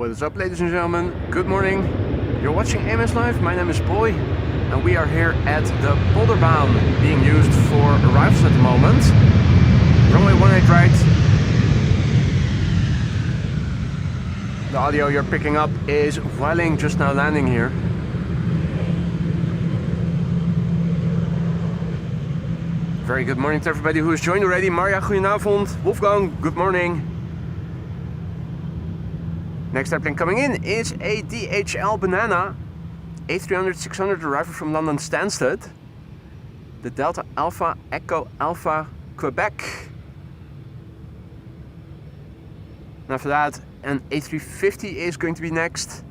What is up, ladies and gentlemen? Good morning. You're watching AMS Live. My name is Boy, and we are here at the Polderbaan being used for arrivals at the moment. Runway 18 right. The audio you're picking up is Vueling just now landing here. Very good morning to everybody who has joined already. Marja, goedenavond. Wolfgang, good morning. Next airplane coming in is a DHL Banana A300-600 arrival from London Stansted. The Delta Alpha Echo Alpha Quebec. And after that, an A350 is going to be next.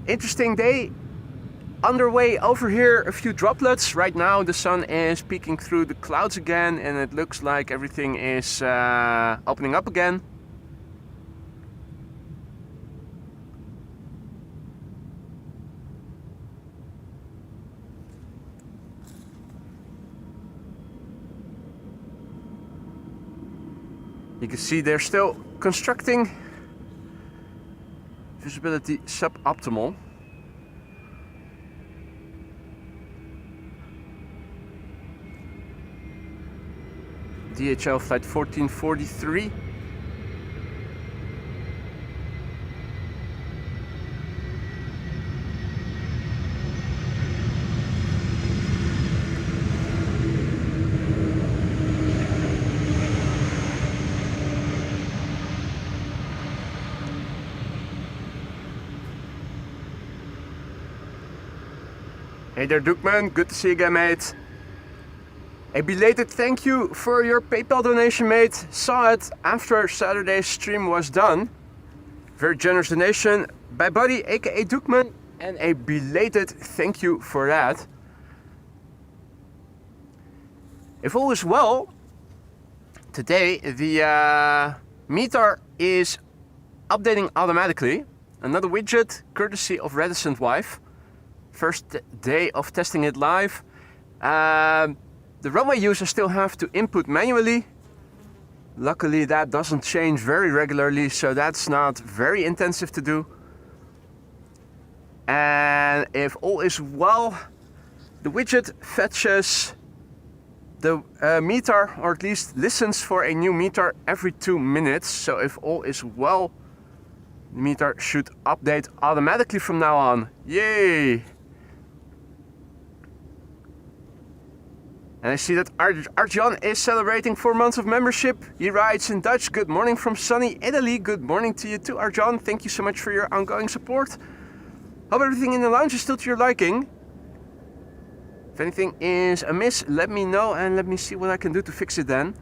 Interesting day underway over here. A few droplets. Right now the sun is peeking through the clouds again and it looks like everything is opening up again. You can see they're still constructing. Visibility suboptimal. DHL flight 1443. Hey there, Dukeman. Good to see you again, mate. A belated thank you for your PayPal donation, mate. Saw it after Saturday's stream was done. Very generous donation by Buddy, aka Dukeman, and a belated thank you for that. If all is well, today the meter is updating automatically. Another widget courtesy of Reticent Wife. First day of testing it live. The runway users still have to input manually. Luckily that doesn't change very regularly, so that's not very intensive to do. And if all is well, the widget fetches the meter, or at least listens for a new meter every 2 minutes. So if all is well, the meter should update automatically from now on. Yay! And I see that Arjan is celebrating 4 months of membership. He writes in Dutch, good morning from sunny Italy. Good morning to you too, Arjan. Thank you so much for your ongoing support. Hope everything in the lounge is still to your liking. If anything is amiss, let me know and let me see what I can do to fix it then.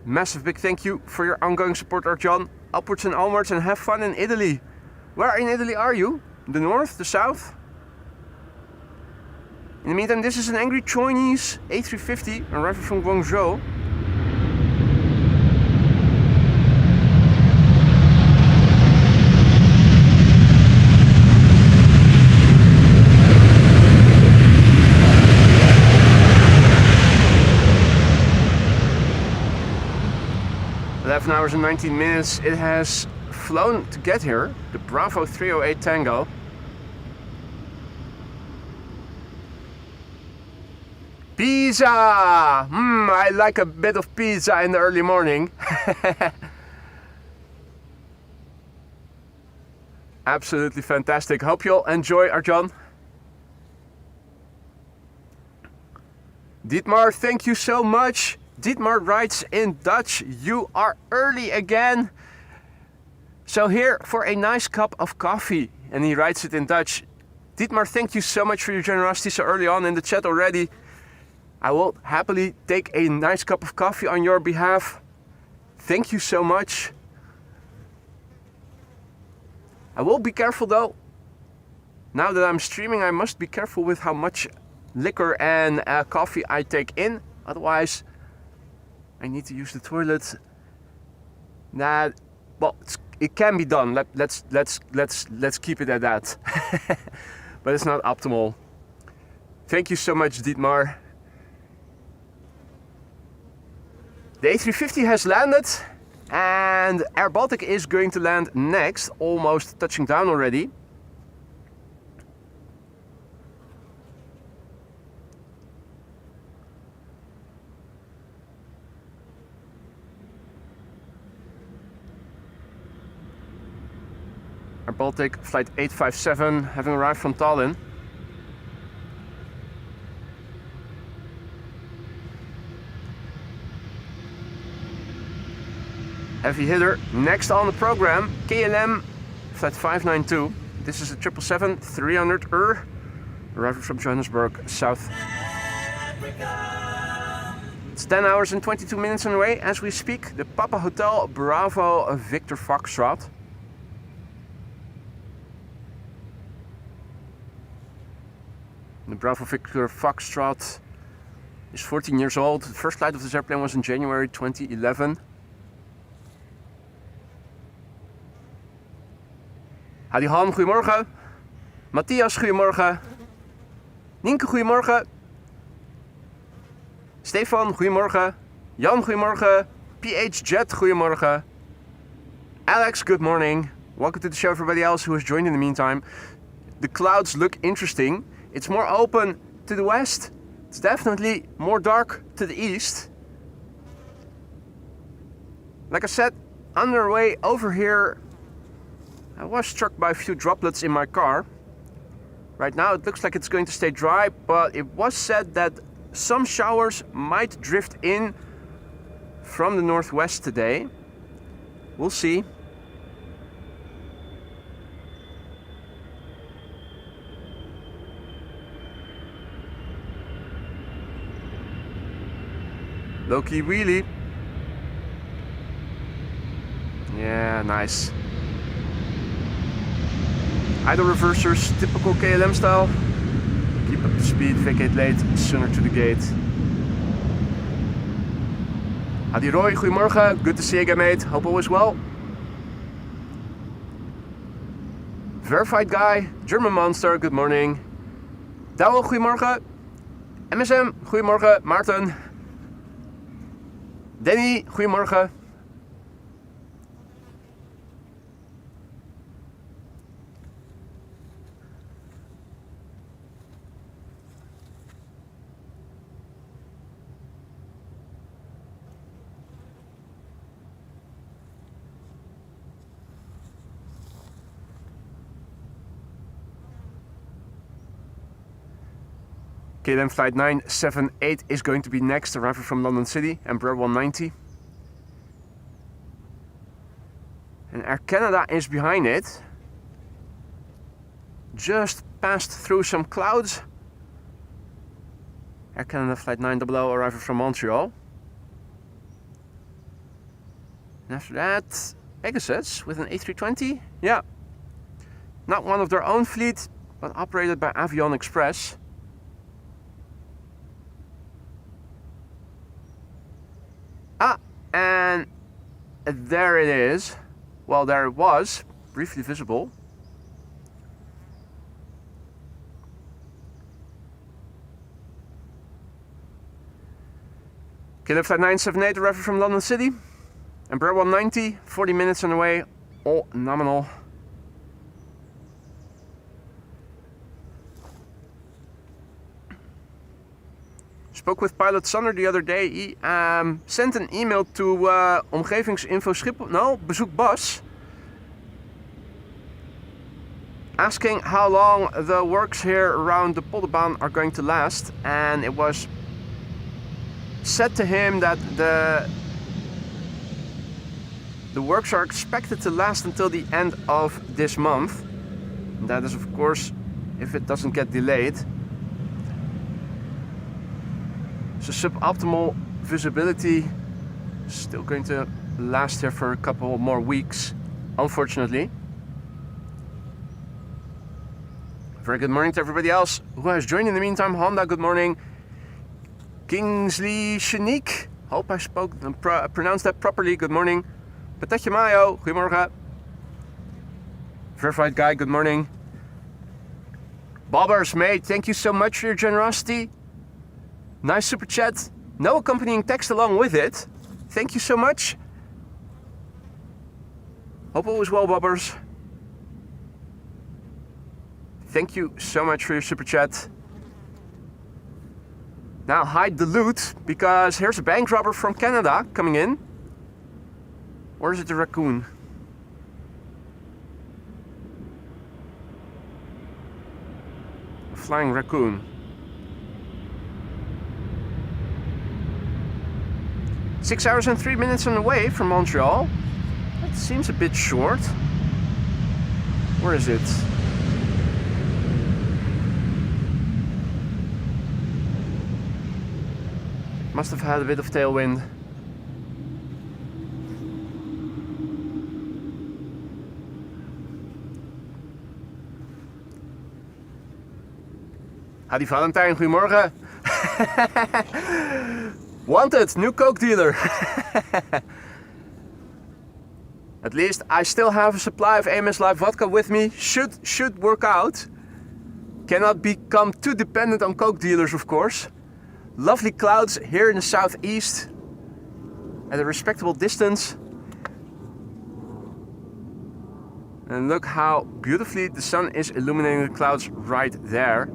Massive big thank you for your ongoing support, Arjan. Upwards and onwards and have fun in Italy. Where in Italy are you? The north? The south? In the meantime, this is an angry Chinese A350 arriving from Guangzhou. (11 hours and 19 minutes) it has flown to get here. The Bravo 308 Tango. Pizza! I like a bit of pizza in the early morning. Absolutely fantastic. Hope you'll enjoy, Arjan. Dietmar, thank you so much. Dietmar writes in Dutch, you are early again. So here for a nice cup of coffee. And he writes it in Dutch. Dietmar, thank you so much for your generosity so early on in the chat already. I will happily take a nice cup of coffee on your behalf. Thank you so much. I will be careful though. Now that I'm streaming, I must be careful with how much liquor and coffee I take in. Otherwise, I need to use the toilet. Well, it can be done. Let's keep it at that. But it's not optimal. Thank you so much, Dietmar. The A350 has landed, and And Air Baltic is going to land next, almost touching down already. Air Baltic flight 857 having arrived from Tallinn. Heavy hitter next on the program, KLM flight 592. This is a 777-300 arriving from Johannesburg, South Africa. It's 10 hours and 22 minutes on the way as we speak. The Papa Hotel Bravo Victor Foxtrot. The Bravo Victor Foxtrot is 14 years old. The first flight of this airplane was in January 2011. Hadi Han, goedemorgen. Matthias, goedemorgen. Nienke, goedemorgen. Stefan, goedemorgen. Jan, goedemorgen. PH Jet, goedemorgen. Alex, good morning. Welcome to the show, everybody else who has joined in the meantime. The clouds look interesting. It's more open to the west. It's definitely more dark to the east. Like I said, on our way over here, I was struck by a few droplets in my car. Right now it looks like it's going to stay dry, but it was said that some showers might drift in from the northwest today. We'll see. Low-key wheelie. Yeah, nice. Idle reversers, typical KLM style. Keep up the speed, vacate late, sooner to the gate. Adi Roy, goedemorgen. Good to see you again, mate. Hope all is well. Verified guy, German monster, good morning. Douwe, goedemorgen. MSM, goedemorgen. Maarten. Danny, goedemorgen. KLM flight 978 is going to be next, arriving from London City, Embraer 190. And Air Canada is behind it. Just passed through some clouds. Air Canada flight 900 arriving from Montreal. And after that, Pegasus with an A320. Yeah. Not one of their own fleet, but operated by Avion Express. And there it is. Well, there it was, briefly visible. KLM flight 978 arriving from London City. Embraer 190, 40 minutes on the way, all nominal. Spoke with pilot Sander the other day. He sent an email to omgevingsinfo Schiphol, no, bezoek Bas, asking how long the works here around the Polderbaan are going to last, and it was said to him that the works are expected to last until the end of this month. And that is, of course, if it doesn't get delayed. So suboptimal visibility is still going to last here for a couple more weeks, unfortunately. Very good morning to everybody else who has joined in the meantime. Honda, good morning. Kingsley Shanique, hope I pronounced that properly. Good morning. Patatje Mayo, goedemorgen. Verified guy, good morning. Bobbers, mate, thank you so much for your generosity. Nice super chat. No accompanying text along with it. Thank you so much. Hope all is well, Bobbers. Thank you so much for your super chat. Now hide the loot, because here's a bank robber from Canada coming in. Or is it a raccoon? A flying raccoon. 6 hours and 3 minutes on the way from Montreal. That seems a bit short. Where is it? Must have had a bit of tailwind. Howdy Valentijn, goedemorgen. Wanted, new Coke dealer. At least I still have a supply of AMS Live vodka with me. Should work out. Cannot become too dependent on Coke dealers, of course. Lovely clouds here in the southeast at a respectable distance. And look how beautifully the sun is illuminating the clouds right there.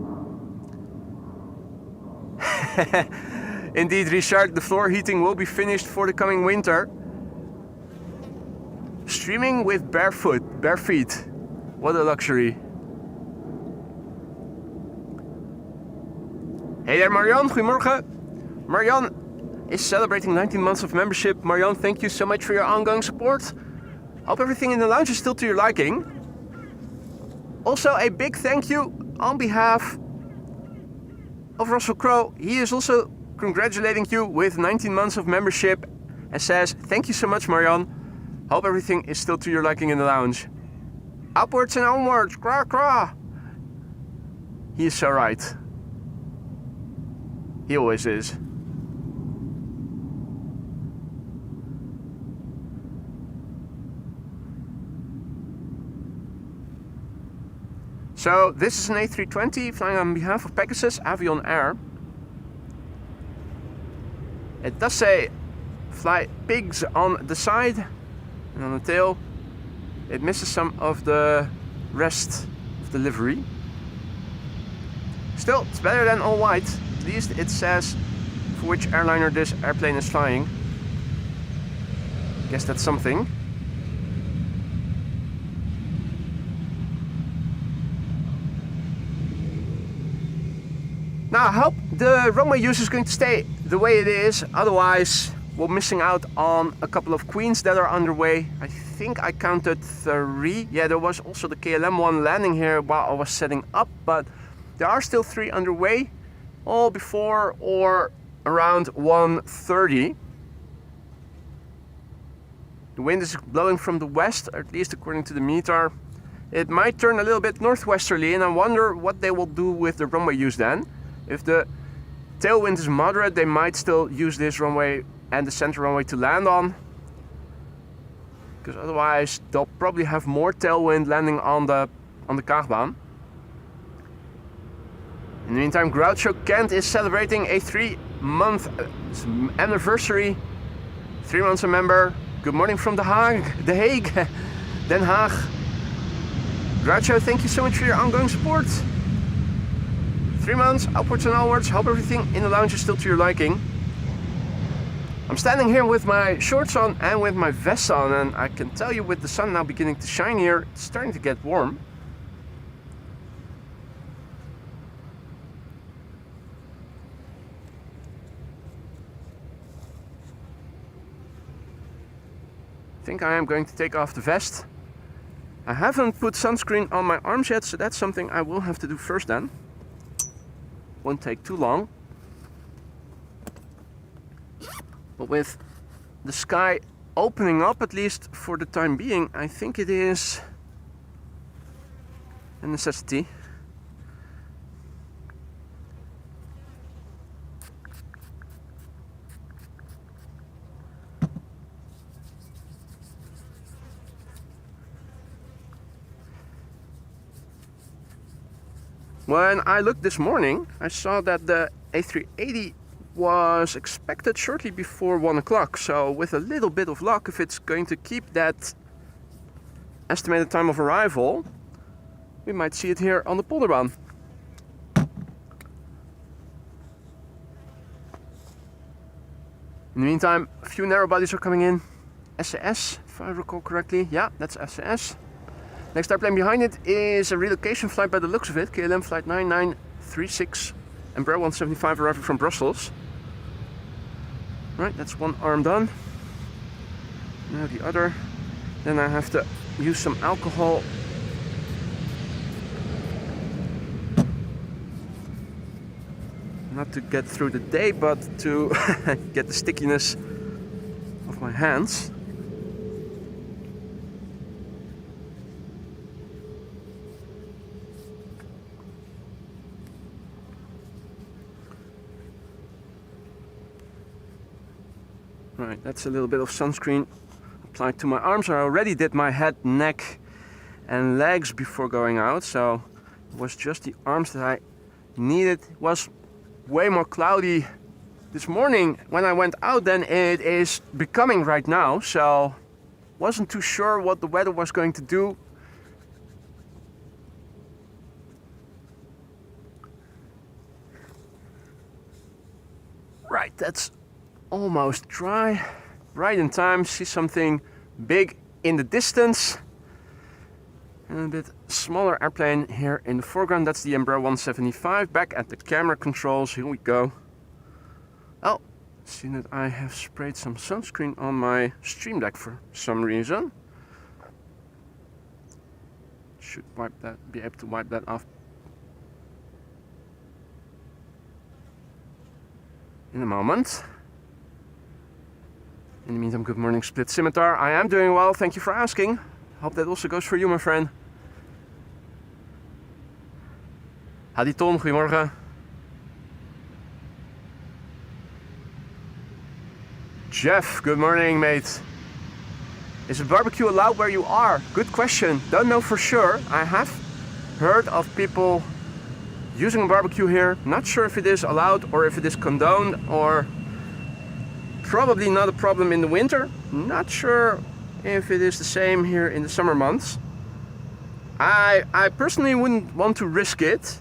Indeed, Richard, the floor heating will be finished for the coming winter. Streaming with bare feet. What a luxury. Hey there, Marianne. Goedemorgen. Marianne is celebrating 19 months of membership. Marianne, thank you so much for your ongoing support. Hope everything in the lounge is still to your liking. Also, a big thank you on behalf of Russell Crowe. He is also congratulating you with 19 months of membership and says, thank you so much, Marianne. Hope everything is still to your liking in the lounge. Upwards and onwards, cra cra. He is so right. He always is. So this is an A320 flying on behalf of Pegasus Avion Air. It does say fly pigs on the side and on the tail. It misses some of the rest of the livery. Still, it's better than all white. At least it says for which airliner this airplane is flying. Guess that's something. Now I hope the runway use is going to stay the way it is, otherwise we're missing out on a couple of queens that are underway. I think I counted 3. Yeah, there was also the KLM one landing here while I was setting up, but there are still 3 underway, all before or around 1:30. The wind is blowing from the west, at least according to the meter. It might turn a little bit northwesterly, and I wonder what they will do with the runway use then. If the tailwind is moderate, they might still use this runway and the center runway to land on. Because otherwise they'll probably have more tailwind landing on the Kaagbaan. In the meantime, Groucho Kent is celebrating a 3-month anniversary. 3 months a member. Good morning from The Hague, Den Haag. Groucho, thank you so much for your ongoing support. 3 months, upwards and onwards. Hope everything in the lounge is still to your liking. I'm standing here with my shorts on and with my vest on, and I can tell you with the sun now beginning to shine here, it's starting to get warm. I think I am going to take off the vest. I haven't put sunscreen on my arms yet, so that's something I will have to do first then. Won't take too long. But with the sky opening up, at least for the time being, I think it is a necessity. When I looked this morning, I saw that the A380 was expected shortly before 1 o'clock. So with a little bit of luck, if it's going to keep that estimated time of arrival, we might see it here on the Polderbaan. In the meantime, a few narrow bodies are coming in. SAS, if I recall correctly. Yeah, that's SAS. Next airplane behind it is a relocation flight by the looks of it. KLM flight 9936, Embraer 175 arriving from Brussels. Right, that's one arm done. Now the other. Then I have to use some alcohol. Not to get through the day, but to get the stickiness of my hands. Right, that's a little bit of sunscreen applied to my arms. I already did my head, neck and legs before going out, so it was just the arms that I needed. It was way more cloudy this morning when I went out than it is becoming right now, so wasn't too sure what the weather was going to do. Right, that's almost dry. Right in time, see something big in the distance. And a bit smaller airplane here in the foreground. That's the Embraer 175. Back at the camera controls. Here we go. Oh, see that I have sprayed some sunscreen on my stream deck for some reason. Should wipe that, be able to wipe that off in a moment. In the meantime, good morning, Split Scimitar. I am doing well, thank you for asking. Hope that also goes for you, my friend. Hadi Tom, goedemorgen. Jeff, good morning, mate. Is a barbecue allowed where you are? Good question. Don't know for sure. I have heard of people using a barbecue here. Not sure if it is allowed or if it is condoned, or probably not a problem in the winter. Not sure if it is the same here in the summer months. I personally wouldn't want to risk it.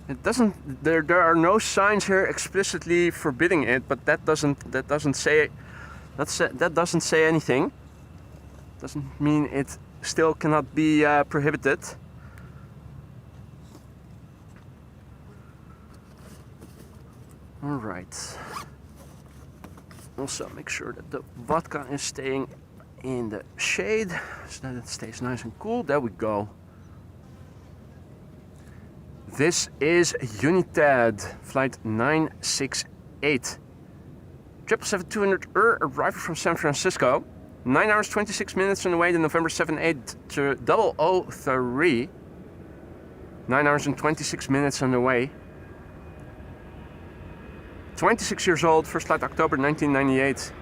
It doesn't. There are no signs here explicitly forbidding it, but that doesn't say anything. Doesn't mean it still cannot be prohibited. All right. Also make sure that the vodka is staying in the shade so that it stays nice and cool. There we go. This is United flight 968. 777-200 arriving from San Francisco. 9 hours 26 minutes on the way, the November 78 to 003. 9 hours and 26 minutes on the way. 26 years old, first flight October 1998.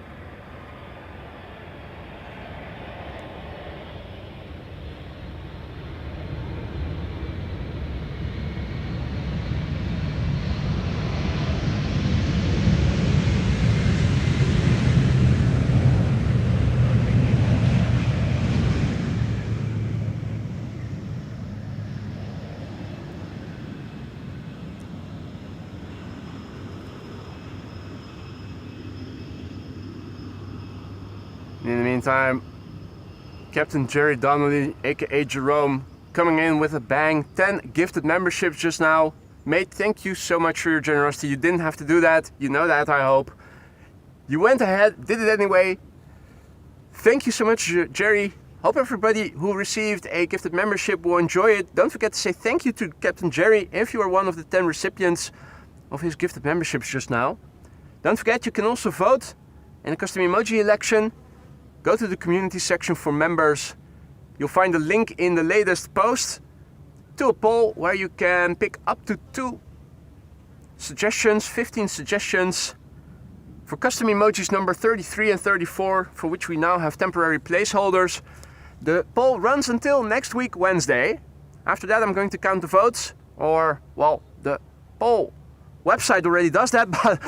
In the meantime, Captain Jerry Donnelly, aka Jerome, coming in with a bang. 10 gifted memberships just now. Mate, thank you so much for your generosity. You didn't have to do that. You know that, I hope. You went ahead, did it anyway. Thank you so much, Jerry. Hope everybody who received a gifted membership will enjoy it. Don't forget to say thank you to Captain Jerry if you are one of the 10 recipients of his gifted memberships just now. Don't forget, you can also vote in a custom emoji election. Go to the community section for members. You'll find a link in the latest post to a poll where you can pick up to 2 suggestions, 15 suggestions for custom emojis number 33 and 34, for which we now have temporary placeholders. The poll runs until next week, Wednesday. After that, I'm going to count the votes, or, well, the poll website already does that, but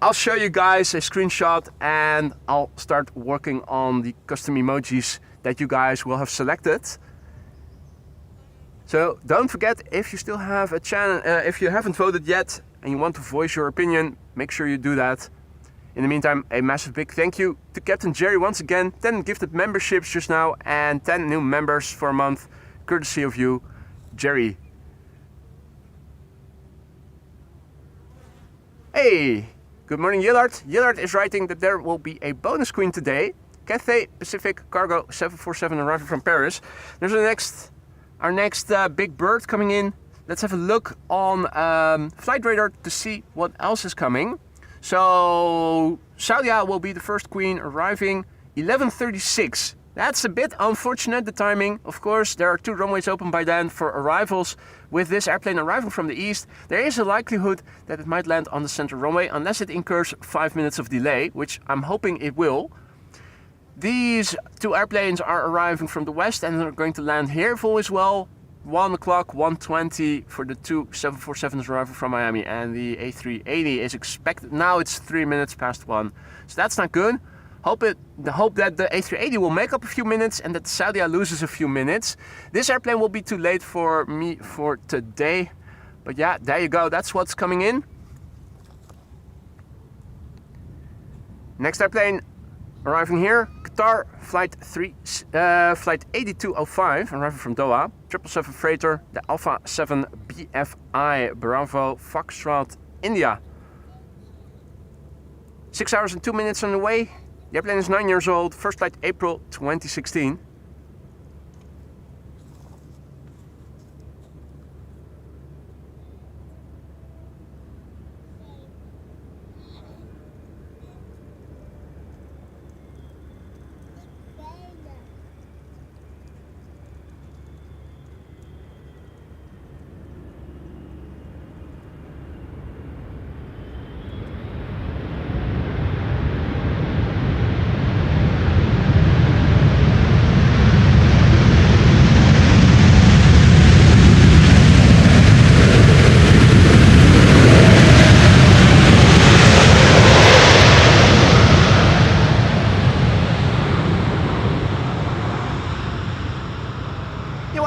I'll show you guys a screenshot and I'll start working on the custom emojis that you guys will have selected. So don't forget, if you still have a channel, if you haven't voted yet and you want to voice your opinion, make sure you do that. In the meantime, a massive big thank you to Captain Jerry once again. 10 gifted memberships just now and 10 new members for a month, courtesy of you, Jerry. Hey, good morning Yillard. Yillard is writing that there will be a bonus queen today. Cathay Pacific Cargo 747 arriving from Paris. There's our next big bird coming in. Let's have a look on Flight Radar to see what else is coming. So Saudia will be the first queen arriving 11:36. That's a bit unfortunate, the timing. Of course, there are 2 runways open by then for arrivals. With this airplane arriving from the east, there is a likelihood that it might land on the center runway unless it incurs 5 minutes of delay, which I'm hoping it will. These 2 airplanes are arriving from the west and are going to land here if all is well. 1 o'clock, 1:20 for the 2 747s arriving from Miami, and the A380 is expected. Now it's 3 minutes past 1, so that's not good. Hope that the A380 will make up a few minutes and that Saudia loses a few minutes. This airplane will be too late for me for today, but yeah, there you go. That's what's coming in. Next airplane arriving here, Qatar flight 8205, arriving from Doha, 777 freighter, the Alpha 7 BFI Bravo Foxtrot, India. 6 hours and 2 minutes on the way. The airplane is 9 years old, first flight April 2016.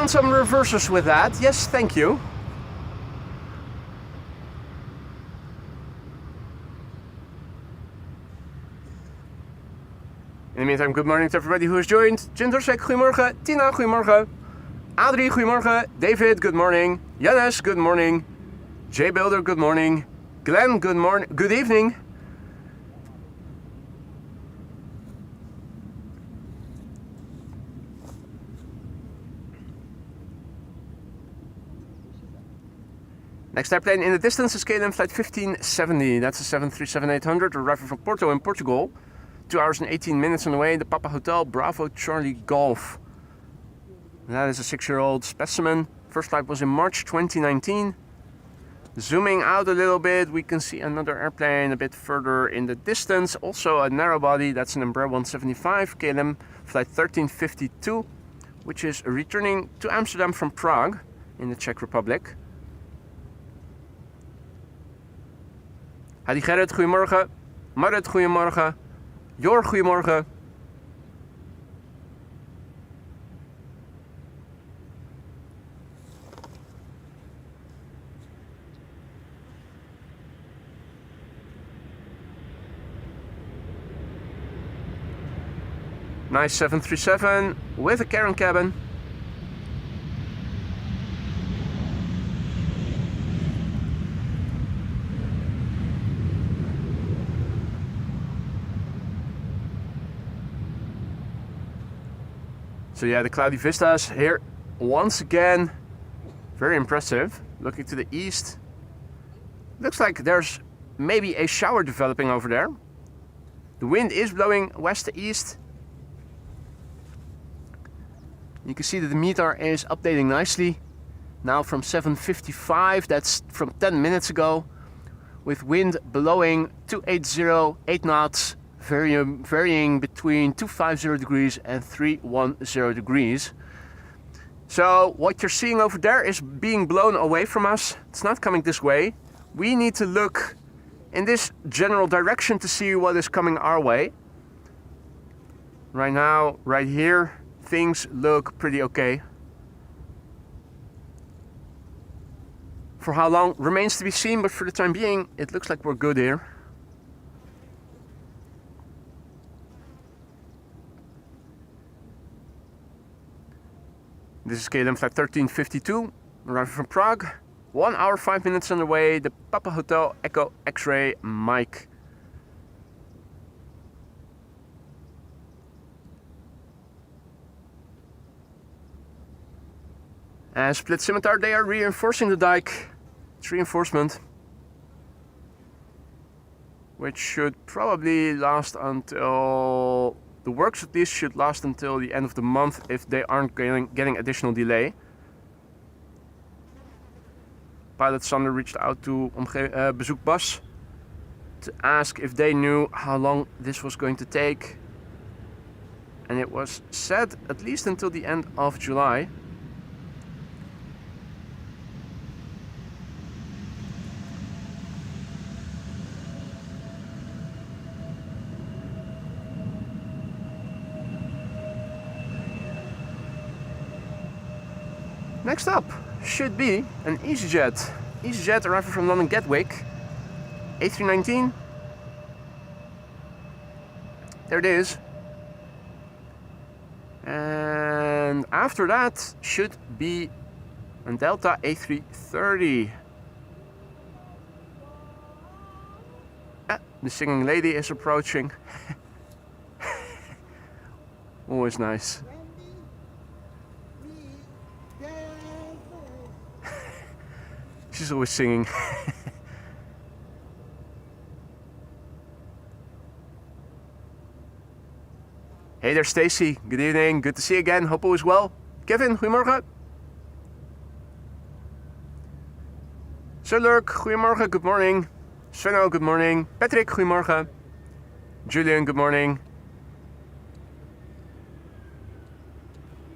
Some reversers with that. Yes, thank you. In the meantime, good morning to everybody who has joined. Jin Dorsek, goedemorgen. Tina, goedemorgen. Adrie, goedemorgen. David, good morning. Jannes, good morning. J Builder, good morning. Glenn, good morning. Good evening. Next airplane in the distance is KLM flight 1570. That's a 737-800 arriving from Porto in Portugal. 2 hours and 18 minutes on the way. The Papa Hotel Bravo Charlie Golf. That is a 6-year-old specimen. First flight was in March 2019. Zooming out a little bit, we can see another airplane a bit further in the distance. Also a narrow body. That's an Embraer 175 KLM flight 1352, which is returning to Amsterdam from Prague in the Czech Republic. Hadi Gerrit, goedemorgen. Marit, goedemorgen. Jor, goedemorgen. Nice 737 with a Karen cabin. So yeah, the cloudy vistas here once again, very impressive. Looking to the east, looks like there's maybe a shower developing over there. The wind is blowing west to east. You can see that the METAR is updating nicely. Now from 7:55, that's from 10 minutes ago, with wind blowing 280, 8 knots. Varying between 250 degrees and 310 degrees. So what you're seeing over there is being blown away from us. It's not coming this way, we need to look in this general direction to see what is coming our way. Right now, right here, things look pretty okay. For how long remains to be seen, but for the time being, it looks like we're good here. This is KLM flight 1352, arriving from Prague. 1 hour, 5 minutes on the way, the Papa Hotel Echo X-Ray Mike. As Split Scimitar, they are reinforcing the dike. It's reinforcement, which should probably last until, the works at least should last until the end of the month if they aren't getting additional delay. Pilot Sander reached out to Bezoek Bas to ask if they knew how long this was going to take. And it was said at least until the end of July. Next up should be an EasyJet. EasyJet arriving from London Gatwick. A319. There it is. And after that should be a Delta A330. The singing lady is approaching. Always nice. She's always singing. Hey there, Stacy. Good evening. Good to see you again. Hope all is well. Kevin, goedemorgen. Lurk, goedemorgen. Good morning. Svenno, good morning. Patrick, goedemorgen. Julian, good morning.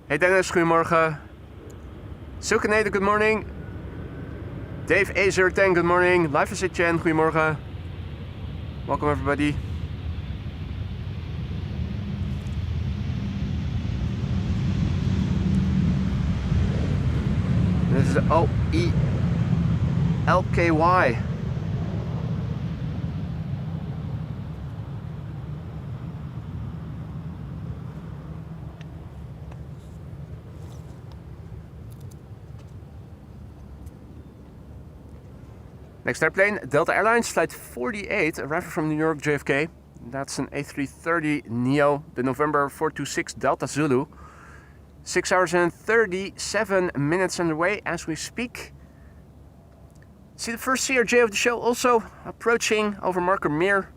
Hey Dennis, goedemorgen. Silkenede, good morning. Dave Azer10, good morning. Live is Chen, goedemorgen. Welcome everybody. This is the OELKY. Next airplane, Delta Airlines, flight 48, arriving from New York JFK. That's an A330 Neo, the November 426 Delta Zulu. 6 hours and 37 minutes underway as we speak. See the first CRJ of the show also approaching over marker Mir.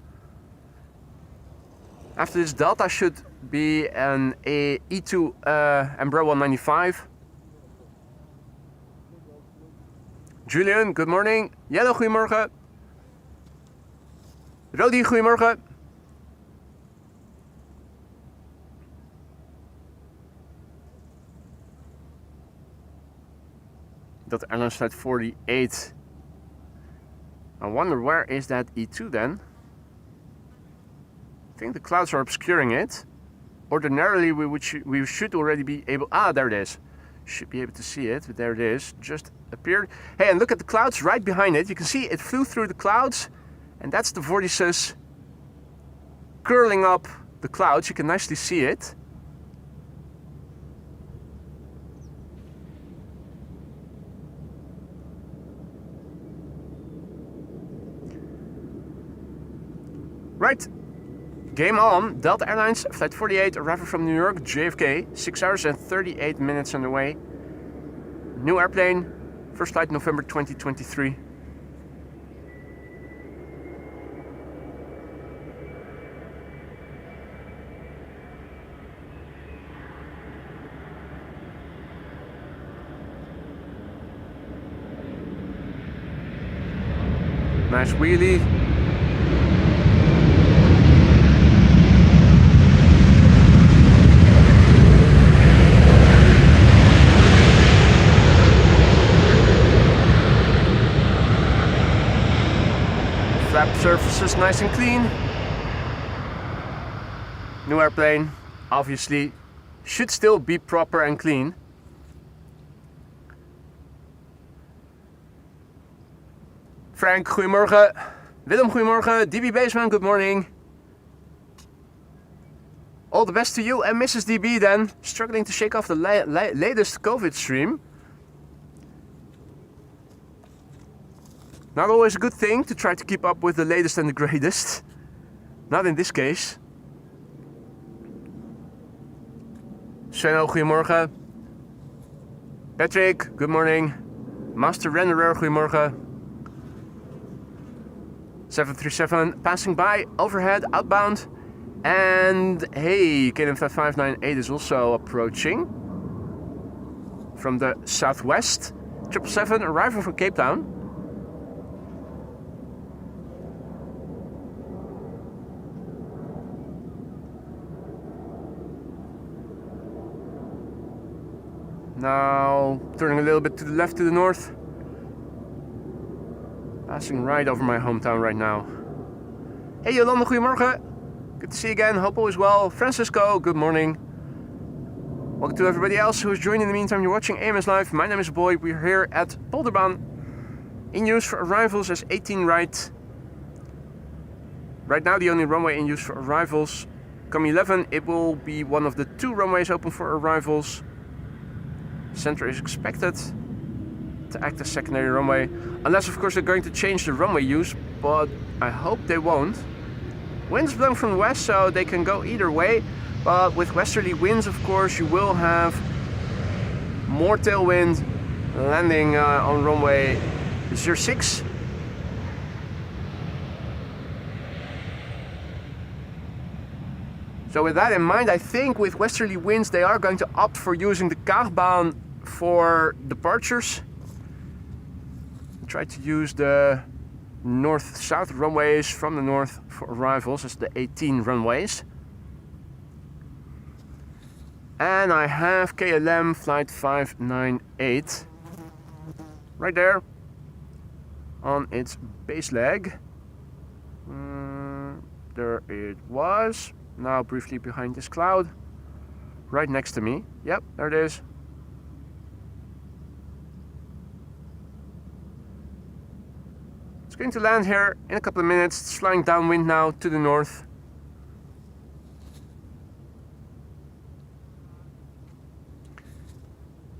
After this Delta should be an E2 Embraer 195. Julian, good morning. Yellow, goedemorgen. Rodi, goedemorgen. Delta Airlines flight 48. I wonder where is that E2 then? I think the clouds are obscuring it. Ordinarily we should already be able, there it is. Should be able to see it, but there it is, just appeared. Hey, and look at the clouds right behind it. You can see it flew through the clouds, and that's the vortices curling up the clouds. You can nicely see it. Right, game on. Delta Airlines, flight 48, arriving from New York, JFK, 6 hours and 38 minutes on the way. New airplane, first flight November 2023. Nice wheelie. Flap surfaces nice and clean. New airplane, obviously, should still be proper and clean. Frank, goedemorgen. Willem, goedemorgen. DB Baseman, good morning. All the best to you and Mrs. DB then. Struggling to shake off the latest COVID stream. Not always a good thing to try to keep up with the latest and the greatest. Not in this case. Svenno, goedemorgen. Patrick, good morning. Master Renderer, goedemorgen. 737 passing by, overhead, outbound. And hey, KLM 5598 is also approaching from the southwest. 777 arriving from Cape Town. Now turning a little bit to the left, to the north. Passing right over my hometown right now. Hey Jolanda, goedemorgen. Good to see you again. Hope all is well. Francisco, good morning. Welcome to everybody else who is joining in the meantime. You're watching AMS Live. My name is Boy. We're here at Polderbaan. In use for arrivals as 18 right. Right now the only runway in use for arrivals. Come 11, it will be one of the 2 runways open for arrivals. Center is expected to act as secondary runway, unless of course they're going to change the runway use, but I hope they won't. Winds blowing from the west, so they can go either way, but with westerly winds of course you will have more tailwind landing on runway 06. So with that in mind, I think with westerly winds they are going to opt for using the Kaagbaan for departures. Try to use the north-south runways from the north for arrivals as the 18 runways. And I have KLM flight 598 right there on its base leg. There it was. Now briefly behind this cloud, right next to me. Yep, there it is. It's going to land here in a couple of minutes. It's flying downwind now to the north.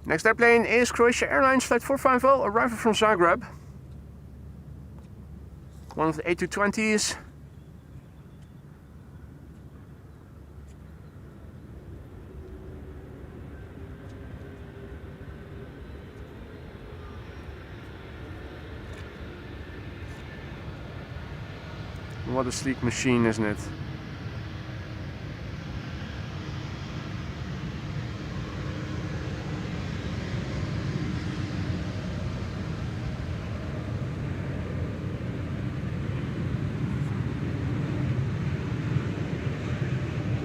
Next airplane is Croatia Airlines flight 450, arriving from Zagreb. One of the A220s. What a sleek machine, isn't it?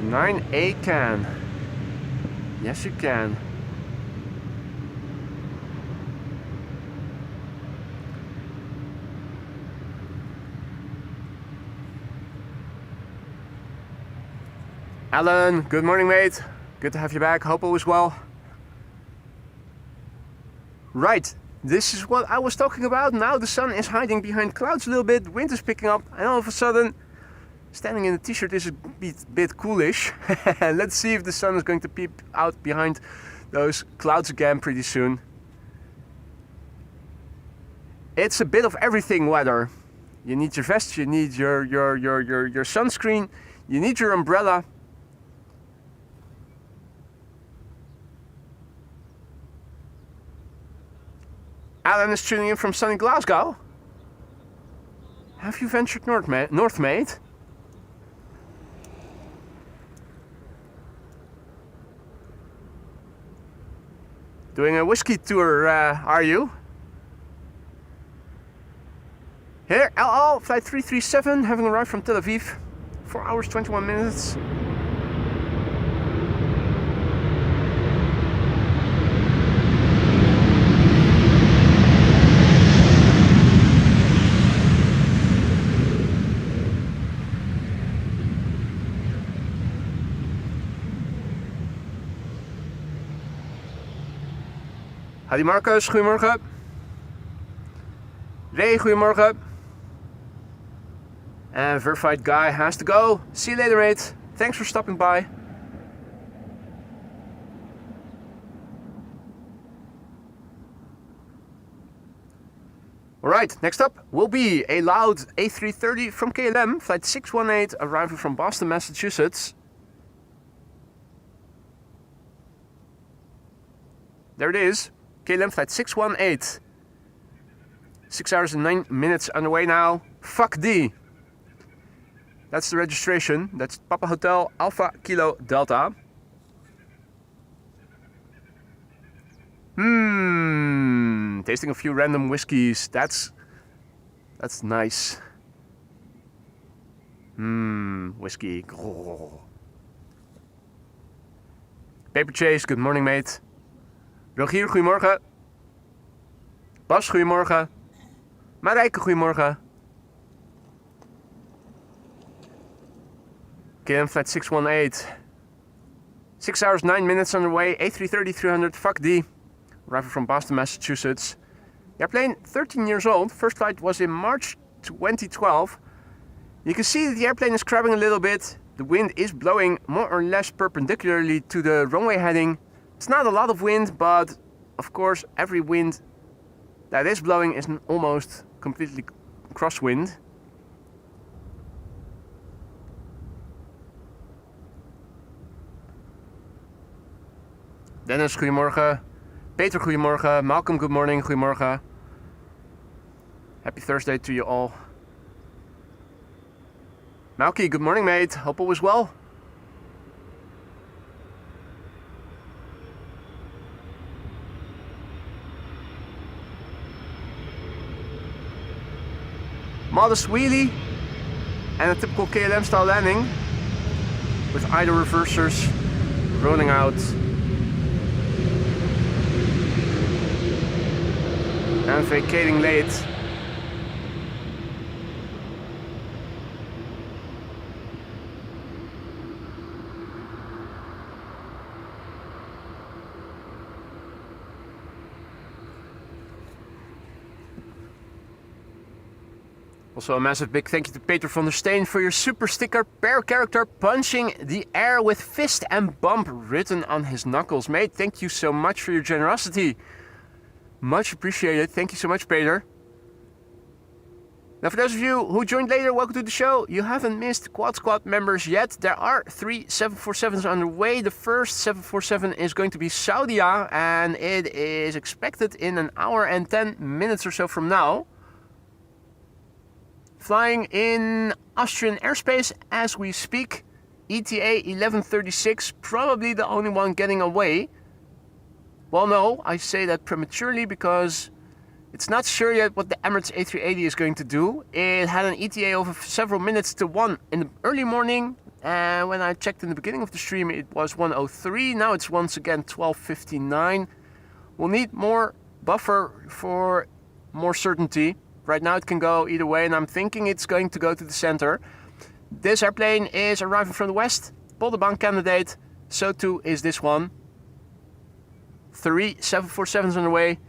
"9A can." Yes, you can. Alan, good morning mate. Good to have you back. Hope all is well. Right, this is what I was talking about. Now the sun is hiding behind clouds a little bit. Wind is picking up and all of a sudden standing in a t-shirt is a bit coolish. Let's see if the sun is going to peep out behind those clouds again pretty soon. It's a bit of everything weather. You need your vest, you need your sunscreen, you need your umbrella. Alan is tuning in from sunny Glasgow. Have you ventured north, mate? Doing a whiskey tour, are you? Here, LL, flight 337, having arrived from Tel Aviv. 4 hours, 21 minutes. Hadi Marcus, goedemorgen. Ray, goedemorgen. And verified guy has to go. See you later, mate. Thanks for stopping by. Alright, next up will be a loud A330 from KLM, flight 618, arriving from Boston, Massachusetts. There it is, KLM flight 618. 6 hours and 9 minutes underway now. Fuck D. That's the registration. That's Papa Hotel Alpha Kilo Delta. Tasting a few random whiskeys. That's nice. Whiskey. Oh. Paper Chase, good morning, mate. Rogier, goedemorgen. Bas, goedemorgen. Marijke, goedemorgen. KM flight 618. 6 hours, 9 minutes underway. A330-300, fuck D. Arriving from Boston, Massachusetts. The airplane, 13 years old. First flight was in March 2012. You can see that the airplane is crabbing a little bit. The wind is blowing more or less perpendicularly to the runway heading. It's not a lot of wind, but of course every wind that is blowing is almost completely crosswind. Dennis, goedemorgen. Peter, goedemorgen. Malcolm, good morning. Goedemorgen. Happy Thursday to you all. Malky, good morning, mate. Hope all is well. Modest wheelie and a typical KLM style landing with idle reversers rolling out and vacating late. Also a massive big thank you to Peter van der Steen for your super sticker per character punching the air with fist and bump written on his knuckles. Mate, thank you so much for your generosity. Much appreciated. Thank you so much, Peter. Now for those of you who joined later, welcome to the show. You haven't missed Quad Squad members yet. There are 3 747s underway. The first 747 is going to be Saudia and it is expected in an hour and 10 minutes or so from now. Flying in Austrian airspace as we speak. ETA 1136, probably the only one getting away. Well, no, I say that prematurely because it's not sure yet what the Emirates A380 is going to do. It had an ETA of several minutes to 1 in the early morning. And when I checked in the beginning of the stream, it was 1:03. Now it's once again 12:59. We'll need more buffer for more certainty. Right now it can go either way, and I'm thinking it's going to go to the center. This airplane is arriving from the west, Polderbaan candidate. So too is this one. 3 747s on the way.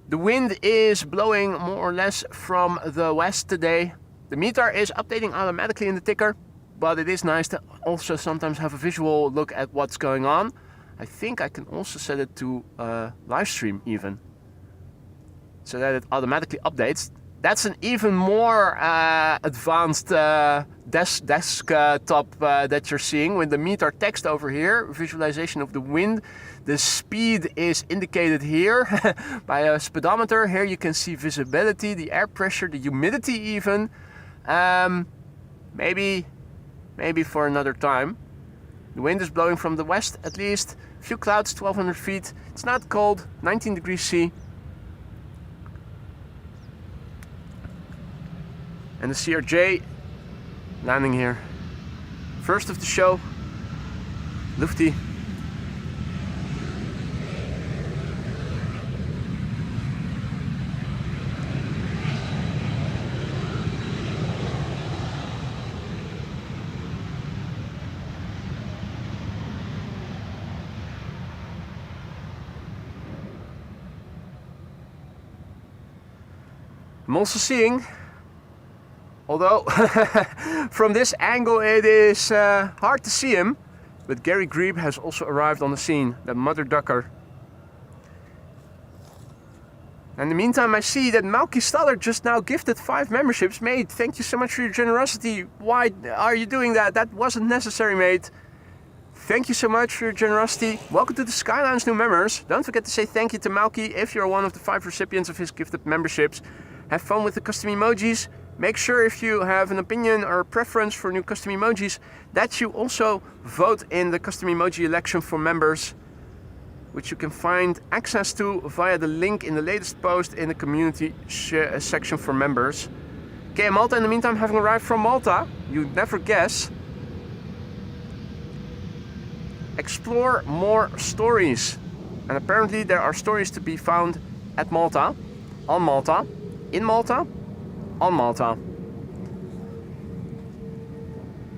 The wind is blowing more or less from the west today. The meter is updating automatically in the ticker, but it is nice to also sometimes have a visual look at what's going on. I think I can also set it to Livestream even, so that it automatically updates. That's an even more advanced desktop that you're seeing with the meter text over here, visualization of the wind. The speed is indicated here by a speedometer. Here you can see visibility, the air pressure, the humidity even. Maybe for another time. The wind is blowing from the west at least. A few clouds, 1200 feet. It's not cold, 19 degrees C. And the CRJ landing here. First of the show, Lufty. I'm also seeing, although from this angle it is hard to see him, but Gary Grebe has also arrived on the scene, the mother ducker. In the meantime, I see that Malky Staller just now gifted 5 memberships. Mate, thank you so much for your generosity. Why are you doing that? That wasn't necessary, mate. Thank you so much for your generosity. Welcome to the Sky Lounge new members. Don't forget to say thank you to Malky if you're one of the 5 recipients of his gifted memberships. Have fun with the custom emojis. Make sure if you have an opinion or a preference for new custom emojis that you also vote in the custom emoji election for members, which you can find access to via the link in the latest post in the community section for members. Okay, Malta in the meantime having arrived from Malta. You'd never guess. Explore more stories. And apparently there are stories to be found at Malta, on Malta, in Malta, on Malta.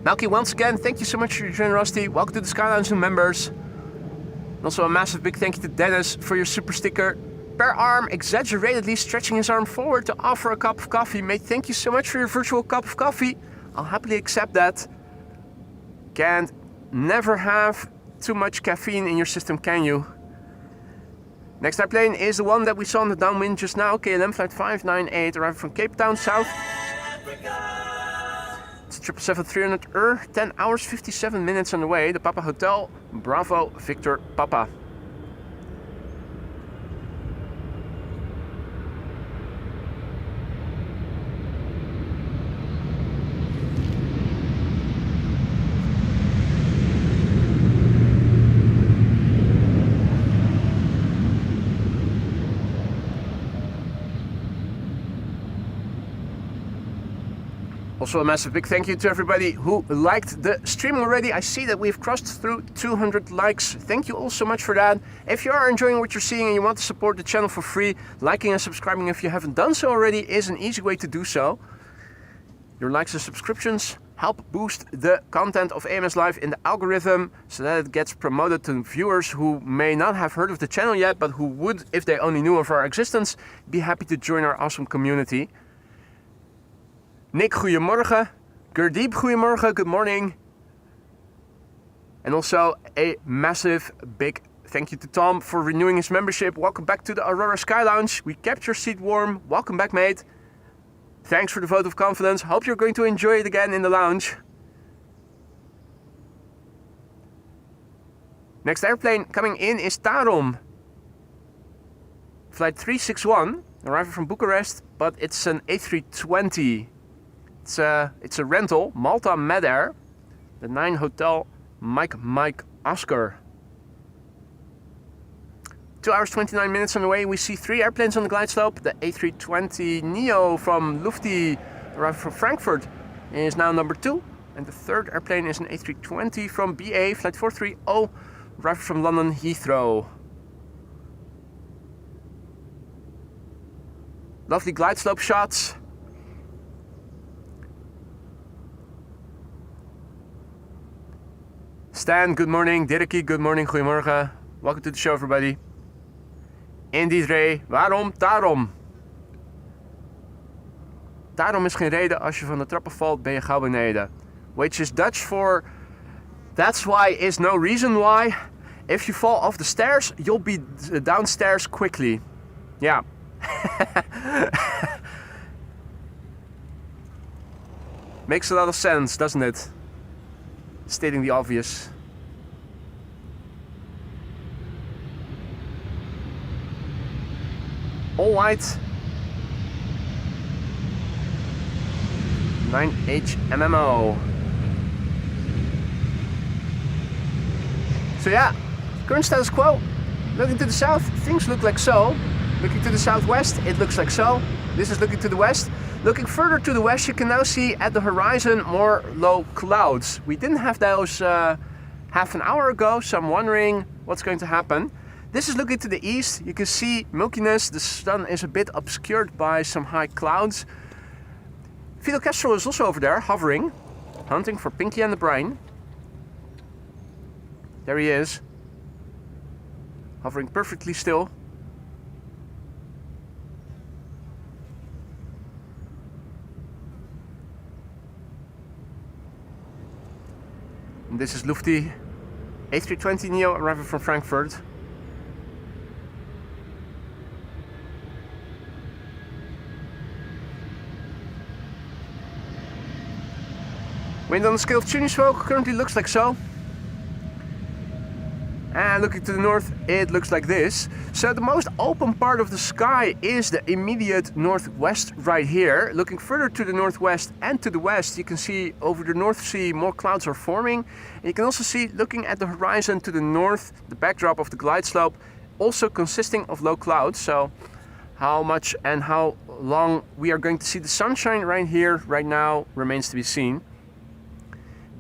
Malky, once again, thank you so much for your generosity. Welcome to the Sky Lounge new members. And also a massive big thank you to Dennis for your super sticker. Per arm, exaggeratedly stretching his arm forward to offer a cup of coffee. Mate, thank you so much for your virtual cup of coffee. I'll happily accept that. Can't never have too much caffeine in your system, can you? Next airplane is the one that we saw on the downwind just now. KLM flight 598 arriving from Cape Town, South. It's 777-300 10 hours 57 minutes on the way. The Papa Hotel, Bravo Victor Papa. Also a massive big thank you to everybody who liked the stream already. I see that we've crossed through 200 likes. Thank you all so much for that. If you are enjoying what you're seeing and you want to support the channel for free, liking and subscribing if you haven't done so already is an easy way to do so. Your likes and subscriptions help boost the content of AMS Live in the algorithm so that it gets promoted to viewers who may not have heard of the channel yet, but who would, if they only knew of our existence, be happy to join our awesome community. Nick, goedemorgen. Gurdeep, goedemorgen. Good morning. And also a massive big thank you to Tom for renewing his membership. Welcome back to the Aurora Sky Lounge. We kept your seat warm. Welcome back, mate. Thanks for the vote of confidence. Hope you're going to enjoy it again in the lounge. Next airplane coming in is Tarom. Flight 361, arriving from Bucharest, but it's an A320. It's a rental, Malta Medair, the 9 Hotel Mike Oscar. 2 hours 29 minutes on the way. We see 3 airplanes on the glide slope. The A320 Neo from Lufti, arriving from Frankfurt, is now number 2. And the third airplane is an A320 from BA, flight 430, arriving from London Heathrow. Lovely glide slope shots. Stan, good morning. Dirkie, good morning. Goedemorgen. Welcome to the show, everybody. Indeed, Ray. Waarom? Daarom. Daarom is geen reden. Als je van de trappen valt, ben je gauw beneden. Which is Dutch for that's why is no reason why. If you fall off the stairs, you'll be downstairs quickly. Yeah. Makes a lot of sense, doesn't it? Stating the obvious. All white. 9HMMO. So yeah, current status quo. Looking to the south, things look like so. Looking to the southwest, it looks like so. This is looking to the west. Looking further to the west, you can now see at the horizon more low clouds. We didn't have those half an hour ago, so I'm wondering what's going to happen. This is looking to the east. You can see milkiness. The sun is a bit obscured by some high clouds. Fidel Castro is also over there, hovering, hunting for Pinky and the Brain. There he is, hovering perfectly still. And this is Lufti A320neo arriving from Frankfurt. Wind on the scale of tuning smoke currently looks like so. And looking to the north, it looks like this. So the most open part of the sky is the immediate northwest right here. Looking further to the northwest and to the west, you can see over the North Sea more clouds are forming. And you can also see, looking at the horizon to the north, the backdrop of the glide slope, also consisting of low clouds. So how much and how long we are going to see the sunshine right here, right now, remains to be seen.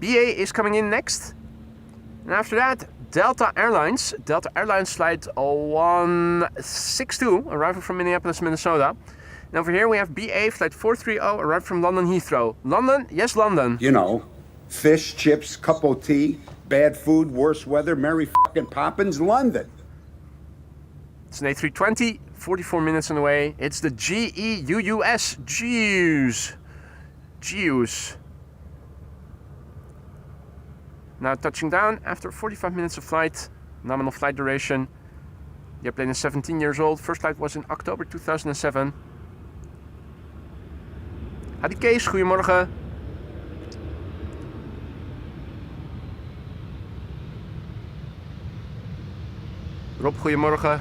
BA is coming in next. And after that, Delta Airlines flight 162, arriving from Minneapolis, Minnesota. And over here we have BA flight 430, arrived from London Heathrow. London? Yes, London. You know, fish, chips, cup of tea, bad food, worse weather, Mary fucking Poppins, London. It's an A320, 44 minutes on the way. It's the GEUUS, GEUS. Now touching down after 45 minutes of flight, nominal flight duration. The airplane is 17 years old. First flight was in October 2007. Hadi Kees, goedemorgen. Rob, goedemorgen.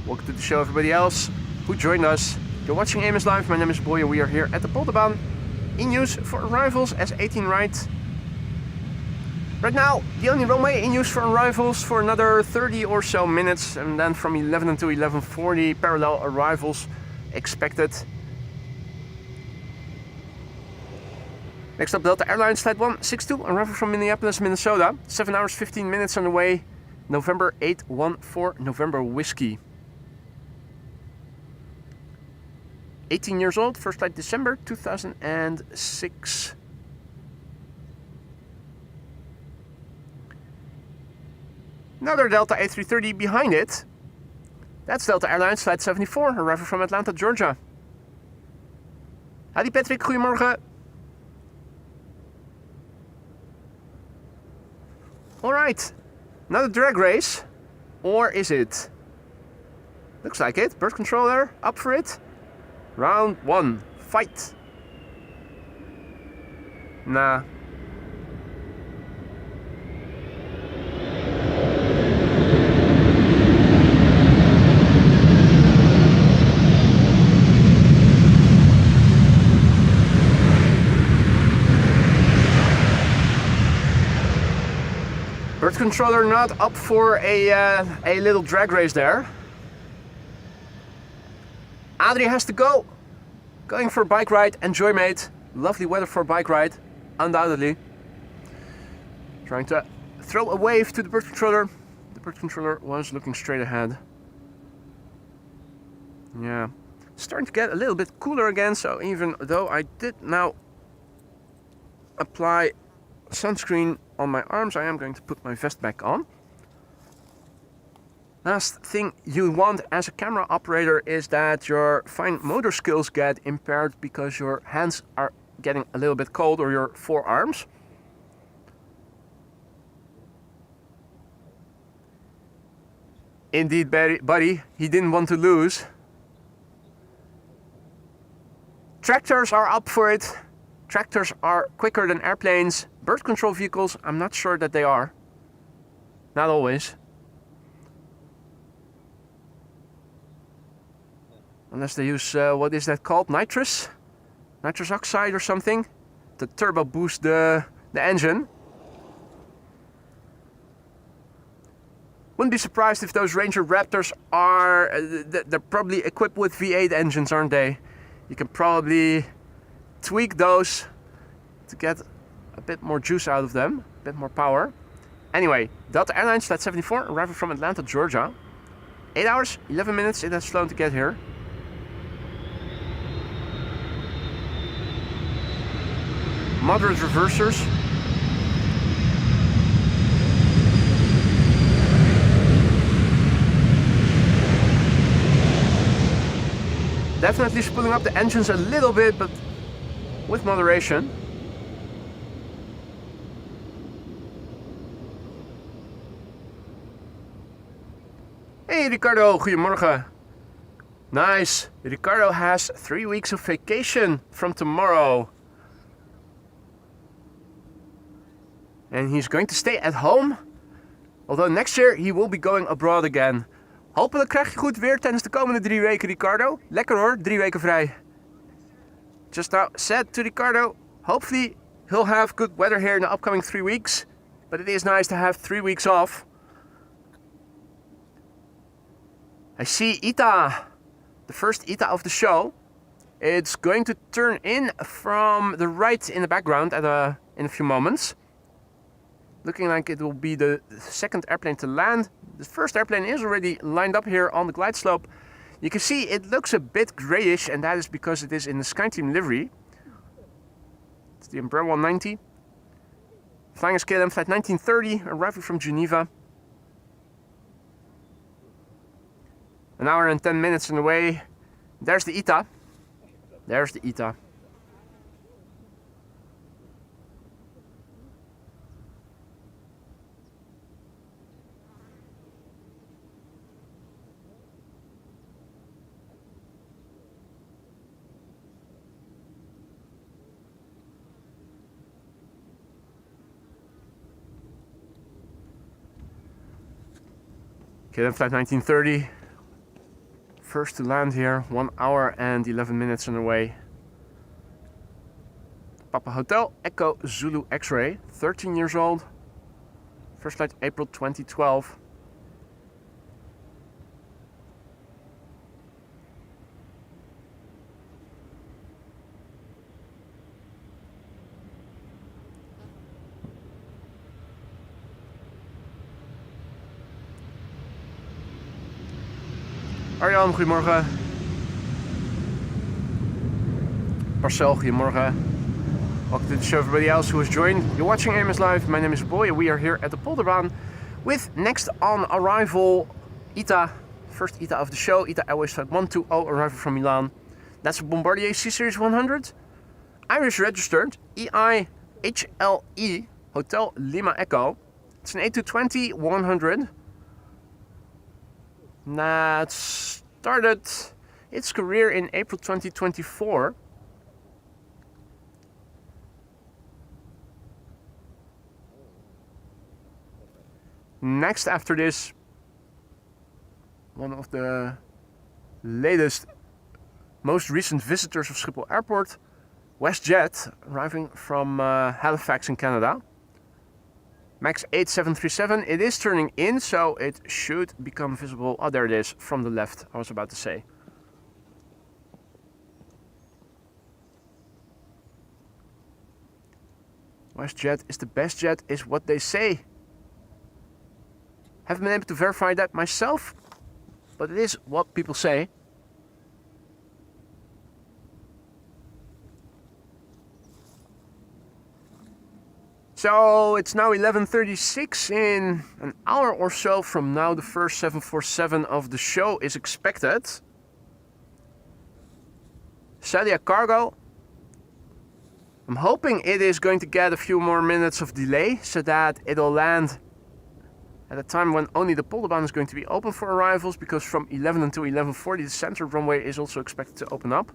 Welcome to the show, everybody else who joined us. You're watching AMS Live. My name is Boy and we are here at the Polderbaan in use for arrivals as 18 right. Right now, the only runway in use for arrivals for another 30 or so minutes, and then from 11 until 11:40, parallel arrivals expected. Next up, Delta Airlines flight 162, arriving from Minneapolis, Minnesota. 7 hours, 15 minutes on the way. November 814, November Whiskey. 18 years old, first flight December 2006. Another Delta A330 behind it. That's Delta Airlines flight 74, arriving from Atlanta, Georgia. Hadi Patrick, goedemorgen. Alright, another drag race. Or is it? Looks like it. Bird controller, up for it. Round 1, fight. Nah. Bird controller not up for a little drag race there. Adrie has to go. Going for a bike ride. Enjoy, mate. Lovely weather for a bike ride, undoubtedly. Trying to throw a wave to the bird controller. The bird controller was looking straight ahead. Yeah, starting to get a little bit cooler again. So even though I did now apply sunscreen on my arms, I am going to put my vest back on. Last thing you want as a camera operator is that your fine motor skills get impaired because your hands are getting a little bit cold, or your forearms. Indeed, buddy, he didn't want to lose. Tractors are up for it. Tractors are quicker than airplanes. Bird control vehicles, I'm not sure that they are. Not always. Unless they use, what is that called? Nitrous? Nitrous oxide or something? To turbo boost the engine. Wouldn't be surprised if those Ranger Raptors are, they're probably equipped with V8 engines, aren't they? You can probably tweak those to get a bit more juice out of them, a bit more power. Anyway, Delta Airlines flight 74, arriving from Atlanta, Georgia. 8 hours, 11 minutes it has flown to get here. Moderate reversers. Definitely spooling up the engines a little bit, but with moderation. Ricardo, goedemorgen. Nice. Ricardo has 3 weeks of vacation from tomorrow. And he's going to stay at home. Although next year he will be going abroad again. Hopelijk krijg je goed weer tijdens de komende 3 weken, Ricardo. Lekker hoor, 3 weken vrij. Just now said to Ricardo, hopefully he'll have good weather here in the upcoming 3 weeks. But it is nice to have 3 weeks off. I see ITA, the first ITA of the show. It's going to turn in from the right in the background in a few moments. Looking like it will be the second airplane to land. The first airplane is already lined up here on the glide slope. You can see it looks a bit grayish, and that is because it is in the SkyTeam livery. It's the Embraer 190. Flying as KLM flight 1930, arriving from Geneva. An hour and 10 minutes on the way. There's the ITA. There's the ITA. KLM flight 1930. First to land here, 1 hour and 11 minutes on the way. Papa Hotel, Echo Zulu X-Ray, 13 years old. First flight April 2012. Arjan, goedemorgen. Marcel, goedemorgen. Welcome to the show, everybody else who has joined. You're watching AMS Live. My name is Boy. We are here at the Polderbaan with next on arrival ITA, first ITA of the show, ITA Airways Flight 120, arrival from Milan. That's a Bombardier C-Series 100, Irish registered, EIHLE, Hotel Lima Echo. It's an A220 100. That started its career in April 2024. Next after this, one of the latest, most recent visitors of Schiphol Airport, WestJet, arriving from Halifax in Canada. Max 8737, it is turning in, so it should become visible. Oh, there it is, from the left, I was about to say. WestJet is the best jet, is what they say. Haven't been able to verify that myself, but it is what people say. So it's now 11:36. In an hour or so from now, the first 747 of the show is expected. Sadia Cargo. I'm hoping it is going to get a few more minutes of delay so that it'll land at a time when only the Polderbaan is going to be open for arrivals, because from 11 until 11:40 the center runway is also expected to open up.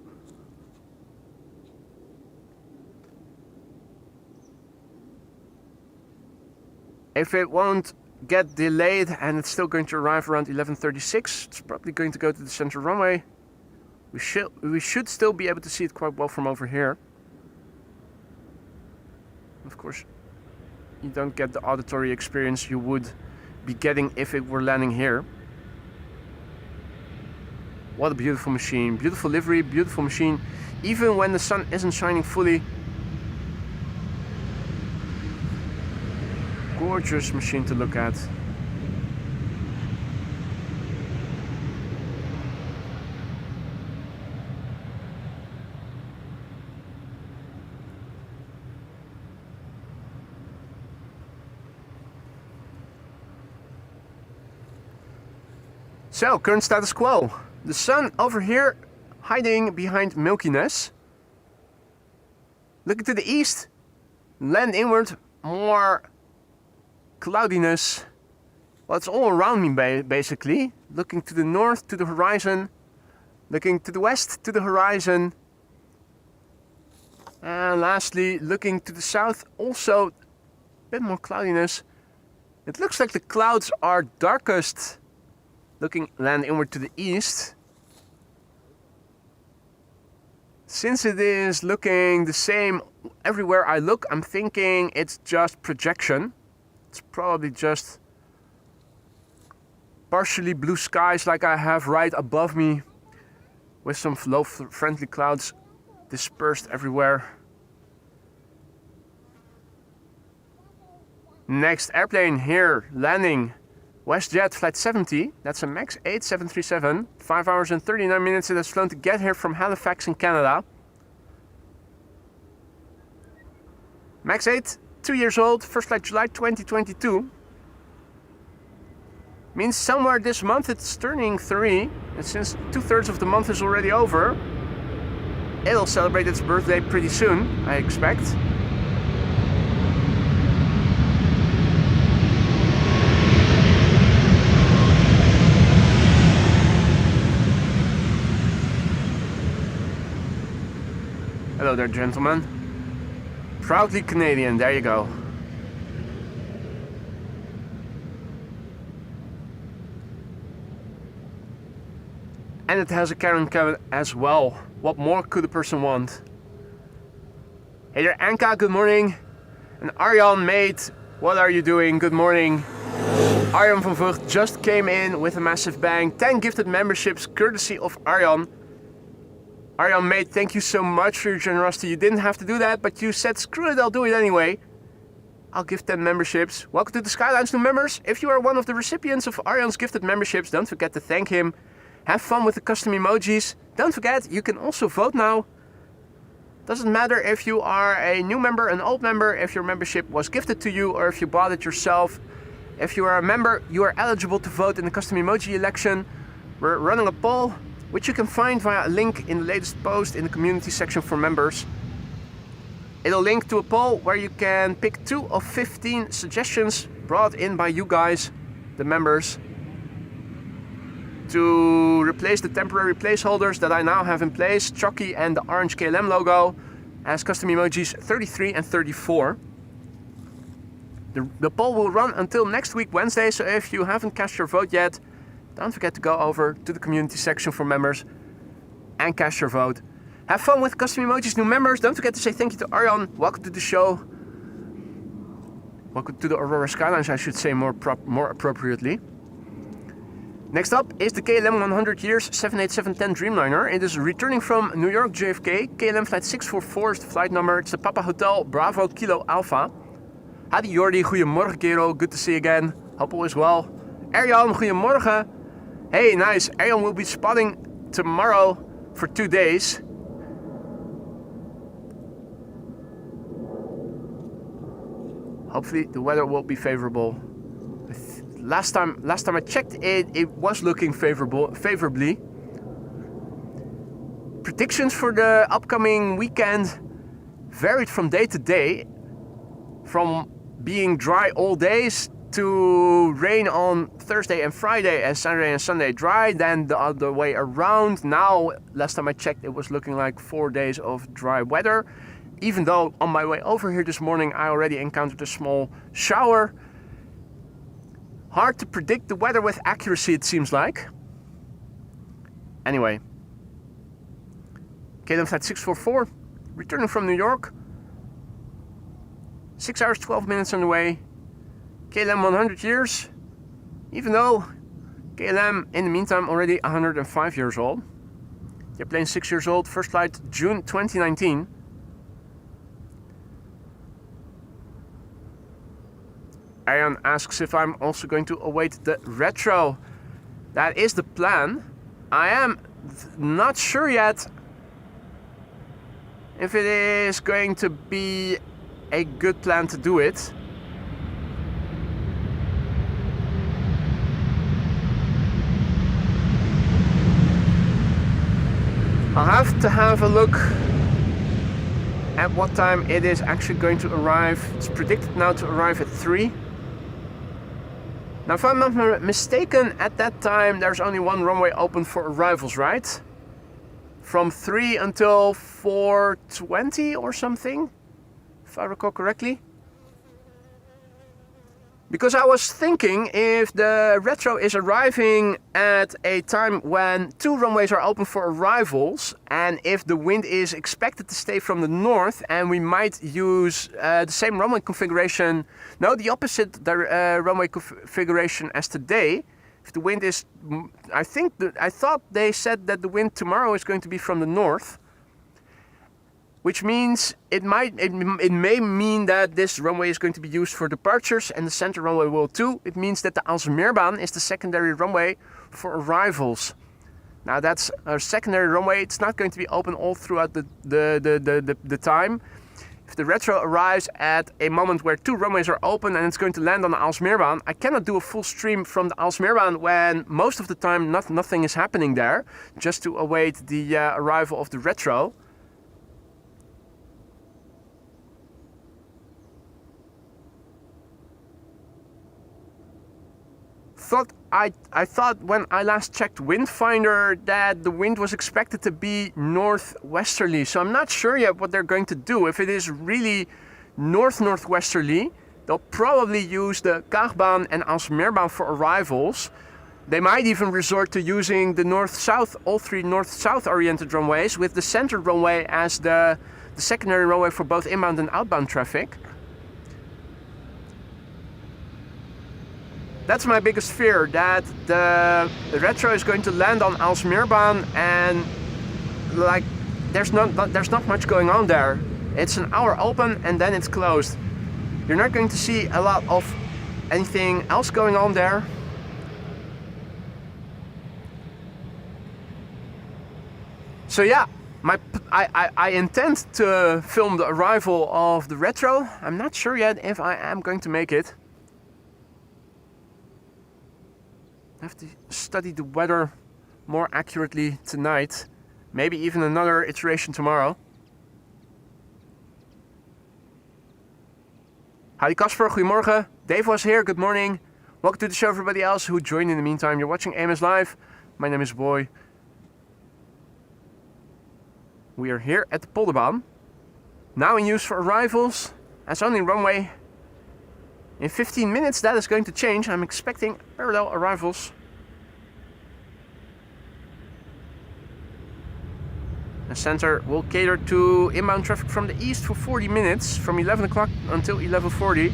If it won't get delayed and it's still going to arrive around 11:36, it's probably going to go to the center runway. We should still be able to see it quite well from over here. Of course, you don't get the auditory experience you would be getting if it were landing here. What a beautiful machine, beautiful livery, beautiful machine, even when the sun isn't shining fully. Gorgeous machine to look at. So, current status quo. The sun over here hiding behind milkiness. Looking to the east, land inward, more cloudiness. Well, it's all around me basically. Looking to the north, to the horizon. Looking to the west, to the horizon. And lastly, looking to the south, also a bit more cloudiness. It looks like the clouds are darkest looking land inward to the east. Since it is looking the same everywhere I look, I'm thinking it's just projection. It's probably just partially blue skies like I have right above me, with some low friendly clouds dispersed everywhere. Next airplane here, landing. WestJet Flight 70, that's a MAX 8 737, 5 hours and 39 minutes it has flown to get here from Halifax in Canada. MAX 8, 2 years old, first flight July 2022. Means somewhere this month it's turning 3, and since 2/3 of the month is already over, it'll celebrate its birthday pretty soon, I expect. Hello there, gentlemen. Proudly Canadian, there you go. And it has a Karen cabin as well. What more could a person want? Hey there, Anka, good morning. And Arjan, mate, what are you doing? Good morning. Arjan van Vught just came in with a massive bang. 10 gifted memberships, courtesy of Arjan. Arjan, mate, thank you so much for your generosity. You didn't have to do that, but you said, screw it, I'll do it anyway. I'll give 10 memberships. Welcome to the Skylines new members. If you are one of the recipients of Arjan's gifted memberships, don't forget to thank him. Have fun with the custom emojis. Don't forget, you can also vote now. Doesn't matter if you are a new member, an old member, if your membership was gifted to you, or if you bought it yourself. If you are a member, you are eligible to vote in the custom emoji election. We're running a poll, which you can find via a link in the latest post in the community section for members. It'll link to a poll where you can pick 2 of 15 suggestions brought in by you guys, the members, to replace the temporary placeholders that I now have in place, Chucky and the orange KLM logo, as custom emojis 33 and 34. The poll will run until next week Wednesday, so if you haven't cast your vote yet, don't forget to go over to the community section for members and cast your vote. Have fun with custom emojis, new members. Don't forget to say thank you to Arjan. Welcome to the show. Welcome to the Aurora Skylines, I should say more appropriately. Next up is the KLM 100 years 787-10 Dreamliner. It is returning from New York JFK. KLM flight 644 is the flight number. It's the Papa Hotel Bravo Kilo Alpha. Hadi Jordi, goedemorgen Gero. Good to see you again. Hope all is well. Arjan, goedemorgen. Hey, nice. Arjan will be spotting tomorrow for 2 days. Hopefully the weather will be favorable. Last time I checked it was looking favorably. Predictions for the upcoming weekend varied from day to day. From being dry all days to rain on Thursday and Friday and Saturday and Sunday dry, then the other way around. Now, last time I checked, it was looking like 4 days of dry weather. Even though on my way over here this morning, I already encountered a small shower. Hard to predict the weather with accuracy, it seems like. Anyway, KLM flight 644, returning from New York. 6 hours, 12 minutes on the way. KLM 100 years, even though KLM in the meantime already 105 years old. The airplane 6 years old, first flight June 2019. Arjan asks if I'm also going to await the retro. That is the plan. I am not sure yet if it is going to be a good plan to do it. I'll have to have a look at what time it is actually going to arrive. It's predicted now to arrive at 3. Now, if I'm not mistaken, at that time there's only one runway open for arrivals, right? From 3 until 4:20 or something, if I recall correctly. Because I was thinking, if the retro is arriving at a time when 2 runways are open for arrivals, and if the wind is expected to stay from the north, and we might use the same runway configuration, no, the opposite runway configuration as today. If the wind is, I thought they said that the wind tomorrow is going to be from the north. Which means it may mean that this runway is going to be used for departures and the center runway will too. It means that the Aalsmeerbaan is the secondary runway for arrivals. Now that's our secondary runway. It's not going to be open all throughout the time. If the retro arrives at a moment where 2 runways are open and it's going to land on the Aalsmeerbaan, I cannot do a full stream from the Aalsmeerbaan when most of the time nothing is happening there, just to await the arrival of the retro. I thought when I last checked Windfinder that the wind was expected to be northwesterly, so I'm not sure yet what they're going to do. If it is really northwesterly, they'll probably use the Kaagbaan and Aalsmeerbaan for arrivals. They might even resort to using the north-south, all 3 north-south oriented runways, with the center runway as the secondary runway for both inbound and outbound traffic. That's my biggest fear, that the retro is going to land on Aalsmeerbaan and like there's not much going on there. It's an hour open and then it's closed. You're not going to see a lot of anything else going on there. So yeah, I intend to film the arrival of the retro. I'm not sure yet if I am going to make it. I have to study the weather more accurately tonight. Maybe even another iteration tomorrow. Howdy Casper, goedemorgen. Dave was here, good morning. Welcome to the show everybody else who joined in the meantime. You're watching AMS Live. My name is Boy. We are here at the Polderbaan. Now in use for arrivals. As only runway. In 15 minutes that is going to change. I'm expecting parallel arrivals. The center will cater to inbound traffic from the east for 40 minutes, from 11 o'clock until 11:40.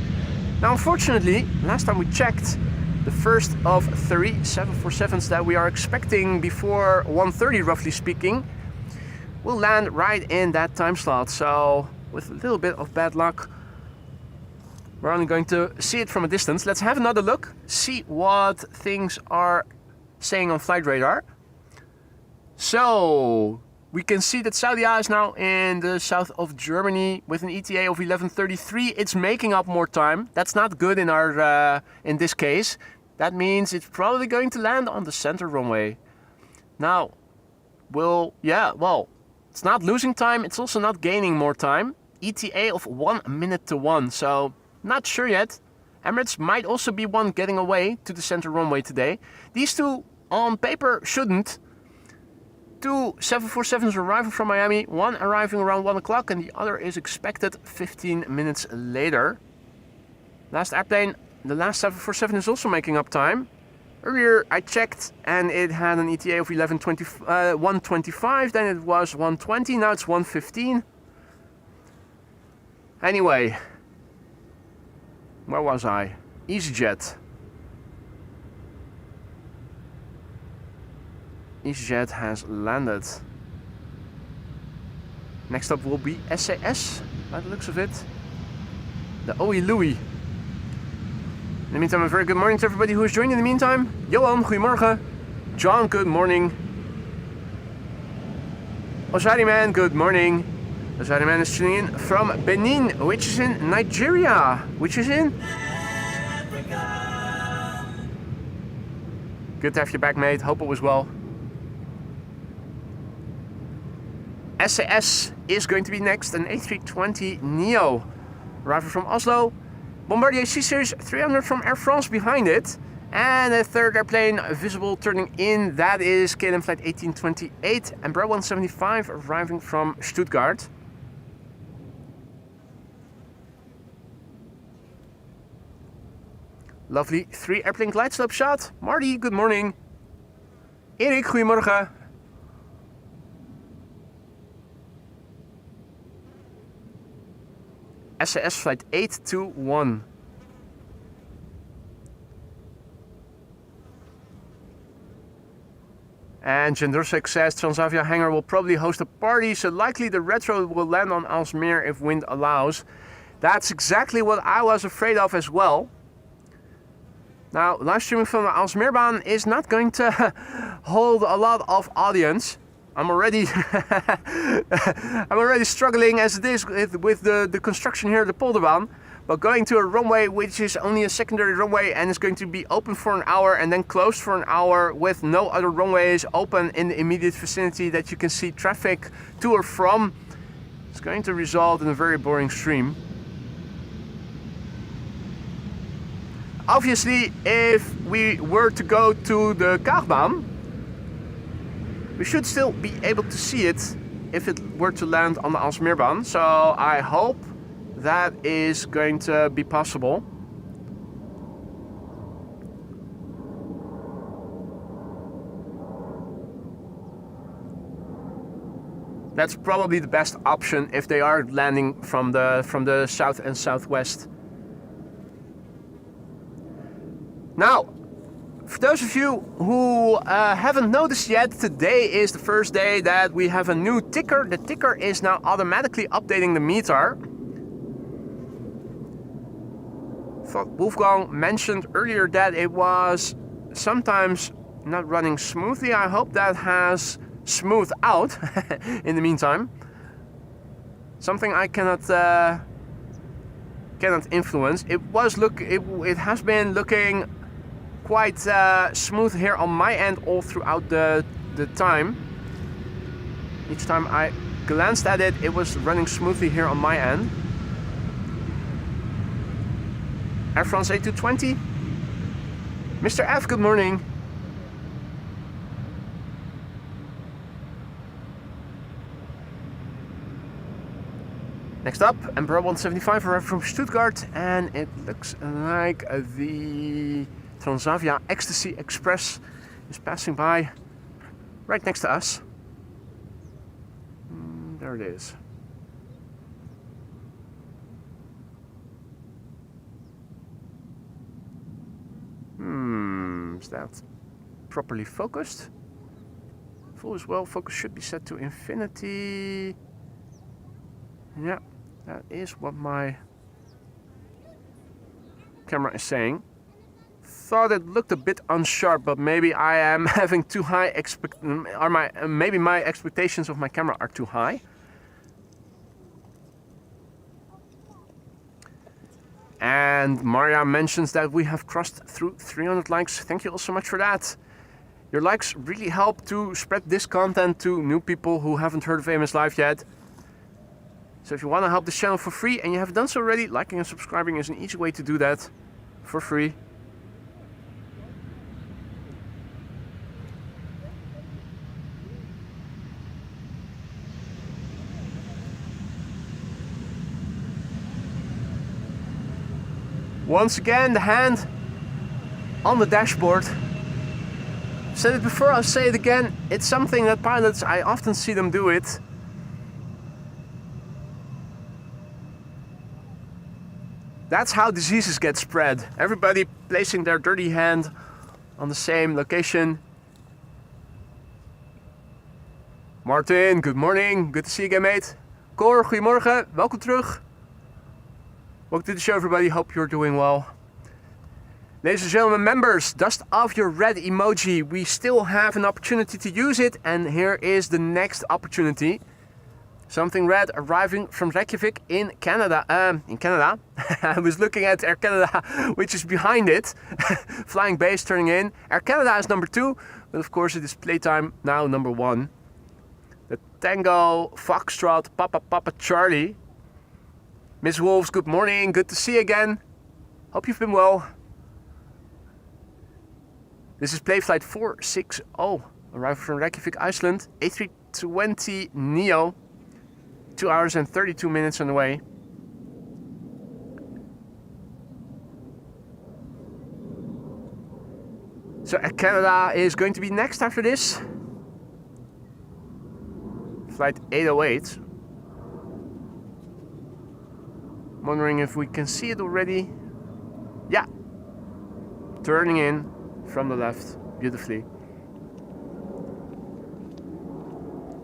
Now unfortunately, last time we checked, the first of 3 747s that we are expecting before 1:30 roughly speaking, will land right in that time slot. So with a little bit of bad luck, we're only going to see it from a distance. Let's have another look, see what things are saying on flight radar. So we can see that Saudi is now in the south of Germany with an ETA of 11:33. It's making up more time. That's not good in our in this case. That means it's probably going to land on the center runway. Now, it's not losing time. It's also not gaining more time. ETA of 1 minute to 1. So not sure yet. Emirates might also be one getting away to the center runway today. These two on paper shouldn't. 2 747s arriving from Miami, one arriving around 1 o'clock and the other is expected 15 minutes later. Last airplane, the last 747 is also making up time. Earlier I checked and it had an ETA of 1:25, then it was 1:20, now it's 1:15. Anyway, where was I? EasyJet. EasyJet has landed. Next up will be SAS, by the looks of it. The OE Louis. In the meantime, a very good morning to everybody who is joining in the meantime. Johan, goedemorgen. John, good morning. Osari Man, good morning. Osari Man is tuning in from Benin, which is in Nigeria, which is in Africa. Good to have you back, mate. Hope it was well. SAS is going to be next, an A320neo, arriving from Oslo. Bombardier C-Series 300 from Air France behind it. And a third airplane visible turning in, that is KLM flight 1828, Embraer 175 arriving from Stuttgart. Lovely 3 airplane glide slope shot. Marty, good morning. Erik, goedemorgen. SAS flight 821. And Jendrusek says Transavia hangar will probably host a party, so likely the retro will land on Aalsmeer if wind allows. That's exactly what I was afraid of as well. Now, live streaming from the Aalsmeerbaan is not going to hold a lot of audience. I'm already struggling as it is with the construction here at the Polderbaan. But going to a runway which is only a secondary runway and is going to be open for an hour and then closed for an hour with no other runways open in the immediate vicinity that you can see traffic to or from, it's going to result in a very boring stream. Obviously, if we were to go to the Kaagbaan, we should still be able to see it if it were to land on the Aalsmeerbaan. So I hope that is going to be possible. That's probably the best option if they are landing from the south and southwest. Now, for those of you who haven't noticed yet, today is the first day that we have a new ticker. The ticker is now automatically updating the meter. I thought Wolfgang mentioned earlier that it was sometimes not running smoothly. I hope that has smoothed out in the meantime. Something I cannot influence. It has been looking quite smooth here on my end all throughout the time. Each time I glanced at it, it was running smoothly here on my end. Air France A220. Mr. F, good morning. Next up, Embraer 175 arrived from Stuttgart, and it looks like the Transavia Ecstasy Express is passing by right next to us. There it is. Is that properly focused? Full as well, focus should be set to infinity. Yeah, that is what my camera is saying. Thought it looked a bit unsharp, but maybe I am having too high maybe my expectations of my camera are too high. And Maria mentions that we have crossed through 300 likes. Thank you all so much for that. Your likes really help to spread this content to new people who haven't heard of AMS Live yet. So if you want to help this channel for free and you haven't done so already, liking and subscribing is an easy way to do that for free. Once again, the hand on the dashboard. I've said it before, I'll say it again. It's something that pilots, I often see them do it. That's how diseases get spread. Everybody placing their dirty hand on the same location. Martin, good morning. Good to see you again, mate. Cor, goedemorgen. Welkom terug. Welcome to the show, everybody. Hope you're doing well. Ladies and gentlemen, members, dust off your red emoji. We still have an opportunity to use it, and here is the next opportunity. Something red arriving from Reykjavik in Canada. I was looking at Air Canada, which is behind it. Flying base turning in. Air Canada is number 2, but of course it is playtime now number 1. The Tango Foxtrot Papa Charlie. Miss Wolves, good morning. Good to see you again. Hope you've been well. This is play flight 460, arrival from Reykjavik, Iceland, A320 Neo, 2 hours and 32 minutes on the way. So Air Canada is going to be next after this. Flight 808. Wondering if we can see it already. Yeah. Turning in from the left beautifully.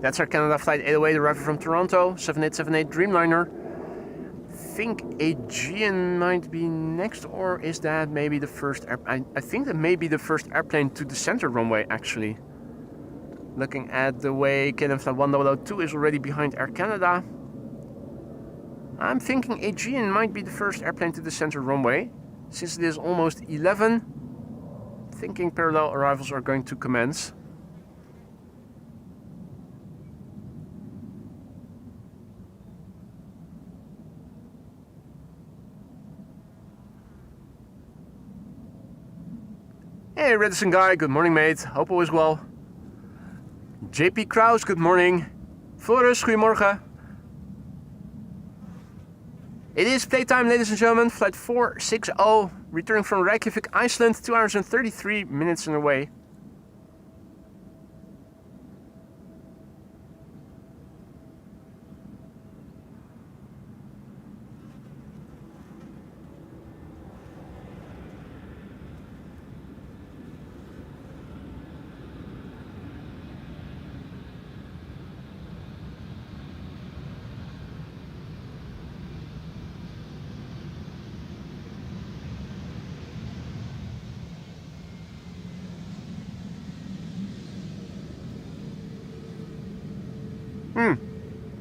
That's Air Canada Flight 808, arrival from Toronto, 7878 Dreamliner. I think Aegean might be next, or is that maybe the first I think that may be the first airplane to the center runway actually. Looking at the way KLM Flight 1002 is already behind Air Canada. I'm thinking Aegean might be the first airplane to the center runway. Since it is almost 11, thinking parallel arrivals are going to commence. Hey Redison guy, good morning mate, hope all is well. JP Kraus, good morning. Floris, goedemorgen. It is playtime, ladies and gentlemen, flight 460, returning from Reykjavik, Iceland, 2 hours and 33 minutes on the way.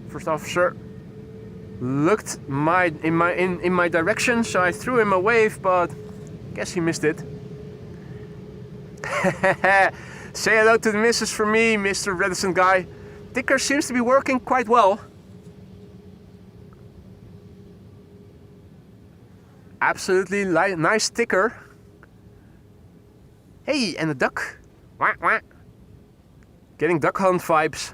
First officer looked in my direction, so I threw him a wave, but guess he missed it. Say hello to the missus for me, Mr. Redison guy. Ticker seems to be working quite well. Absolutely nice ticker. Hey, and a duck. Wah, wah. Getting duck hunt vibes.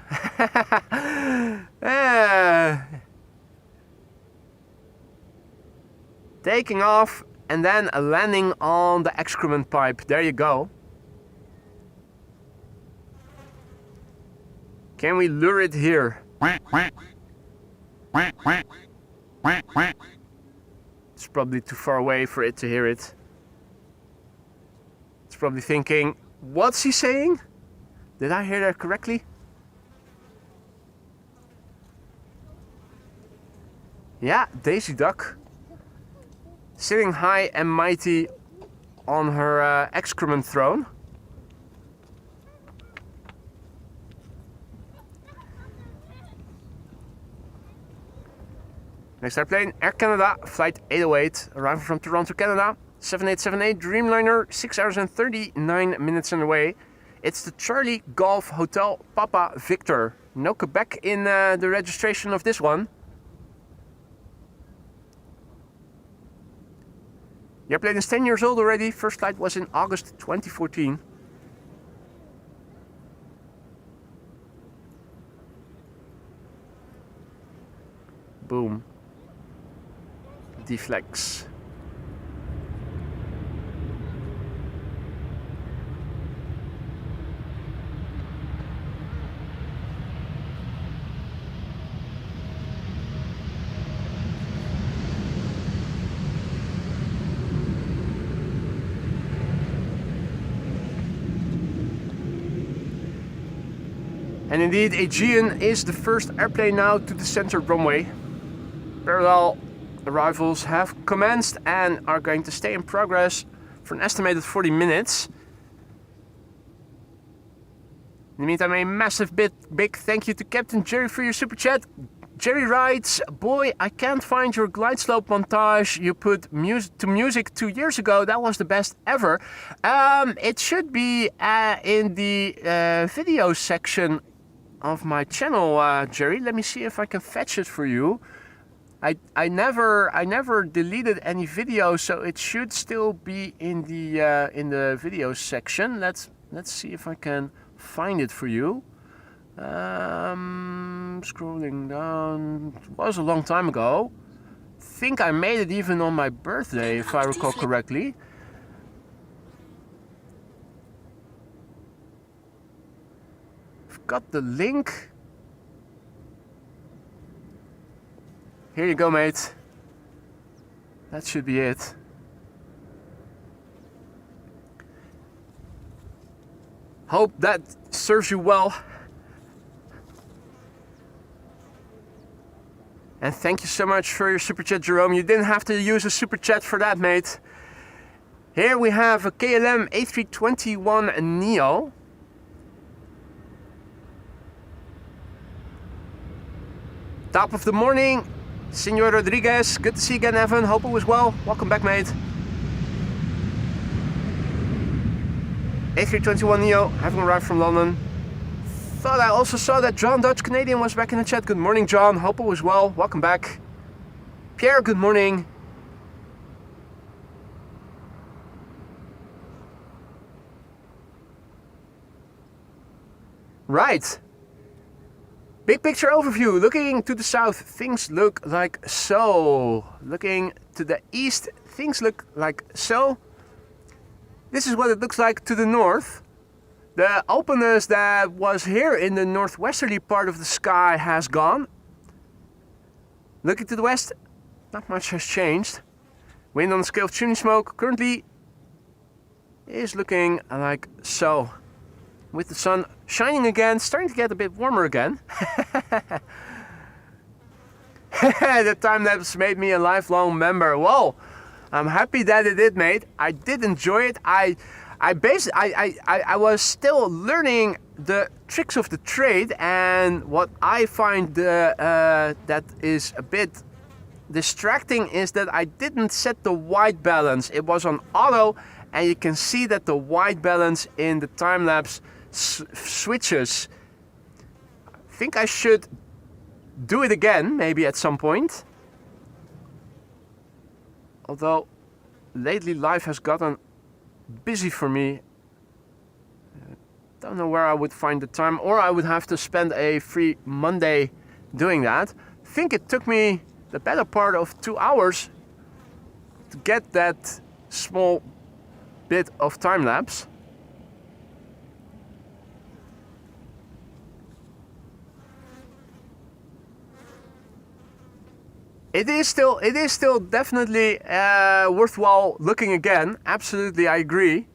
Taking off and then landing on the excrement pipe. There you go. Can we lure it here? It's probably too far away for it to hear it. It's probably thinking, what's he saying? Did I hear that correctly? Yeah, Daisy Duck. Sitting high and mighty on her excrement throne. Next airplane, Air Canada, flight 808, arrival from Toronto, Canada, 7878 Dreamliner, 6 hours and 39 minutes on the way. It's the Charlie Golf Hotel Papa Victor. No Quebec in the registration of this one. The airplane is 10 years old already. First flight was in August 2014. Boom. Deflex. And indeed, Aegean is the first airplane now to the center runway. Parallel arrivals have commenced and are going to stay in progress for an estimated 40 minutes. In the meantime, a massive big thank you to Captain Jerry for your super chat. Jerry writes, boy, I can't find your glide slope montage you put to music 2 years ago. That was the best ever. It should be in the video section of my channel, Jerry. Let me see if I can fetch it for you. I never deleted any videos, so it should still be in the video section. Let's see if I can find it for you. Scrolling down, it was a long time ago. Think I made it even on my birthday, if I recall correctly. I've got the link. Here you go, mate. That should be it. Hope that serves you well. And thank you so much for your super chat, Jerome. You didn't have to use a super chat for that, mate. Here we have a KLM A321neo. Top of the morning, Senor Rodriguez. Good to see you again, Evan. Hope it was well. Welcome back, mate. A321neo, having arrived from London. Thought I also saw that John Dutch Canadian was back in the chat. Good morning, John. Hope it was well. Welcome back. Pierre, good morning. Right. Big picture overview. Looking to the south, things look like so. Looking to the east, things look like so. This is what it looks like to the north. The openness that was here in the northwesterly part of the sky has gone. Looking to the west, not much has changed. Wind on the scale of chimney smoke currently is looking like so. With the sun shining again, starting to get a bit warmer again. The time lapse made me a lifelong member. Whoa, I'm happy that it did, mate. I did enjoy it. I was still learning the tricks of the trade, and what I find that is a bit distracting is that I didn't set the white balance. It was on auto, and you can see that the white balance in the time lapse switches. I think I should do it again, maybe at some point. Although lately life has gotten busy for me. Don't know where I would find the time, or I would have to spend a free Monday doing that. I think it took me the better part of 2 hours to get that small bit of time lapse. It is still definitely worthwhile looking again. Absolutely, I agree.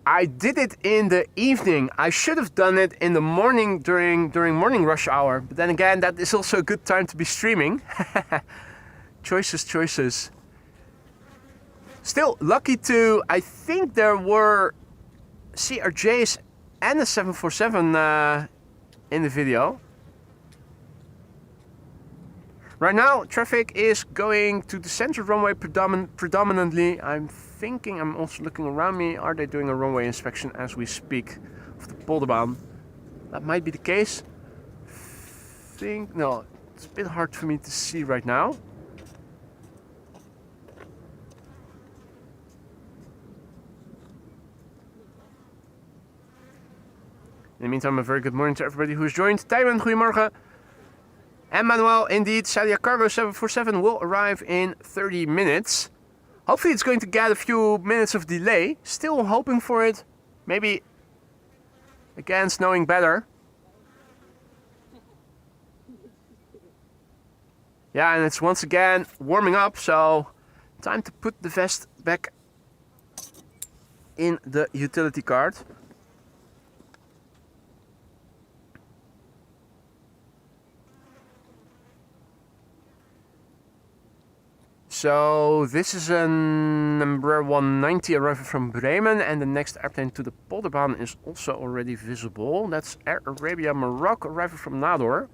I did it in the evening. I should have done it in the morning during morning rush hour. But then again, that is also a good time to be streaming. Choices. Still lucky to, I think there were CRJs and a 747 in the video. Right now, traffic is going to the central runway predominantly. I'm thinking, I'm also looking around me. Are they doing a runway inspection as we speak of the Polderbaan? That might be the case. No, it's a bit hard for me to see right now. In the meantime, a very good morning to everybody who's joined. Tijmen, goedemorgen. And Manuel, indeed, Sadia Cargo 747 will arrive in 30 minutes. Hopefully it's going to get a few minutes of delay. Still hoping for it. Maybe against knowing better. Yeah, and it's once again warming up, so time to put the vest back in the utility card. So this is an Embraer 190 arriving from Bremen, and the next airplane to the Polderbaan is also already visible. That's Air Arabia Morocco arriving from Nador.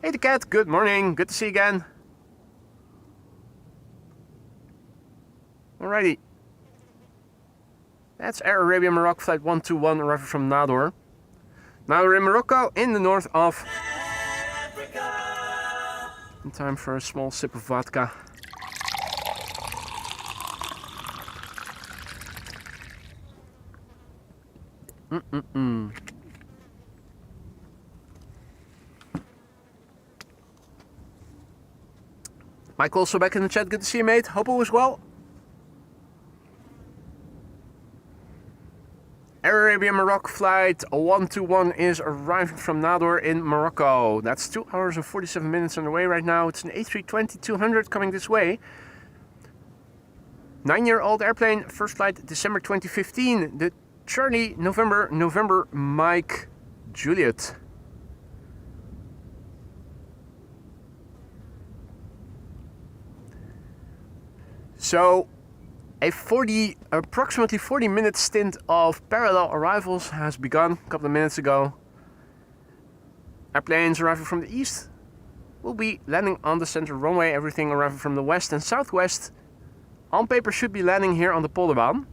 Hey the cat, good morning, good to see you again. Alrighty. That's Air Arabia Morocco flight 121 arriving from Nador. Nador in Morocco in the north of Africa. In time for a small sip of vodka. Mike also back in the chat. Good to see you, mate. Hope all is well. Air Arabia Morocco flight 121 is arriving from Nador in Morocco. That's 2 hours and 47 minutes on the way right now. It's an A320-200 coming this way. 9-year-old airplane, first flight December 2015. The Charlie November Mike Juliet. So approximately 40-minute stint of parallel arrivals has begun a couple of minutes ago. Airplanes arriving from the east will be landing on the center runway. Everything arriving from the west and southwest on paper should be landing here on the Polderbaan.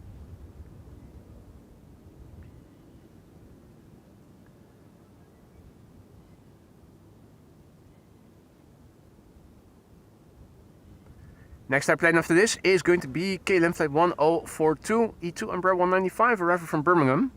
Next airplane after this is going to be KLM Flight 1042 E2 Embraer 195 arriving from Birmingham.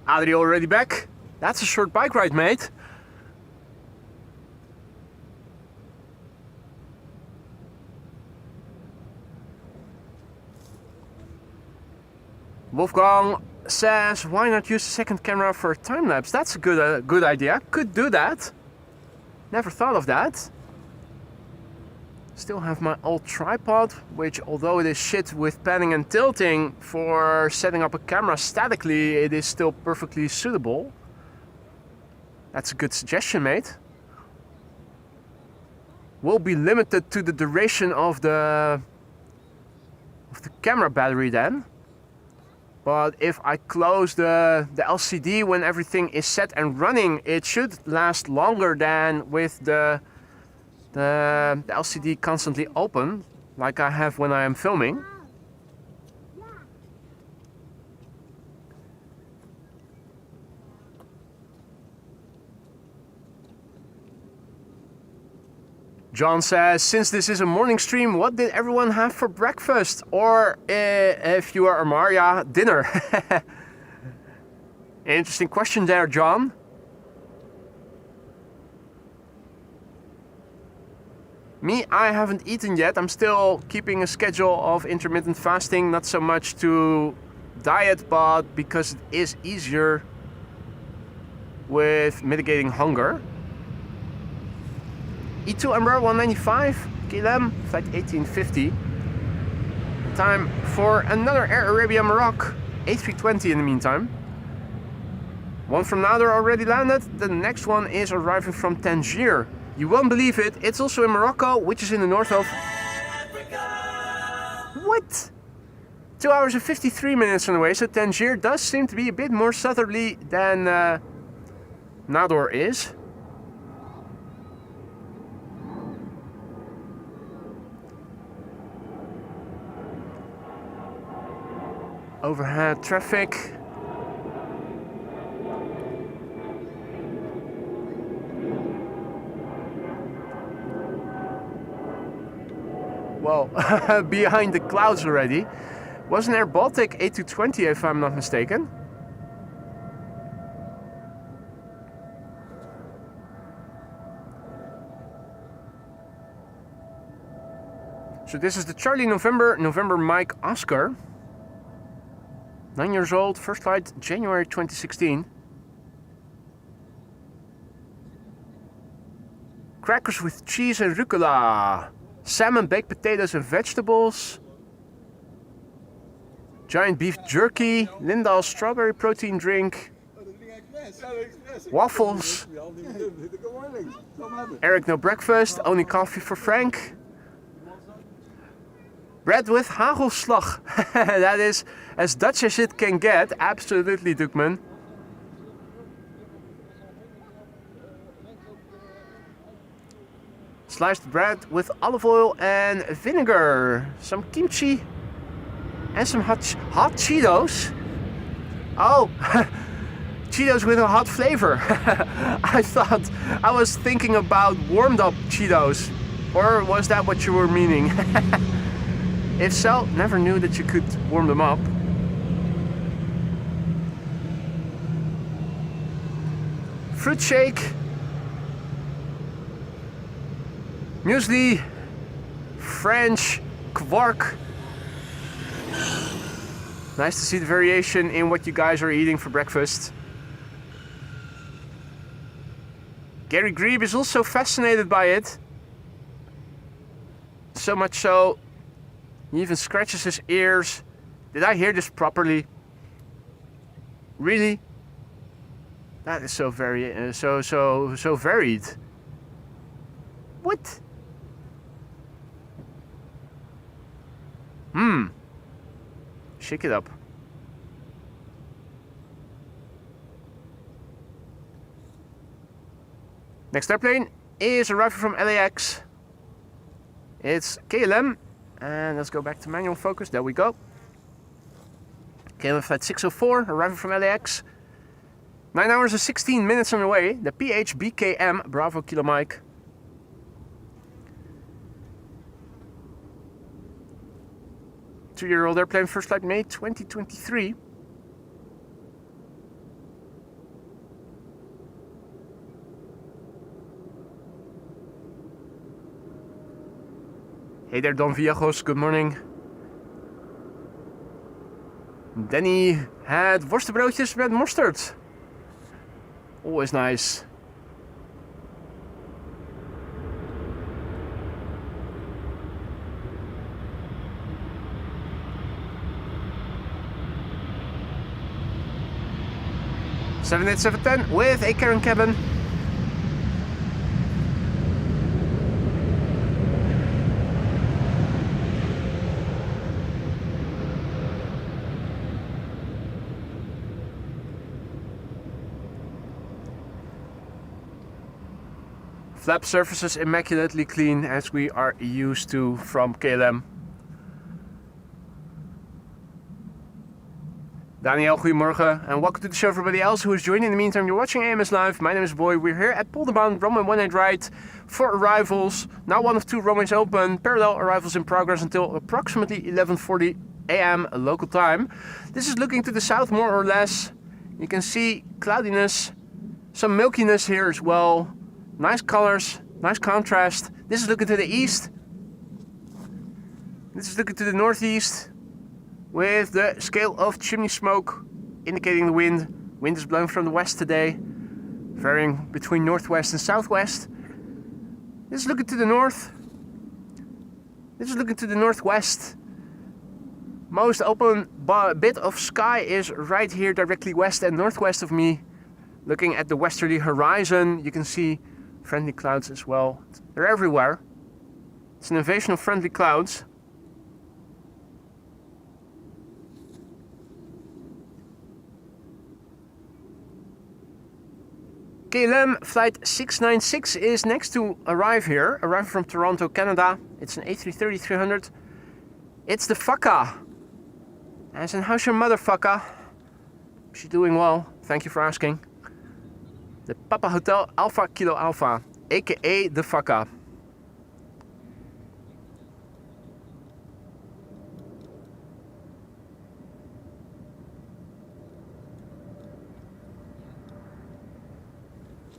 Adri already back? That's a short bike ride, mate. Wolfgang says, why not use the second camera for a time lapse? That's a good idea. Could do that. Never thought of that. Still have my old tripod, which although it is shit with panning and tilting for setting up a camera statically, it is still perfectly suitable. That's a good suggestion, mate. Will be limited to the duration of the camera battery then. But if I close the LCD when everything is set and running, it should last longer than with the LCD constantly open, like I have when I am filming. John says, since this is a morning stream, what did everyone have for breakfast? Or if you are Amaria, dinner. Interesting question there, John. Me, I haven't eaten yet. I'm still keeping a schedule of intermittent fasting, not so much to diet, but because it is easier with mitigating hunger. E2 Embraer 195, KLM, flight 1850. Time for another Air Arabia Morocco, A320 in the meantime. One from Nador already landed, the next one is arriving from Tangier. You won't believe it, it's also in Morocco, which is in the north of... What? 2 hours and 53 minutes on the way, so Tangier does seem to be a bit more southerly than Nador is. Overhead traffic. Well, behind the clouds already. Was an Air Baltic A220 if I'm not mistaken. So this is the Charlie November Mike Oscar. 9 years old, first flight January 2016. Crackers with cheese and rucola. Salmon, baked potatoes and vegetables. Giant beef jerky. Lindahl's strawberry protein drink. Waffles. Eric, no breakfast, only coffee for Frank. Bread with hagelslag. That is as Dutch as it can get. Absolutely, Dukman. Sliced bread with olive oil and vinegar. Some kimchi. And some hot Cheetos. Oh, Cheetos with a hot flavor. I was thinking about warmed up Cheetos. Or was that what you were meaning? If so, never knew that you could warm them up. Fruit shake. Muesli. French quark. Nice to see the variation in what you guys are eating for breakfast. Gary Grebe is also fascinated by it. So much so, he even scratches his ears. Did I hear this properly? Really? That is so very, so varied. What? Shake it up. Next airplane is arriving from LAX. It's KLM. And let's go back to manual focus. There we go. KLM flight 604, arriving from LAX. 9 hours and 16 minutes on the way. The PHBKM, Bravo Kilo Mike. Two-year-old airplane, first flight May 2023. Hey there, Don Villagos, good morning. Danny had worstenbroodjes met mosterd. Always nice. Seven 787-10 with a Karen cabin. Flap surfaces immaculately clean, as we are used to from KLM. Daniel, goedemorgen, and welcome to the show everybody else who is joining. In the meantime, you're watching AMS Live. My name is Boy. We're here at Polderbaan, runway 18 right for arrivals. Now one of two runways open, parallel arrivals in progress until approximately 11:40 a.m. local time. This is looking to the south more or less. You can see cloudiness, some milkiness here as well. Nice colors, nice contrast. This is looking to the east. This is looking to the northeast with the scale of chimney smoke indicating the wind. Wind is blowing from the west today, varying between northwest and southwest. This is looking to the north. This is looking to the northwest. Most open bit of sky is right here directly west and northwest of me. Looking at the westerly horizon, you can see friendly clouds as well. They're everywhere. It's an invasion of friendly clouds. KLM flight 696 is next to arrive here, arriving from Toronto, Canada. It's an A330-300. It's the Fakka. As in, how's your mother, Fakka? She's doing well, thank you for asking. The Papa Hotel Alpha Kilo Alpha, aka the Fakka.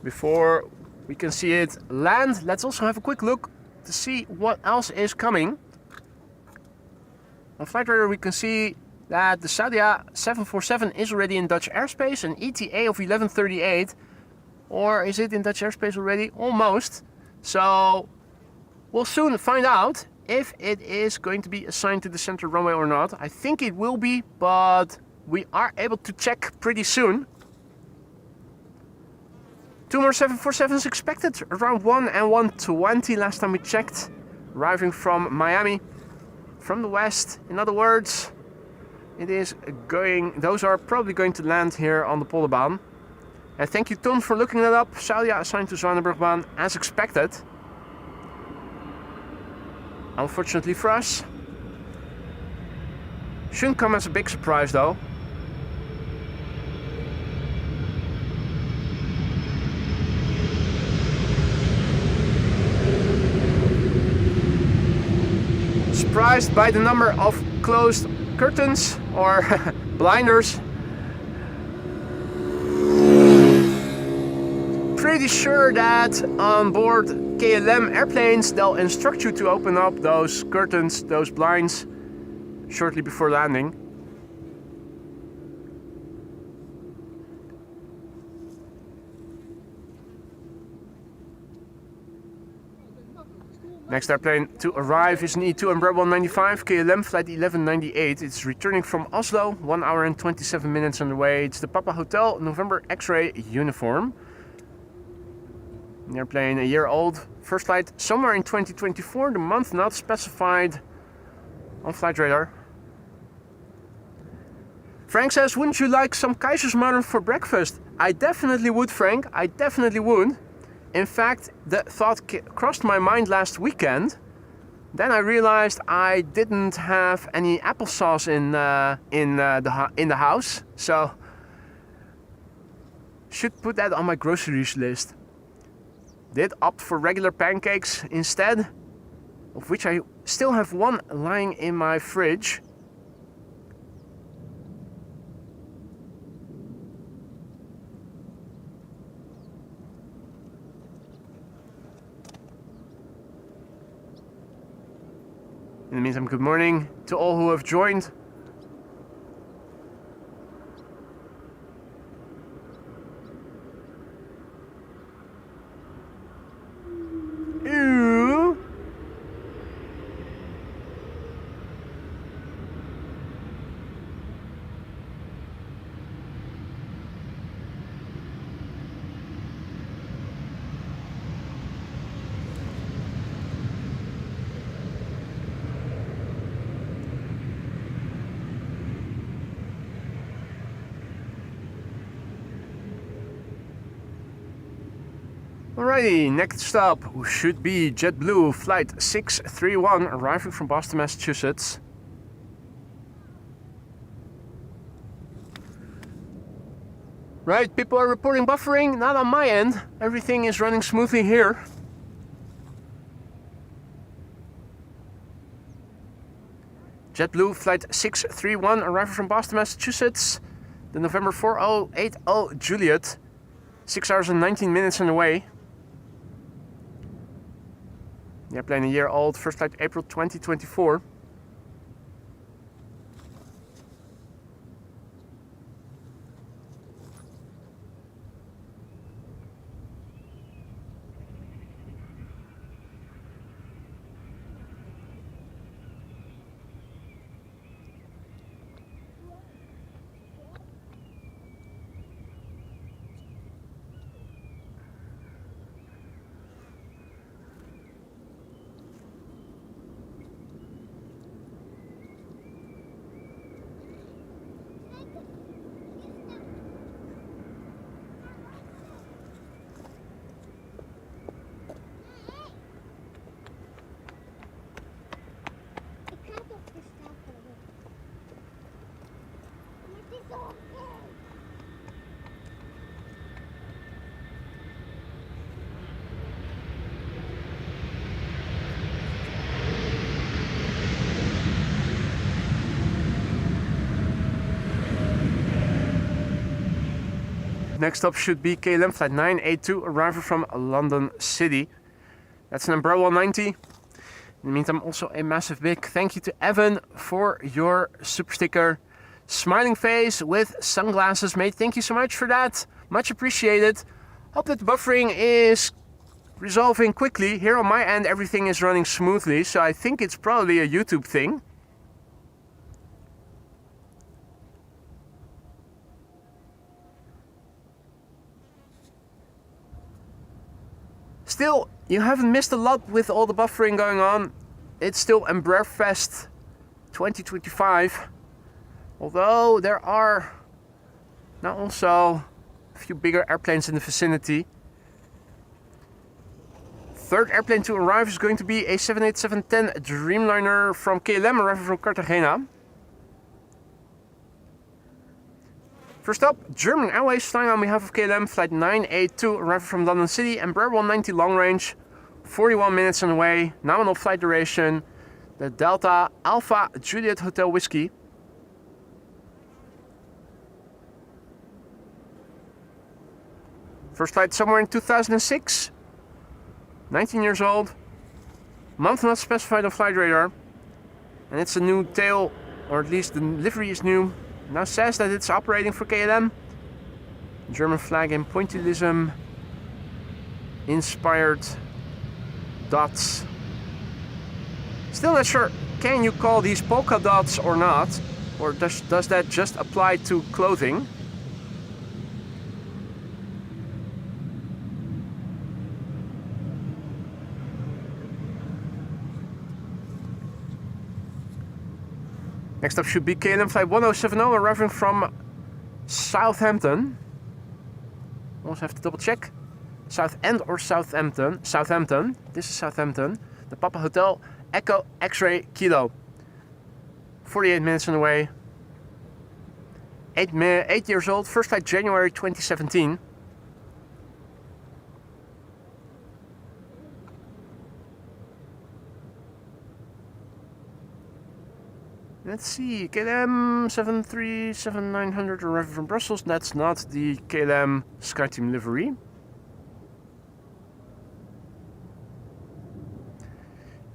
Before we can see it land, let's also have a quick look to see what else is coming. On flight radar we can see that the Saudia 747 is already in Dutch airspace, an ETA of 11:38. Or is it in Dutch airspace already? Almost. So we'll soon find out if it is going to be assigned to the center runway or not. I think it will be, but we are able to check pretty soon. 2 more 747s expected, around 1 and 1:20 last time we checked, arriving from Miami, from the west. In other words, it is going, those are probably going to land here on the Polderbaan. And thank you, Ton, for looking that up. Saudia assigned to Zwanenburgbaan as expected. Unfortunately for us. Shouldn't come as a big surprise though. Surprised by the number of closed curtains or blinders. Pretty sure that on board KLM airplanes they'll instruct you to open up those curtains, those blinds, shortly before landing. Next airplane to arrive is an E2 Embraer 195 KLM flight 1198. It's returning from Oslo, 1 hour and 27 minutes on the way. It's the Papa Hotel November X-ray uniform. An airplane a year old, first flight somewhere in 2024, the month not specified on flight radar. Frank says, wouldn't you like some Kaiserschmarrn for breakfast? I definitely would, Frank, I definitely would. In fact, the thought crossed my mind last weekend. Then I realized I didn't have any applesauce in the house, so should put that on my groceries list. Did opt for regular pancakes instead, of which I still have one lying in my fridge. In the meantime, good morning to all who have joined. Ew. Alrighty, next stop should be JetBlue Flight 631 arriving from Boston, Massachusetts. Right, people are reporting buffering, not on my end. Everything is running smoothly here. JetBlue Flight 631 arriving from Boston, Massachusetts. The November 4080 Juliet. 6 hours and 19 minutes on the way. The airplane a year old, first flight April 2024. Next up should be KLM Flight 982 arriving from London City. That's an Embraer 190. In the meantime, also a massive big thank you to Evan for your super sticker. Smiling face with sunglasses, mate. Thank you so much for that. Much appreciated. Hope that the buffering is resolving quickly. Here on my end, everything is running smoothly, so I think it's probably a YouTube thing. Still, you haven't missed a lot with all the buffering going on. It's still Embraerfest 2025. Although there are now also a few bigger airplanes in the vicinity. Third airplane to arrive is going to be a 787-10 Dreamliner from KLM, arriving from Cartagena. First up, German Airways flying on behalf of KLM, flight 982, arriving from London City, Embraer 190 long range, 41 minutes on the way, nominal flight duration, the Delta Alpha Juliet Hotel Whiskey. First flight somewhere in 2006, 19 years old, month not specified on flight radar, and it's a new tail, or at least the livery is new. Now says that it's operating for KLM. German flag in pointillism inspired dots. Still not sure, can you call these polka dots or not? Or does that just apply to clothing? Next up should be KLM flight 1070, arriving from Southampton. Also have to double check. Southend or Southampton? Southampton. This is Southampton. The Papa Hotel Echo X-Ray Kilo. 48 minutes on the way. 8 years old. First flight January 2017. Let's see, KLM 737-900 arriving from Brussels. That's not the KLM SkyTeam livery.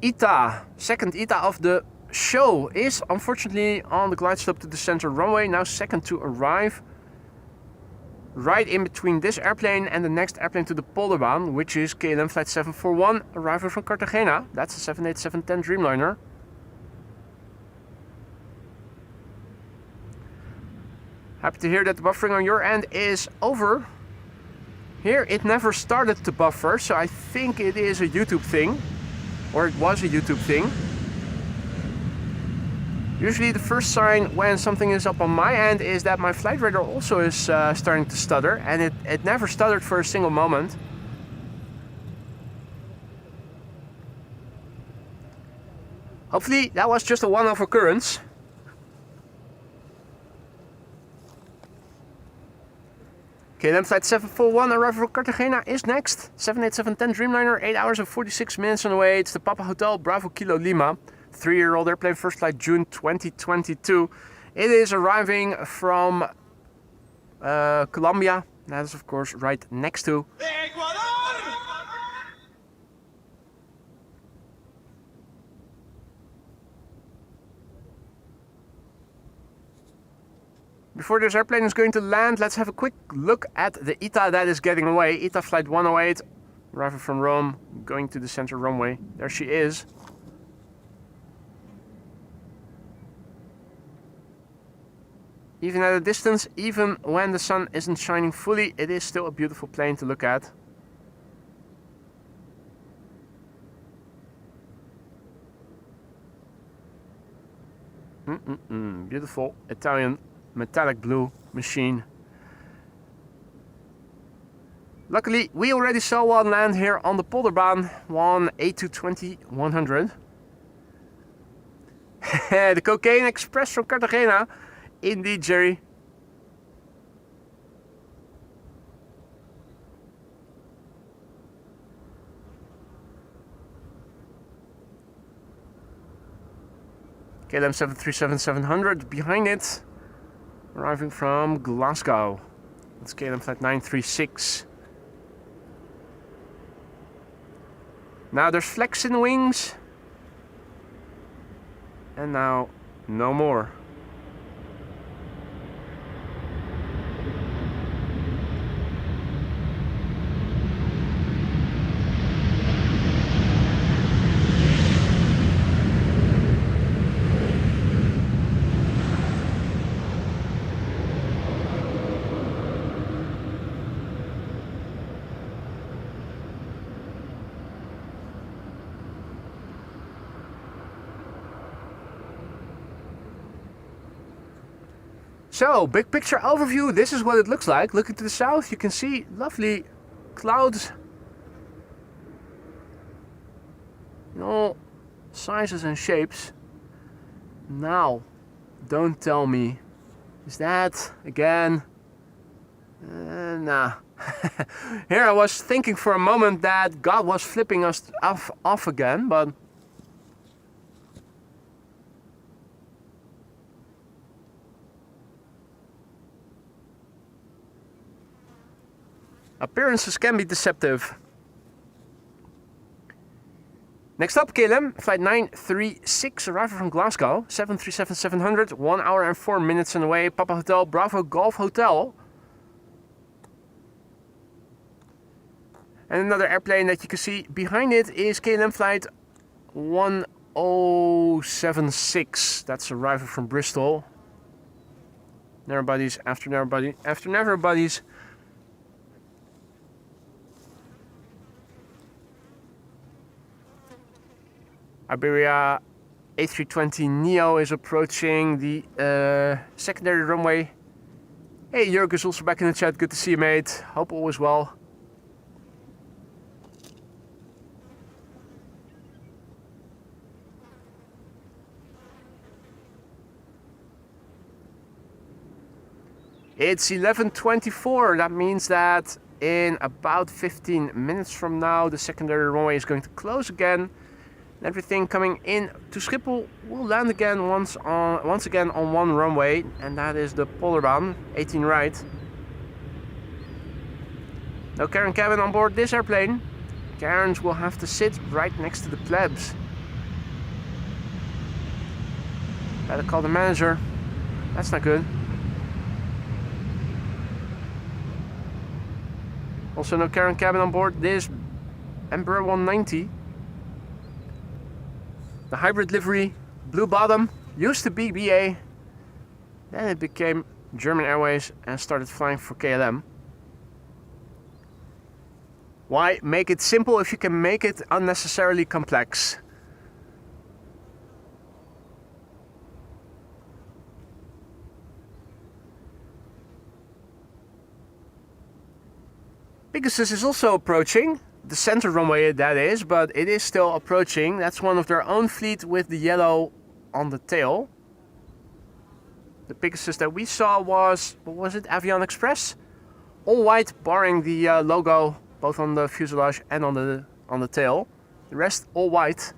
ETA, second ETA of the show, is unfortunately on the glide slope to the center runway. Now second to arrive. Right in between this airplane and the next airplane to the Polderbaan, which is KLM flight 741 arriving from Cartagena. That's a 787-10 Dreamliner. Happy to hear that the buffering on your end is over. Here it never started to buffer, so I think it is a YouTube thing. Or it was a YouTube thing. Usually the first sign when something is up on my end is that my flight radar also is starting to stutter. And it never stuttered for a single moment. Hopefully that was just a one-off occurrence. KLM flight 741 arriving from Cartagena is next. 787-10 Dreamliner, 8 hours and 46 minutes on the way. It's the Papa Hotel Bravo Kilo Lima. 3-year-old airplane, first flight June 2022. It is arriving from Colombia. That is of course right next to Ecuador. Before this airplane is going to land, let's have a quick look at the ETA that is getting away. ETA flight 108, arriving from Rome, going to the center runway. There she is. Even at a distance, even when the sun isn't shining fully, it is still a beautiful plane to look at. Beautiful Italian metallic blue machine. Luckily, we already saw one land here on the Polderbaan, one A220-100. The Cocaine Express from Cartagena. Indeed, Jerry. KLM 737-700 behind it. Arriving from Glasgow. That's KLM flight 936. Now there's flex in the wings. And now, no more. So, big picture overview, this is what it looks like. Looking to the south, you can see lovely clouds in all sizes and shapes. Now, don't tell me, is that again? Nah. Here I was thinking for a moment that God was flipping us off again, but appearances can be deceptive. Next up, KLM, flight 936, arrival from Glasgow, 737-700, 1 hour and 4 minutes on the way, Papa Hotel, Bravo Golf Hotel. And another airplane that you can see behind it is KLM flight 1076. That's arrival from Bristol. Narrow bodies after narrow body after narrow bodies. Iberia A320neo is approaching the secondary runway. Hey, Jörg is also back in the chat. Good to see you, mate. Hope all is well. It's 11:24. That means that in about 15 minutes from now, the secondary runway is going to close again. Everything coming in to Schiphol will land again once again on one runway, and that is the Polderbaan 18 right. No Karen cabin on board this airplane. Karens will have to sit right next to the plebs. Better call the manager. That's not good. Also no Karen cabin on board this Embraer 190. The hybrid livery, blue bottom, used to be BA. Then it became German Airways and started flying for KLM. Why make it simple if you can make it unnecessarily complex? Pegasus is also approaching. The center runway, that is, but it is still approaching. That's one of their own fleet with the yellow on the tail. The Pegasus that we saw was, what was it, Avion Express? All white, barring the logo, both on the fuselage and on the tail. The rest all white.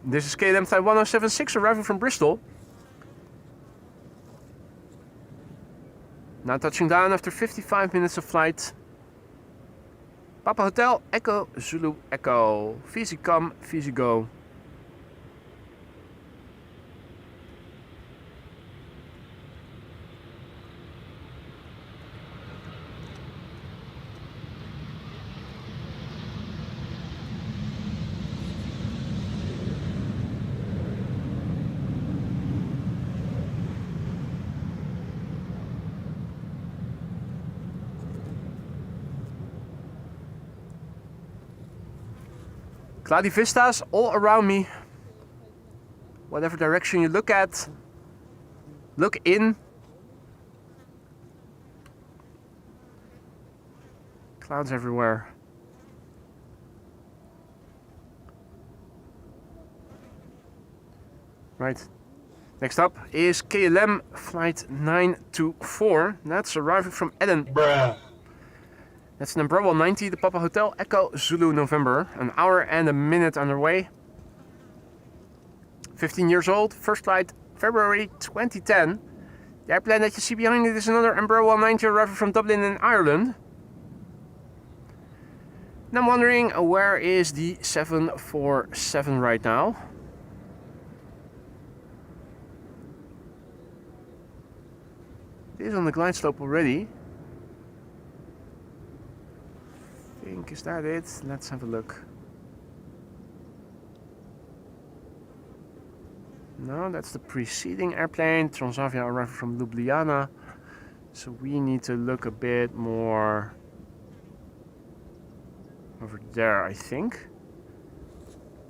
This is KLM flight 1076 arriving from Bristol. Now touching down after 55 minutes of flight. Papa Hotel, Echo, Zulu, Echo. Easy come, easy go. Cloudy vistas all around me. Whatever direction you look at, look in. Clouds everywhere. Right. Next up is KLM flight 924. That's arriving from Eden. Bruh. That's an Embraer 190, the Papa Hotel, Echo, Zulu, November. An hour and a minute underway. 15 years old, first flight February 2010. The airplane that you see behind it is another Embraer 190 arriving from Dublin in Ireland. And I'm wondering, where is the 747 right now? It is on the glide slope already. I think, is that it? Let's have a look. No, that's the preceding airplane, Transavia arriving from Ljubljana. So we need to look a bit more over there, I think.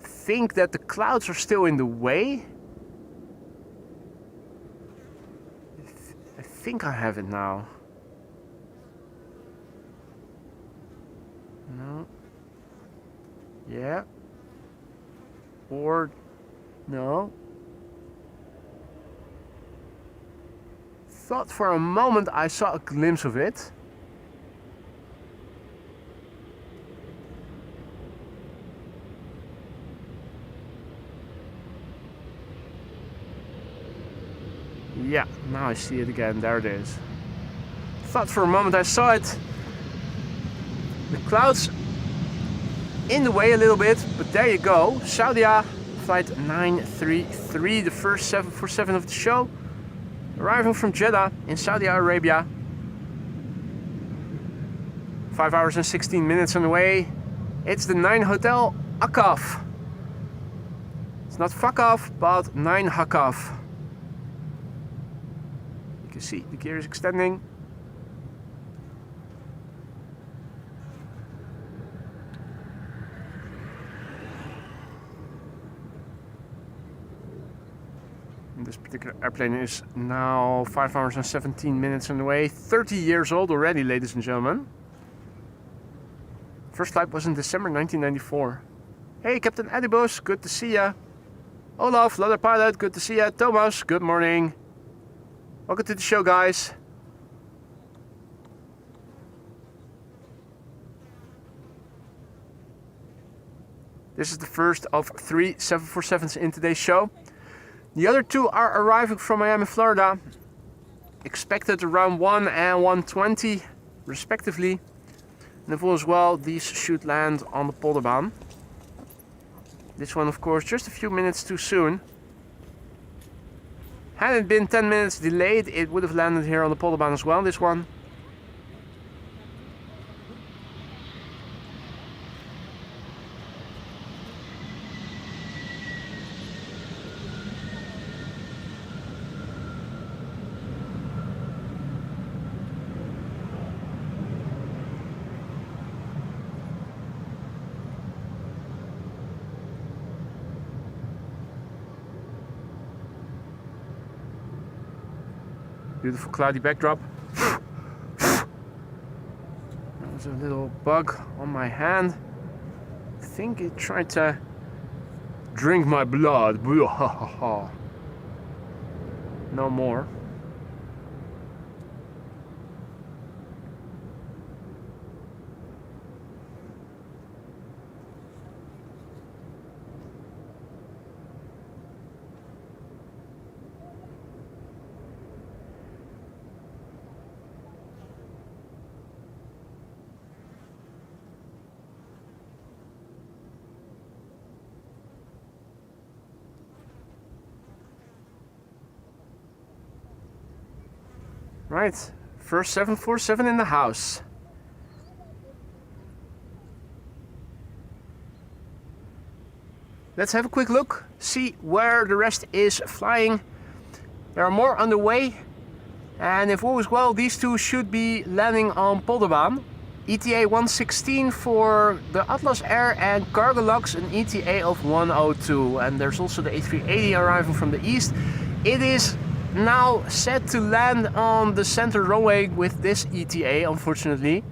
Think that the clouds are still in the way. I think I have it now. No. Yeah. Or no. Thought for a moment I saw a glimpse of it. Yeah, now I see it again. There it is. Thought for a moment I saw it. The clouds in the way a little bit, but there you go. Saudia, flight 933, the first 747 of the show. Arriving from Jeddah in Saudi Arabia. 5 hours and 16 minutes on the way. It's the 9 Hotel Akaf. It's not fuck off, but 9 Hakaf. You can see the gear is extending. This particular airplane is now 5 hours and 17 minutes on the way. 30 years old already, ladies and gentlemen. First flight was in December 1994. Hey, Captain Adibus, good to see ya. Olaf, Leather Pilot, good to see ya. Thomas, good morning. Welcome to the show, guys. This is the first of 3 747s in today's show. The other two are arriving from Miami, Florida, expected around 1 and 1:20 respectively. And if all is well, these should land on the Polderbaan. This one, of course, just a few minutes too soon. Had it been 10 minutes delayed, it would have landed here on the Polderbaan as well, this one. Beautiful cloudy backdrop. There was a little bug on my hand. I think it tried to drink my blood. No more. Right, first 747 in the house. Let's have a quick look, see where the rest is flying. There are more on the way, and if all is well, these two should be landing on Polderbaan. ETA 116 for the Atlas Air and Cargolux, an ETA of 102. And there's also the A380 arriving from the east. It is now set to land on the center runway with this ETA, unfortunately.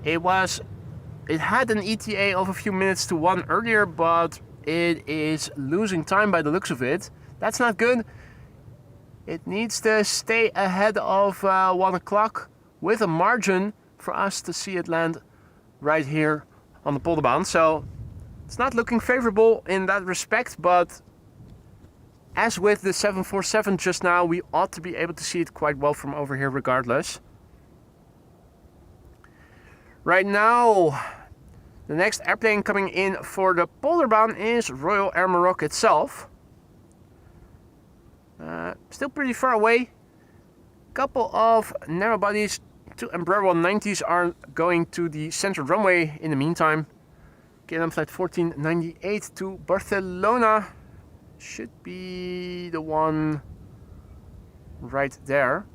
It had an ETA of a few minutes to 1 earlier, but it is losing time by the looks of it. That's not good. It needs to stay ahead of 1 o'clock with a margin for us to see it land right here on the Polderbaan. So it's not looking favorable in that respect, but as with the 747 just now, we ought to be able to see it quite well from over here regardless. Right now, the next airplane coming in for the Polderbaan is Royal Air Maroc itself. Still pretty far away. Couple of narrow bodies, 2 Embraer 190s are going to the center runway in the meantime. KLM flight 1498 to Barcelona should be the one right there.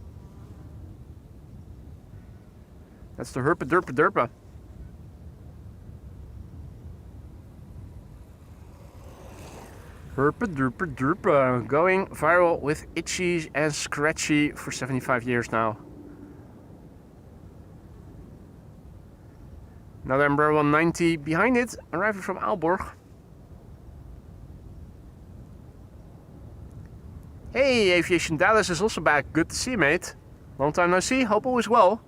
That's the Herpa Derpa Derpa. Herpa Derpa Derpa, going viral with Itchy and Scratchy for 75 years now. Another Embraer 190 behind it, arriving from Aalborg. Hey, Aviation Dallas is also back. Good to see you, mate. Long time no see, hope all is well.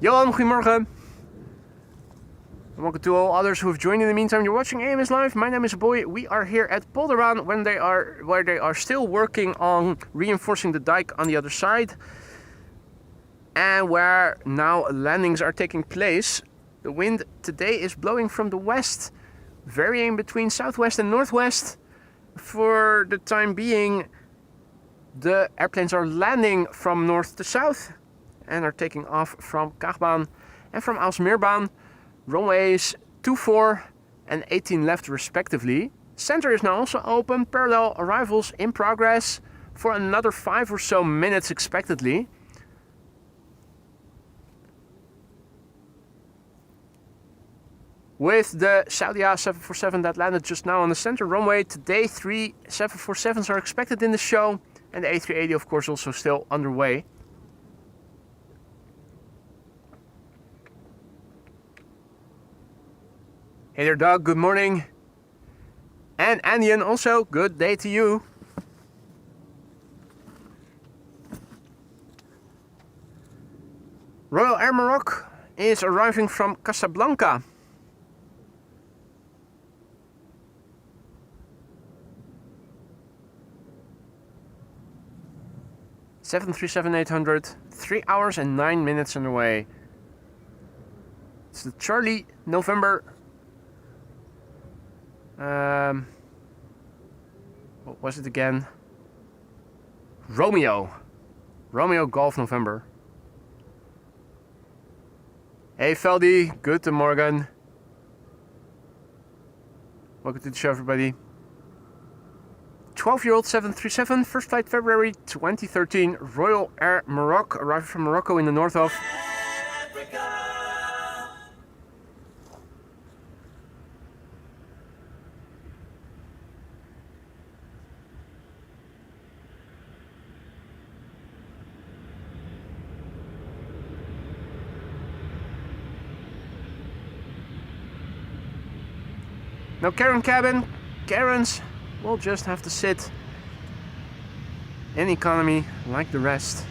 Johan, goedemorgen. And welcome to all others who have joined in the meantime. You're watching AMS Live. My name is Boy. We are here at Polderbaan where they are still working on reinforcing the dike on the other side. And where now landings are taking place. The wind today is blowing from the west, varying between southwest and northwest. For the time being, the airplanes are landing from north to south and are taking off from Kaagbaan and from Aalsmeerbaan. Runways 24 and 18 left respectively. Center is now also open, parallel arrivals in progress for another 5 or so minutes expectedly. With the Saudia 747 that landed just now on the center runway, today 3 747s are expected in the show, and the A380 of course also still underway. Hey there, Doug, good morning. And Andian also, good day to you. Royal Air Maroc is arriving from Casablanca. (737-800), 3 hours and 9 minutes on the way. It's the Charlie November. What was it again? Romeo Golf November. Hey Veldy, good morgen. Welcome to the show, everybody. 12-year-old 737, first flight February 2013, Royal Air Maroc, arriving from Morocco in the north of Africa. No Karen cabin. Karens will just have to sit in economy like the rest.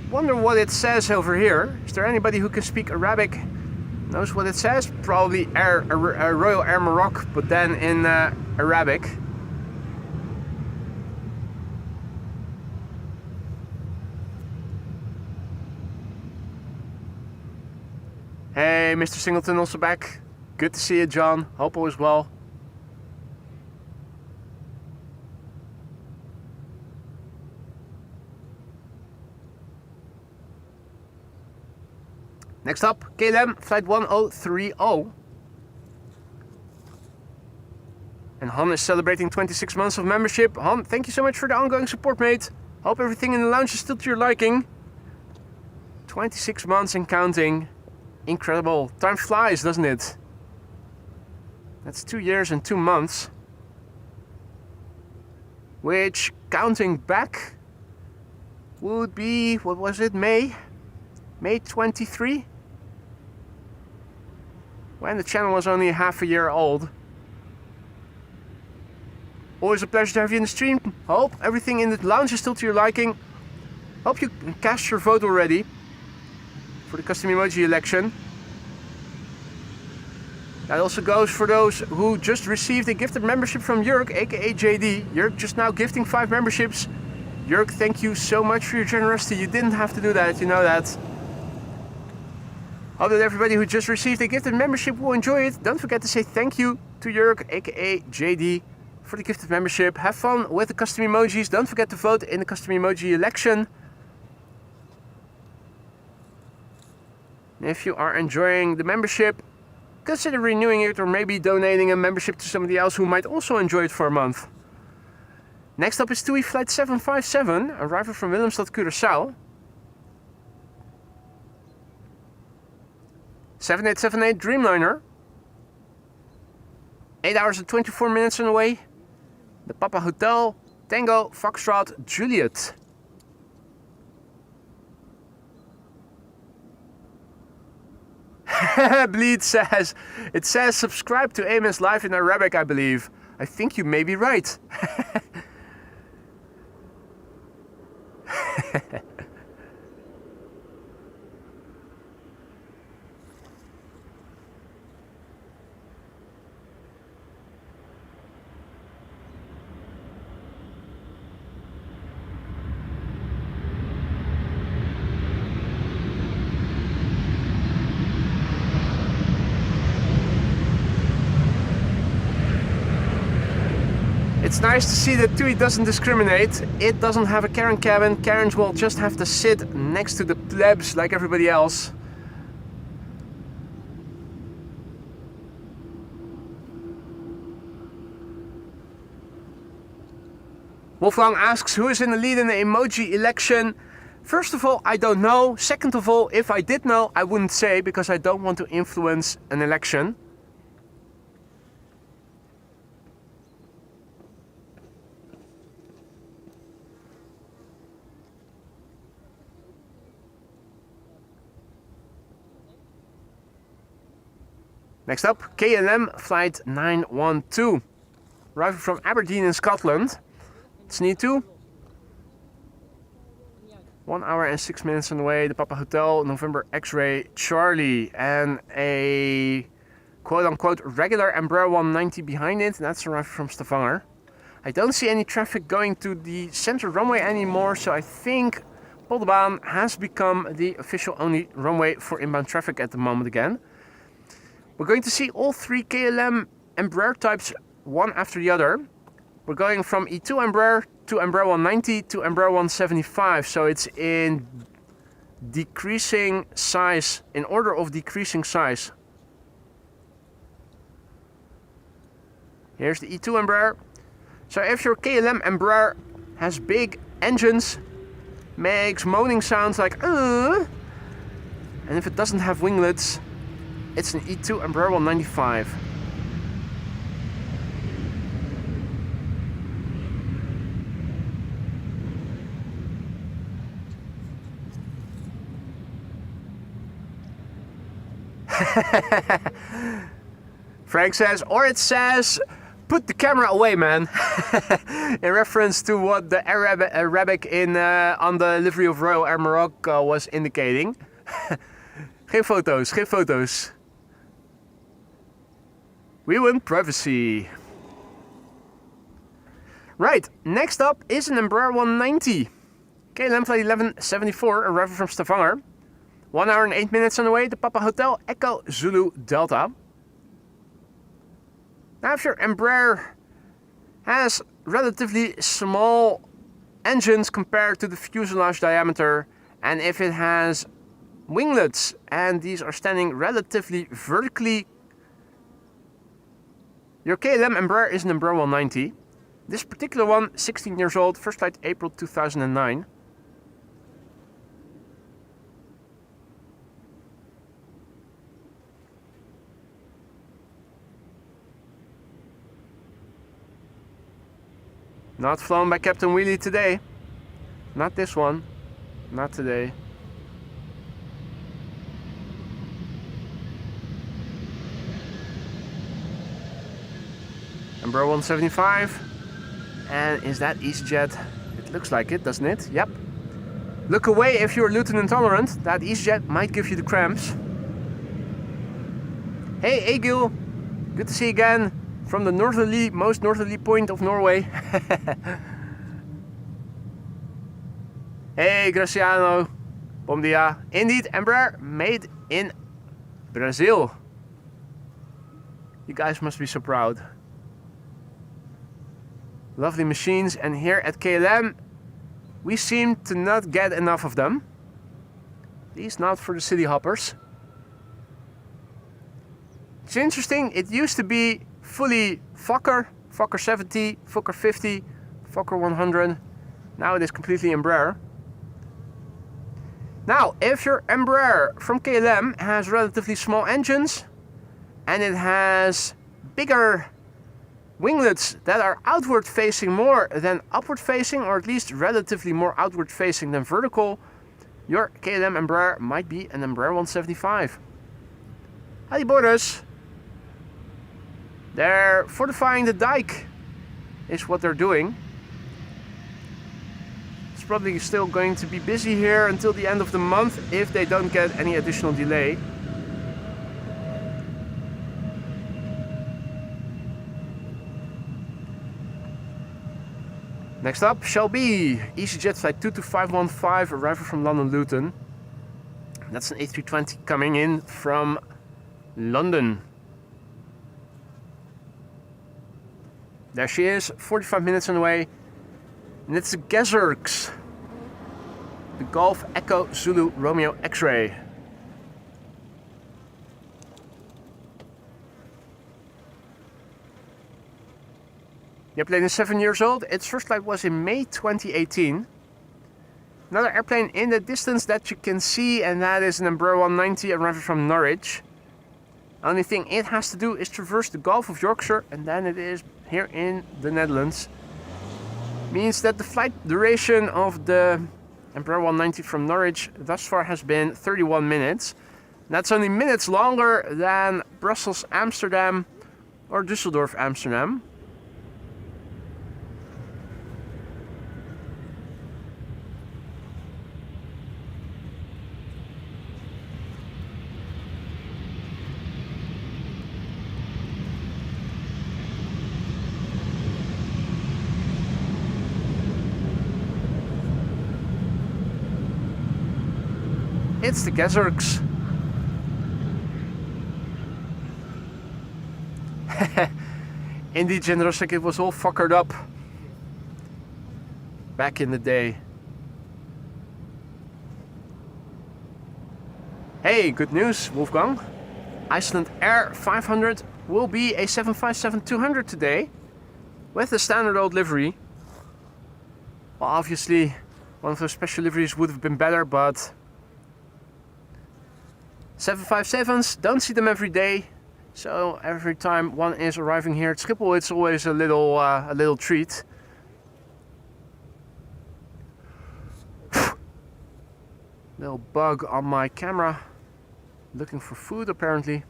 Wonder what it says over here. Is there anybody who can speak Arabic? Knows what it says? Probably Royal Air Maroc, but then in Arabic. Hey, Mr. Singleton also back. Good to see you, John. Hope all is well. Next up, KLM flight 1030. And Han is celebrating 26 months of membership. Han, thank you so much for the ongoing support, mate. Hope everything in the lounge is still to your liking. 26 months and counting. Incredible. Time flies, doesn't it? That's 2 years and 2 months. Which, counting back, would be, what was it, May? May 23? When the channel was only half a year old. Always a pleasure to have you in the stream. Hope everything in the lounge is still to your liking. Hope you cast your vote already for the custom emoji election. That also goes for those who just received a gifted membership from Jörg, aka JD. Jörg just now gifting 5 memberships. Jörg, thank you so much for your generosity. You didn't have to do that, you know that. Hope that everybody who just received a gifted membership will enjoy it. Don't forget to say thank you to Jörg, aka JD, for the gifted membership. Have fun with the custom emojis. Don't forget to vote in the custom emoji election. If you are enjoying the membership, consider renewing it or maybe donating a membership to somebody else who might also enjoy it for a month. Next up is TUI Flight 757, arriving from Willemstad, Curaçao. 7878 Dreamliner. 8 hours and 24 minutes on the way. The Papa Hotel, Tango, Foxtrot, Juliet. Bleed says, it says subscribe to Amos Live in Arabic, I believe. I think you may be right. It's nice to see that TUI doesn't discriminate. It doesn't have a Karen cabin. Karens will just have to sit next to the plebs like everybody else. Wolfgang asks, who is in the lead in the emoji election? First of all, I don't know. Second of all, if I did know, I wouldn't say because I don't want to influence an election. Next up, KLM Flight 912, arriving from Aberdeen in Scotland. It's Sneed2. 1 hour and 6 minutes on the way. The Papa Hotel, November X-Ray Charlie, and a quote-unquote regular Embraer 190 behind it. That's arriving from Stavanger. I don't see any traffic going to the center runway anymore, so I think Polderbaan has become the official only runway for inbound traffic at the moment again. We're going to see all 3 KLM Embraer types one after the other. We're going from E2 Embraer to Embraer 190 to Embraer 175. So it's in decreasing size, in order of decreasing size. Here's the E2 Embraer. So if your KLM Embraer has big engines, makes moaning sounds like and if it doesn't have winglets, it's an E2 Embraer 195. Frank says, or it says, put the camera away, man. In reference to what the Arabic in on the livery of Royal Air Morocco was indicating. Geen foto's, geen foto's. We want privacy. Right, next up is an Embraer 190. KLM Flight 1174, arriving from Stavanger. 1 hour and 8 minutes on the way to Papa Hotel, Echo Zulu Delta. Now if your Embraer has relatively small engines compared to the fuselage diameter, and if it has winglets and these are standing relatively vertically, your KLM Embraer is an Embraer 190. This particular one, 16 years old, first flight April 2009. Not flown by Captain Wheelie today. Not this one. Not today. Embraer 175. And is that EasyJet? It looks like it, doesn't it? Yep. Look away if you're gluten intolerant. That EasyJet might give you the cramps. Hey, Egil. Good to see you again from the most northerly point of Norway. Hey, Graciano. Bom dia. Indeed, Embraer made in Brazil. You guys must be so proud. Lovely machines, and here at KLM we seem to not get enough of them. At least not for the city hoppers. It's interesting, it used to be fully Fokker 70, Fokker 50, Fokker 100. Now it is completely Embraer. Now, if your Embraer from KLM has relatively small engines and it has bigger winglets that are outward facing more than upward facing, or at least relatively more outward facing than vertical, your KLM Embraer might be an Embraer 175. Howdy, Boris. They're fortifying the dike, is what they're doing. It's probably still going to be busy here until the end of the month if they don't get any additional delay. Next up shall be EasyJet flight 22515 arrival from London Luton. That's an A320 coming in from London. There she is, 45 minutes on the way. And it's the Gezerks. The Golf Echo Zulu Romeo X-Ray. The airplane is 7 years old. Its first flight was in May 2018. Another airplane in the distance that you can see, and that is an Embraer 190 arriving from Norwich. Only thing it has to do is traverse the Gulf of Yorkshire, and then it is here in the Netherlands. Means that the flight duration of the Embraer 190 from Norwich thus far has been 31 minutes. That's only minutes longer than Brussels Amsterdam or Düsseldorf Amsterdam. It's the Gezerks. Indeed, Jendrosek, it was all fuckered up back in the day. Hey, good news, Wolfgang. Iceland Air 500 will be a 757-200 today with the standard old livery. Well, obviously, one of those special liveries would have been better, but 757s, don't see them every day, so every time one is arriving here at Schiphol, it's always a little treat. Little bug on my camera, looking for food apparently.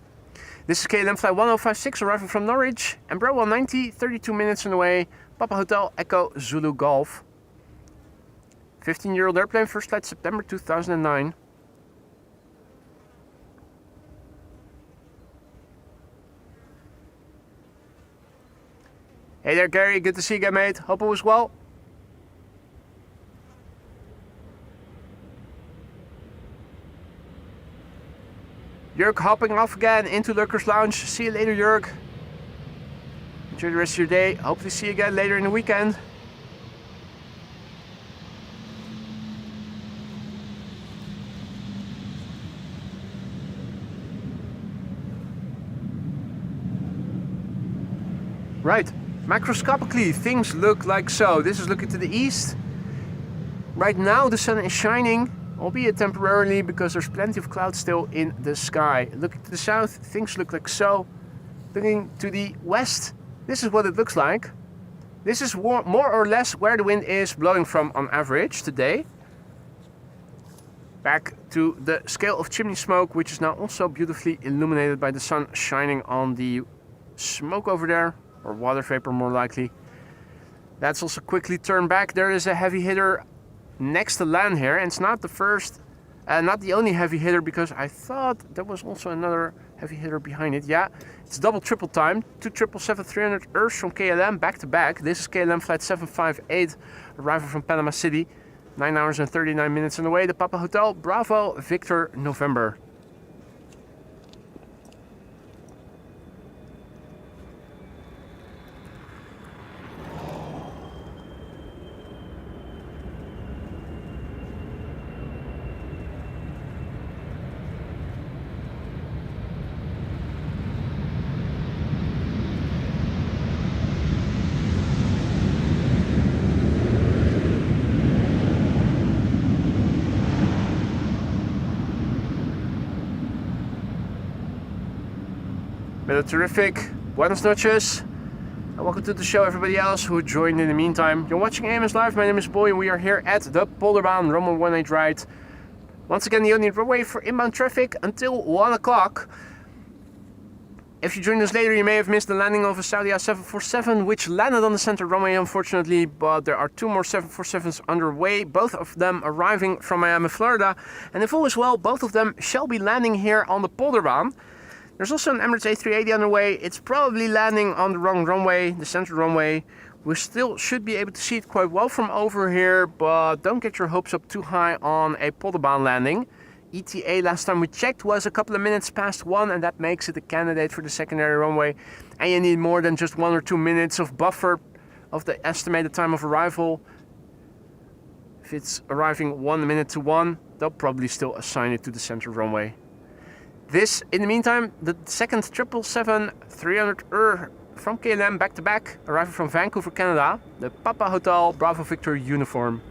This is KLM flight 1056 arriving from Norwich, Embraer 190, 32 minutes on the way, Papa Hotel Echo Zulu Golf. 15-year-old airplane, first flight September 2009. Hey there, Gary. Good to see you again, mate. Hope all is well. Jörg hopping off again into Lurkers Lounge. See you later, Jörg. Enjoy the rest of your day. Hopefully see you again later in the weekend. Right. Macroscopically, things look like so. This is looking to the east. Right now the sun is shining, albeit temporarily because there's plenty of clouds still in the sky. Looking to the south, things look like so. Looking to the west, this is what it looks like. This is more or less where the wind is blowing from on average today. Back to the scale of chimney smoke, which is now also beautifully illuminated by the sun shining on the smoke over there. Or water vapor more likely. That's also quickly turned back. There is a heavy hitter next to land here, and it's not the first, not the only heavy hitter, because I thought there was also another heavy hitter behind it. Yeah, it's double triple time. 2 777-300 ERs from KLM back to back. This is KLM flight 758, arrival from Panama City. 9 hours and 39 minutes on the way. The Papa Hotel, Bravo, Victor, November. With a terrific buenos noches, and welcome to the show everybody else who joined in the meantime. You're watching AMS Live, my name is Boy and we are here at the Polderbaan Runway 18 ride. Once again the only runway for inbound traffic until 1 o'clock. If you joined us later you may have missed the landing of a Saudi 747 which landed on the center runway unfortunately, but there are 2 more 747s underway, both of them arriving from Miami, Florida, and if all is well both of them shall be landing here on the Polderbaan. There's also an Emirates A380 underway. It's probably landing on the wrong runway, the center runway. We still should be able to see it quite well from over here, but don't get your hopes up too high on a Polderbaan landing. ETA last time we checked was a couple of minutes past 1, and that makes it a candidate for the secondary runway. And you need more than just 1 or 2 minutes of buffer of the estimated time of arrival. If it's arriving 1 minute to 1, they'll probably still assign it to the center runway. This, in the meantime, the second 777-300 from KLM back to back, arriving from Vancouver, Canada, the Papa Hotel Bravo Victor uniform.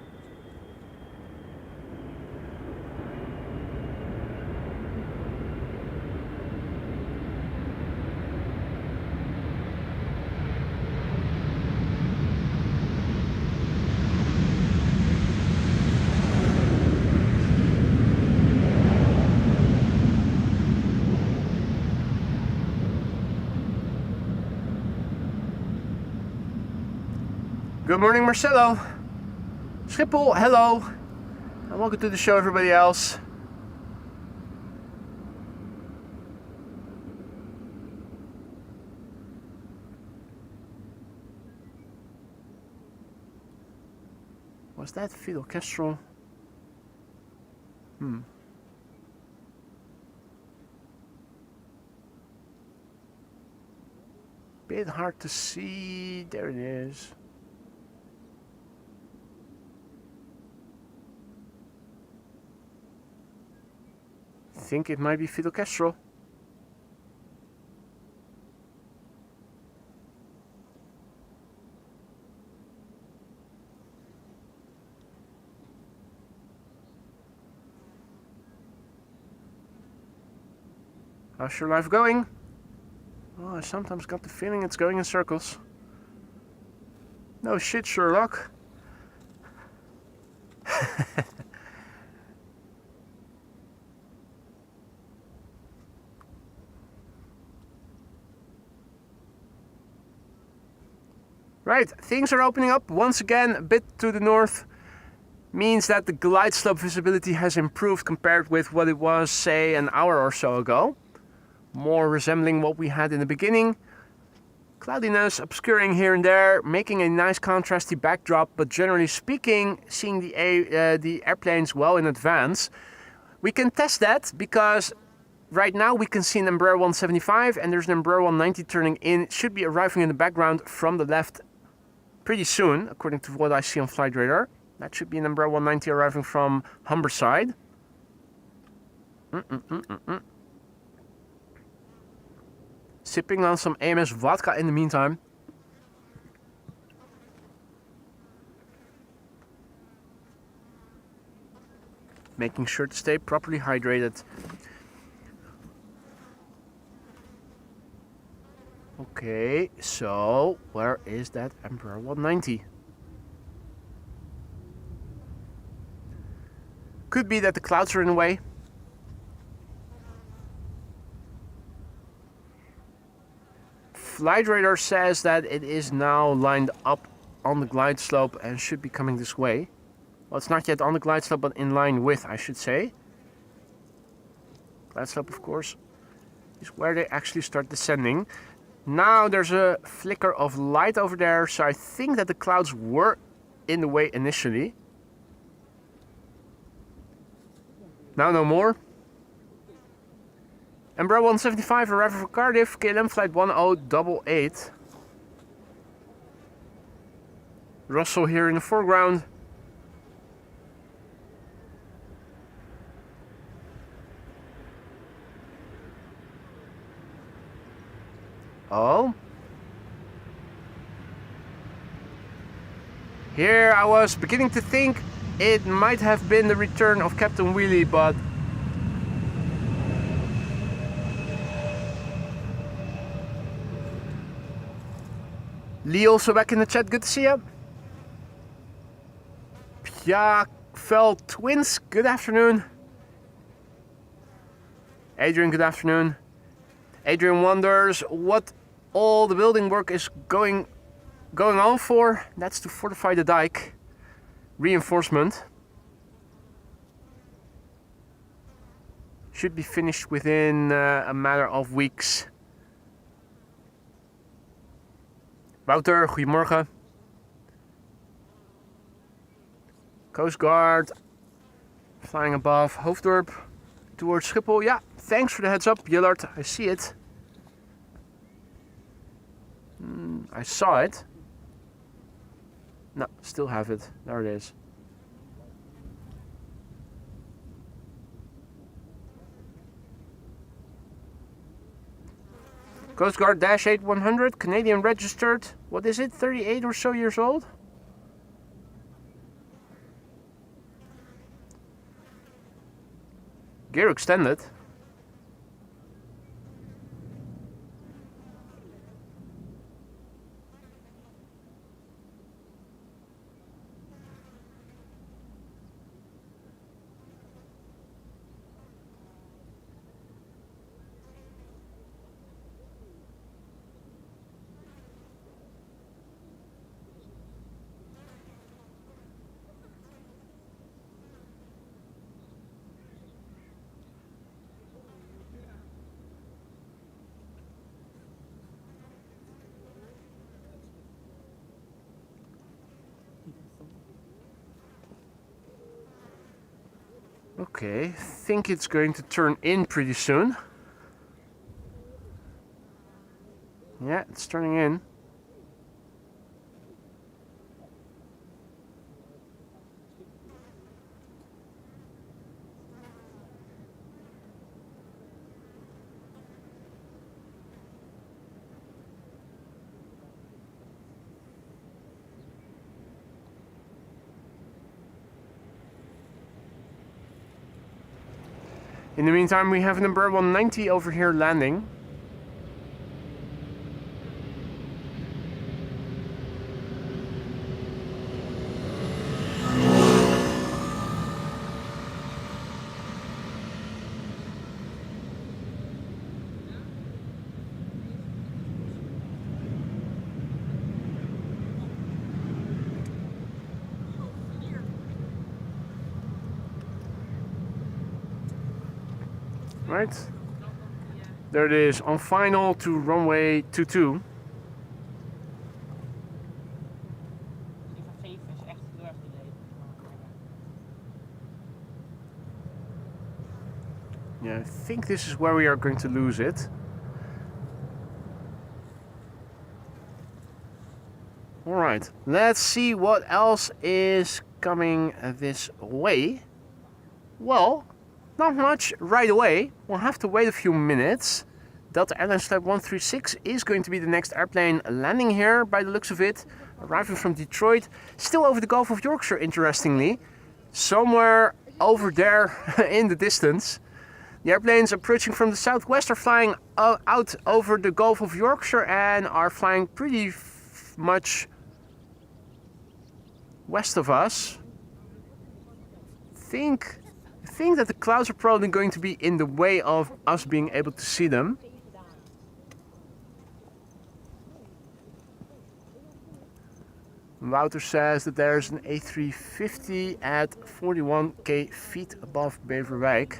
Good morning, Marcelo. Schiphol, hello. And welcome to the show, everybody else. Was that Fidel Castro? Bit hard to see. There it is. I think it might be Fidel Castro. How's your life going? Oh, I sometimes got the feeling it's going in circles. No shit, Sherlock. Right, things are opening up once again a bit to the north. Means that the glide slope visibility has improved compared with what it was, say, an hour or so ago. More resembling what we had in the beginning. Cloudiness obscuring here and there, making a nice contrasty backdrop, but generally speaking, seeing the airplanes well in advance. We can test that because right now we can see an Embraer 175 and there's an Embraer 190 turning in. It should be arriving in the background from the left pretty soon, according to what I see on Flight Radar. That should be an Embraer 190 arriving from Humberside. Sipping on some AMS vodka in the meantime. Making sure to stay properly hydrated. Okay, so where is that Embraer 190? Could be that the clouds are in the way. Flight Radar says that it is now lined up on the glide slope and should be coming this way. Well, it's not yet on the glide slope, but in line with, I should say. Glide slope, of course. is where they actually start descending. Now there's a flicker of light over there, so I think that the clouds were in the way initially. Now no more. Embraer 175 arriving for Cardiff, KLM flight 1088. Russell here in the foreground. Oh. Here I was beginning to think it might have been the return of Captain Wheelie, but Lee also back in the chat, good to see you. Pjafel Twins, good afternoon. Adrian, good afternoon. Adrian wonders what all the building work is going on for. That's to fortify the dike. Reinforcement. Should be finished within a matter of weeks. Wouter, goedemorgen. Coast Guard flying above Hoofddorp towards Schiphol. Yeah, thanks for the heads up, Jillard. I see it. I saw it. No, still have it. There it is. Coast Guard Dash 8100, Canadian registered. What is it? 38 or so years old? Gear extended. Okay, think it's going to turn in pretty soon. Yeah, it's turning in. In the meantime, we have an Embraer 190 over here landing. Right, there it is on final to runway 22. Yeah, I think this is where we are going to lose it. All right, let's see what else is coming this way. Well, not much right away. We'll have to wait a few minutes. Delta Airlines Flight 136 is going to be the next airplane landing here by the looks of it. Arriving from Detroit. Still over the Gulf of Yorkshire, interestingly. Somewhere over there in the distance. The airplanes approaching from the southwest are flying out over the Gulf of Yorkshire and are flying pretty much west of us. I think that the clouds are probably going to be in the way of us being able to see them. Wouter says that there's an A350 at 41k feet above Beverwijk.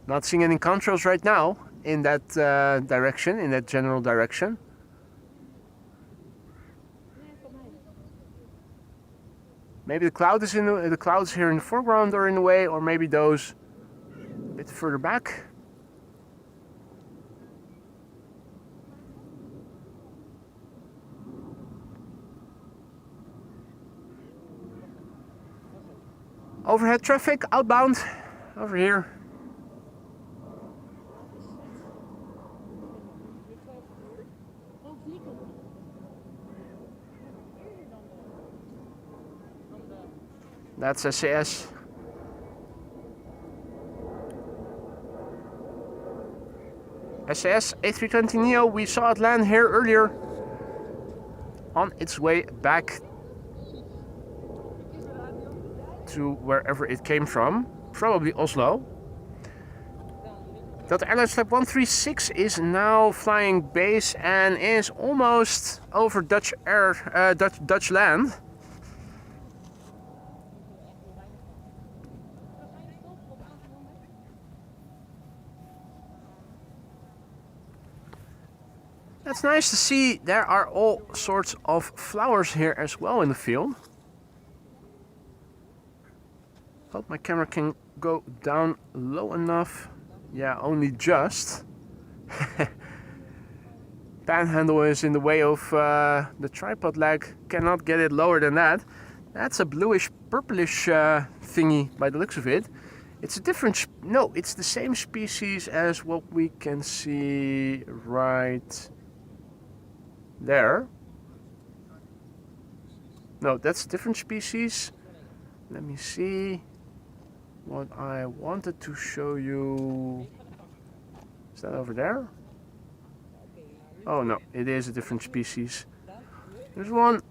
Not seeing any contrails right now in that direction, in that general direction. Maybe the cloud is in the clouds here in the foreground or in the way, or maybe those a bit further back. Overhead traffic outbound over here. That's SAS. SAS A320neo, we saw it land here earlier on its way back to wherever it came from, probably Oslo. Delta Airlines Flight 136 is now flying base and is almost over Dutch land. That's nice to see. There are all sorts of flowers here as well in the field. Hope my camera can go down low enough. Yeah, only just. Panhandle is in the way of the tripod leg. Cannot get it lower than that. That's a bluish purplish thingy by the looks of it. It's a different, no, it's the same species as what we can see right there. No, that's a different species. Let me see. What I wanted to show you. Is that over there? Oh no, it is a different species. There's one.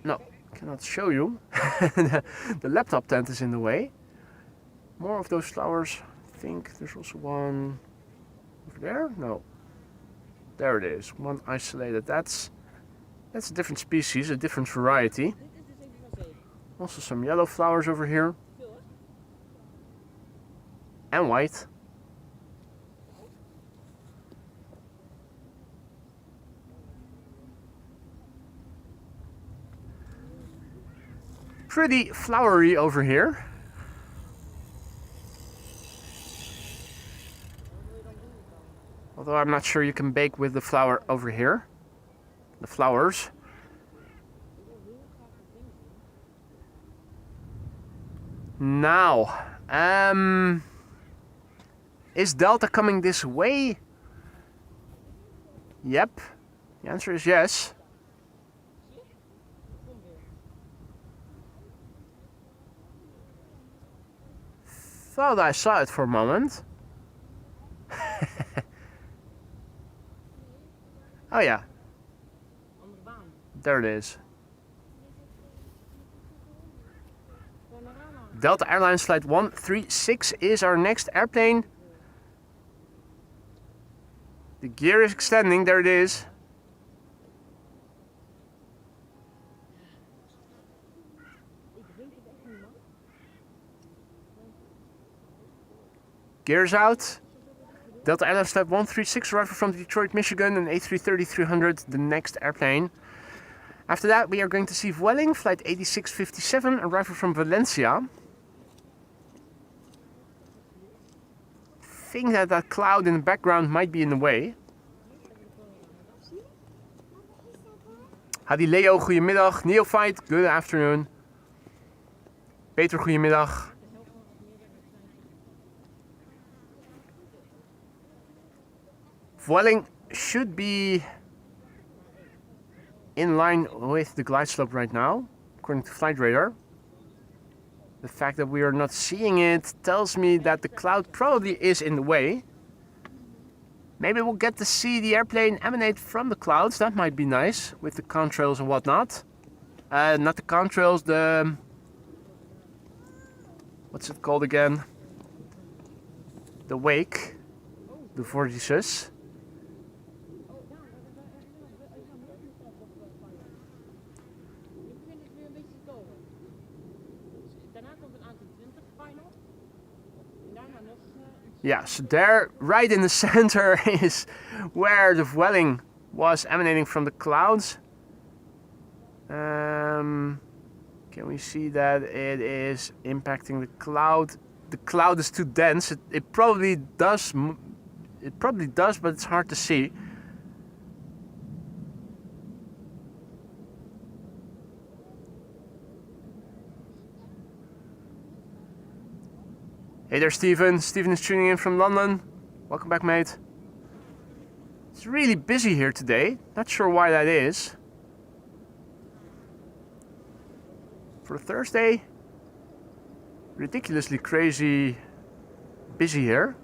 No, cannot show you. The laptop tent is in the way. More of those flowers. I think there's also one over there. No. There it is. One isolated. That's a different species, a different variety. Also some yellow flowers over here. And white. Pretty flowery over here. Although I'm not sure you can bake with the flower over here. The flowers. Now, is Delta coming this way? Yep. The answer is yes. Thought I saw it for a moment. Oh yeah. There it is. Delta Airlines Flight 136 is our next airplane. The gear is extending, there it is. Gears out. Delta Airlines Flight 136 arrival from Detroit, Michigan, and A330-300, the next airplane. After that, we are going to see Vueling, Flight 8657, arrival from Valencia. I think that cloud in the background might be in the way. Hadi Leo, goedemiddag. Neophyte, good afternoon. Peter, goedemiddag. Vueling should be in line with the glide slope right now, according to flight radar. The fact that we are not seeing it tells me that the cloud probably is in the way. Maybe we'll get to see the airplane emanate from the clouds. That might be nice with the contrails and whatnot. Not the contrails, the... what's it called again? The wake. The vortices. Yeah, so there, right in the center, is where the Vueling was emanating from the clouds. Can we see that it is impacting the cloud? The cloud is too dense. It probably does. It probably does, but it's hard to see. Hey there, Steven. Steven is tuning in from London. Welcome back, mate. It's really busy here today. Not sure why that is. For Thursday, ridiculously crazy busy here.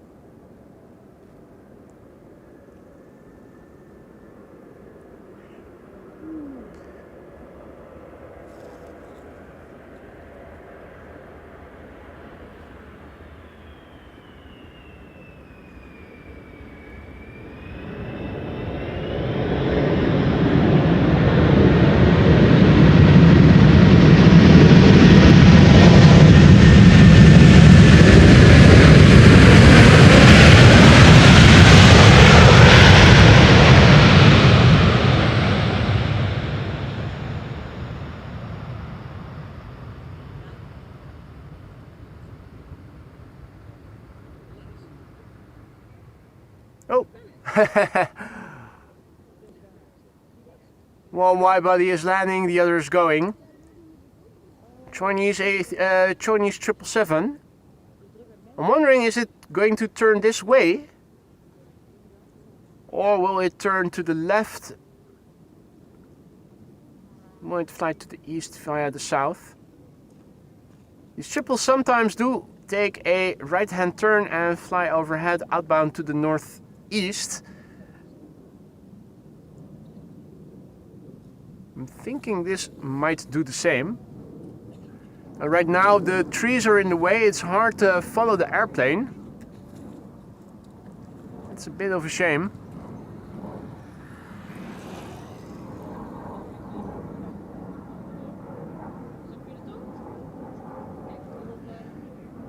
Oh. One wide body is landing, the other is going. Chinese 777. I'm wondering, is it going to turn this way? Or will it turn to the left? Will it fly to the east via the south? These triples sometimes do take a right-hand turn and fly overhead outbound to the northeast. I'm thinking this might do the same. Right now the trees are in the way, it's hard to follow the airplane. It's a bit of a shame.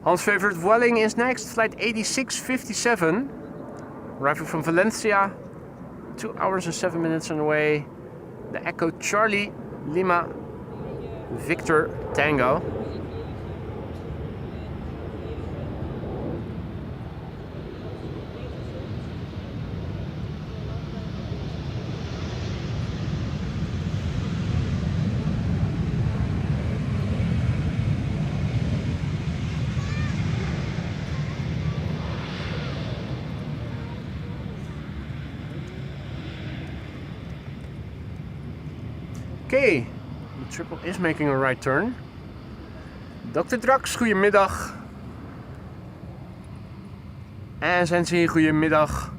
Hans' favorite Vueling is next, flight 8657, arriving from Valencia, 2 hours and 7 minutes on the way. The Echo Charlie Lima Victor Tango. Okay, the triple is making a right turn. Dr. Drax, goedemiddag. En Sensi, goedemiddag.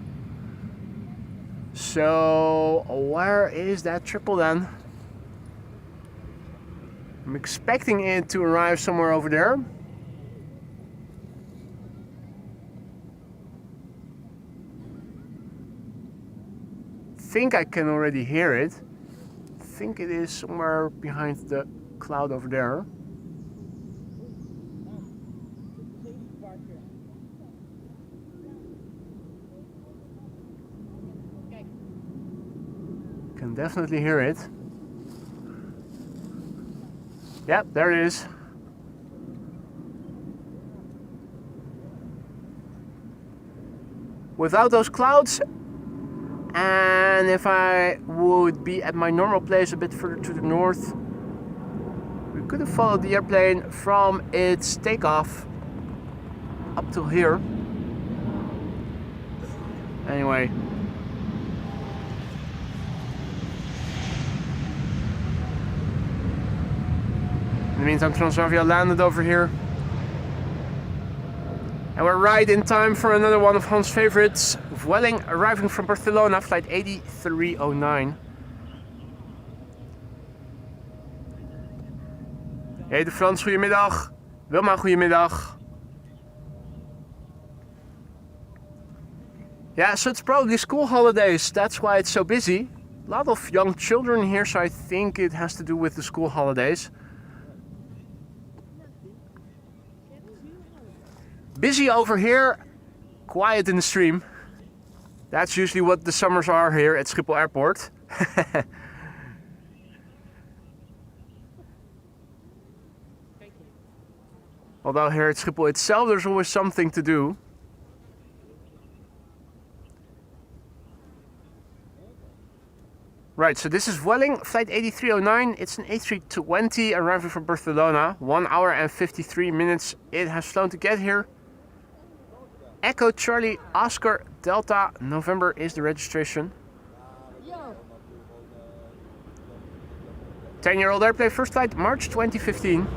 So, where is that triple then? I'm expecting it to arrive somewhere over there. Think I can already hear it. I think it is somewhere behind the cloud over there. Can definitely hear it. Yep, there it is. Without those clouds, and if I would be at my normal place a bit further to the north, we could have followed the airplane from its takeoff up till here. Anyway. In the meantime, Transavia landed over here. And we're right in time for another one of Hans' favorites. Vueling arriving from Barcelona, flight 8309. Hey de Frans, goedemiddag. Wilma, goedemiddag. Yeah, so it's probably school holidays. That's why it's so busy. A lot of young children here, so I think it has to do with the school holidays. Busy over here, quiet in the stream. That's usually what the summers are here at Schiphol Airport. Although here at Schiphol itself there's always something to do. Right, so this is Vueling, flight 8309. It's an A320 arriving from Barcelona. 1 hour and 53 minutes it has flown to get here. Echo Charlie Oscar Delta November is the registration. 10-year-old airplane, first flight March 2015.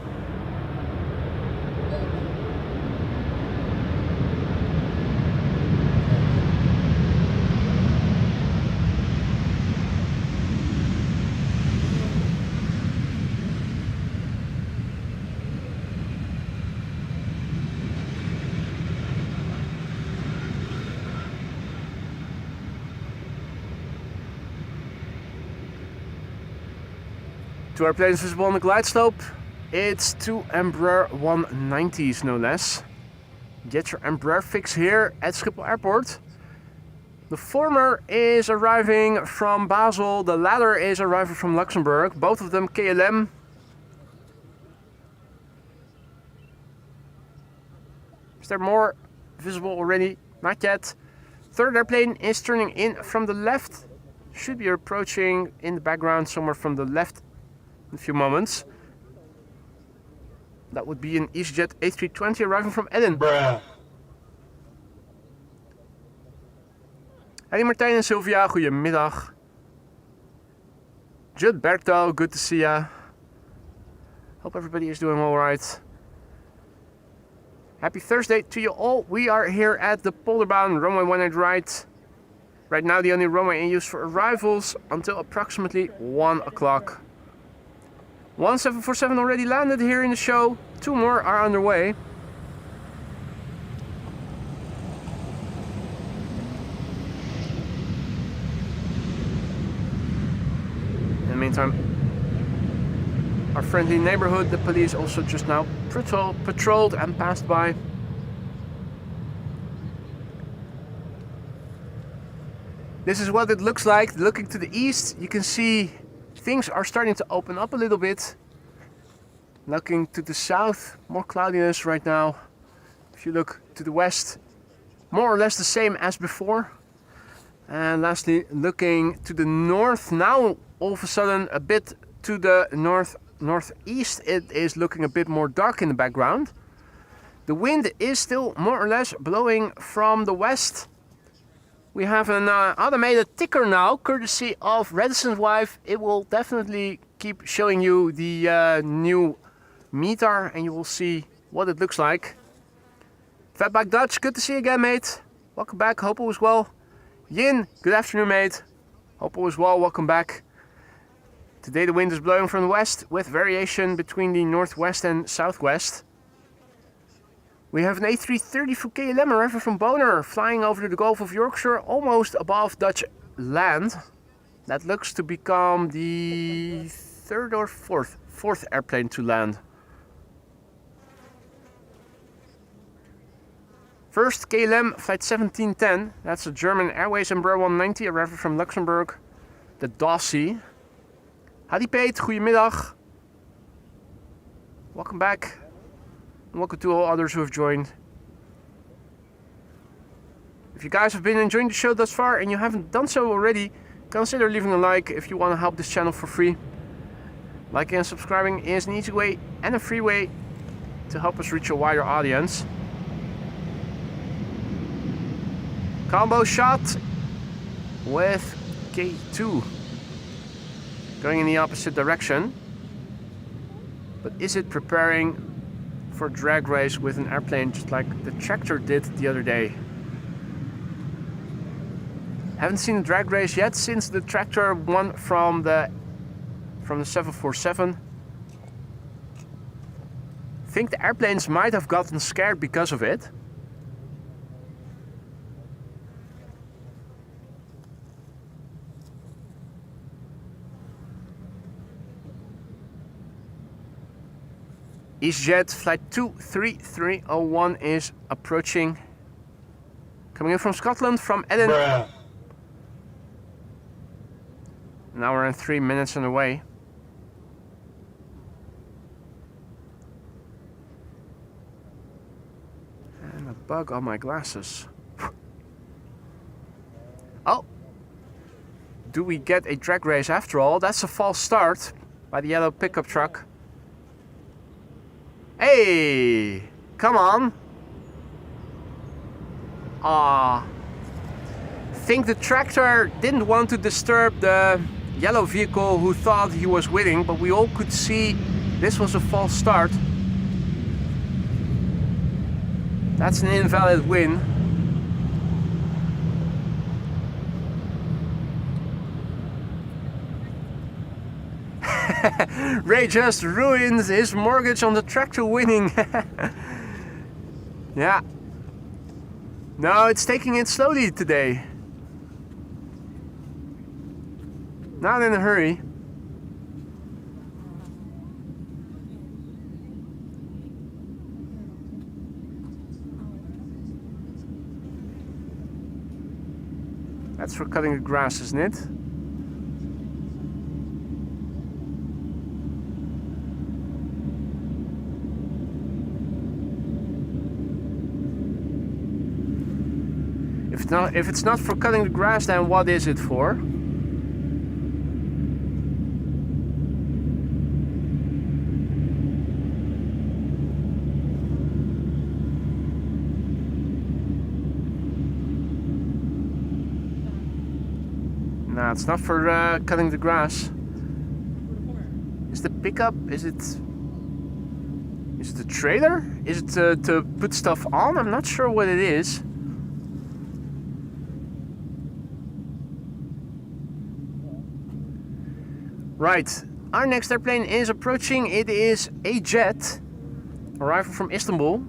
Two airplanes visible on the glide slope. It's two Embraer 190s, no less. Get your Embraer fix here at Schiphol Airport. The former is arriving from Basel, the latter is arriving from Luxembourg. Both of them KLM. Is there more visible already? Not yet. Third airplane is turning in from the left. Should be approaching in the background somewhere from the left in a few moments. That would be an EasyJet A320 arriving from Eden. Bruh. Hey Martijn en Sylvia, goedemiddag. Gilberto, good to see ya. Hope everybody is doing alright. Happy Thursday to you all. We are here at the Polderbaan runway 18 right. Right now the only runway in use for arrivals until approximately 1 o'clock. 1747 already landed here in the show. 2 more are underway. In the meantime, our friendly neighborhood, the police also just now patrolled and passed by. This is what it looks like. Looking to the east, you can see things are starting to open up a little bit. Looking to the south, more cloudiness right now. If you look to the west, more or less the same as before. And lastly, looking to the north, now all of a sudden a bit to the northeast, it is looking a bit more dark in the background. The wind is still more or less blowing from the west. We have an automated ticker now, courtesy of Reticent Wife. It will definitely keep showing you the new meter and you will see what it looks like. Fatback Dutch, good to see you again, mate. Welcome back, hope all is well. Yin, good afternoon, mate. Hope all is well, welcome back. Today the wind is blowing from the west with variation between the northwest and southwest. We have an A330 for KLM arriving from Bonaire, flying over the Gulf of Yorkshire, almost above Dutch land. That looks to become the third or fourth airplane to land. First KLM flight 1710, that's a German Airways Embraer 190 arriving from Luxembourg, the Dossie. Hadi Peet, goedemiddag. Welcome back. And welcome to all others who have joined. If you guys have been enjoying the show thus far and you haven't done so already, consider leaving a like if you want to help this channel for free. Liking and subscribing is an easy way and a free way to help us reach a wider audience. Combo shot with K2. Going in the opposite direction. But is it preparing for a drag race with an airplane just like the tractor did the other day? Haven't seen a drag race yet since the tractor won from the 747. Think the airplanes might have gotten scared because of it. EasyJet flight 23301 is approaching. Coming in from Scotland, from Eden. Bruh. An hour and 3 minutes on the way. And a bug on my glasses. Oh! Do we get a drag race after all? That's a false start by the yellow pickup truck. Hey! Come on! Ah. Think the tractor didn't want to disturb the yellow vehicle who thought he was winning, but we all could see this was a false start. That's an invalid win. Ray just ruined his mortgage on the tractor winning. Yeah. No, it's taking it slowly today. Not in a hurry. That's for cutting the grass, isn't it? If it's not for cutting the grass, then what is it for? No, it's not for cutting the grass. Is the pickup, is it a trailer? Is it to put stuff on? I'm not sure what it is. Right, our next airplane is approaching. It is a jet, arrival from Istanbul.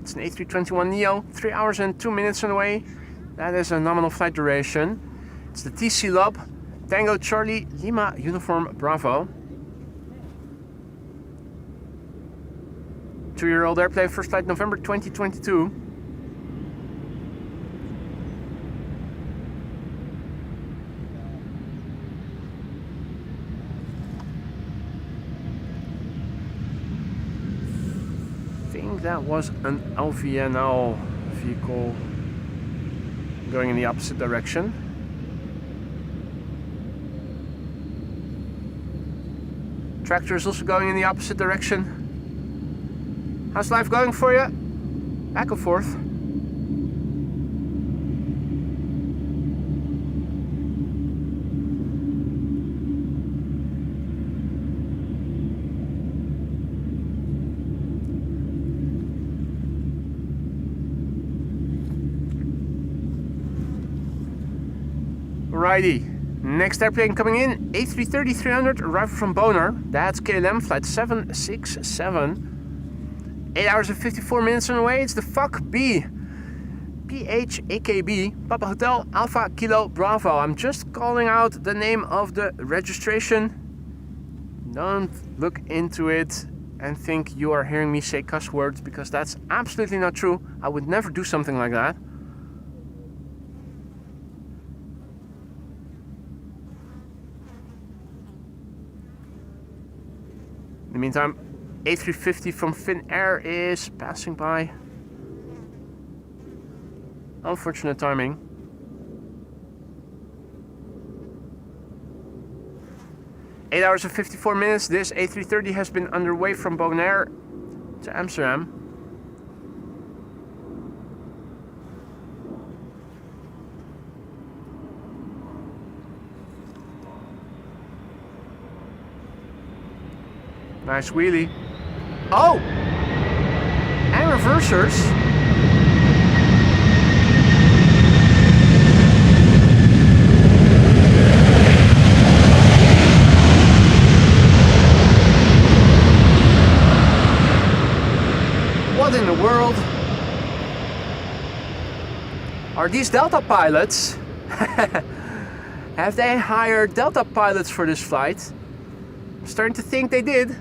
It's an A321neo, 3 hours and 2 minutes on the way. That is a nominal flight duration. It's the TC Lub, Tango Charlie Lima Uniform Bravo. 2-year-old airplane, first flight November 2022. That was an LVNL vehicle going in the opposite direction. Tractor is also going in the opposite direction. How's life going for you? Back and forth. Alrighty, next airplane coming in, A330-300, arrival from Boner. That's KLM, flight 767. 8 hours and 54 minutes on the way. It's the FUC B. PHAKB, Papa Hotel, Alpha Kilo Bravo. I'm just calling out the name of the registration. Don't look into it and think you are hearing me say cuss words, because that's absolutely not true. I would never do something like that. In the meantime, A350 from Finnair is passing by. Unfortunate timing. Eight hours and 54 minutes. This A330 has been underway from Bonaire to Amsterdam. Nice wheelie. Oh! And reversers. What in the world? Are these Delta pilots? Have they hired Delta pilots for this flight? I'm starting to think they did.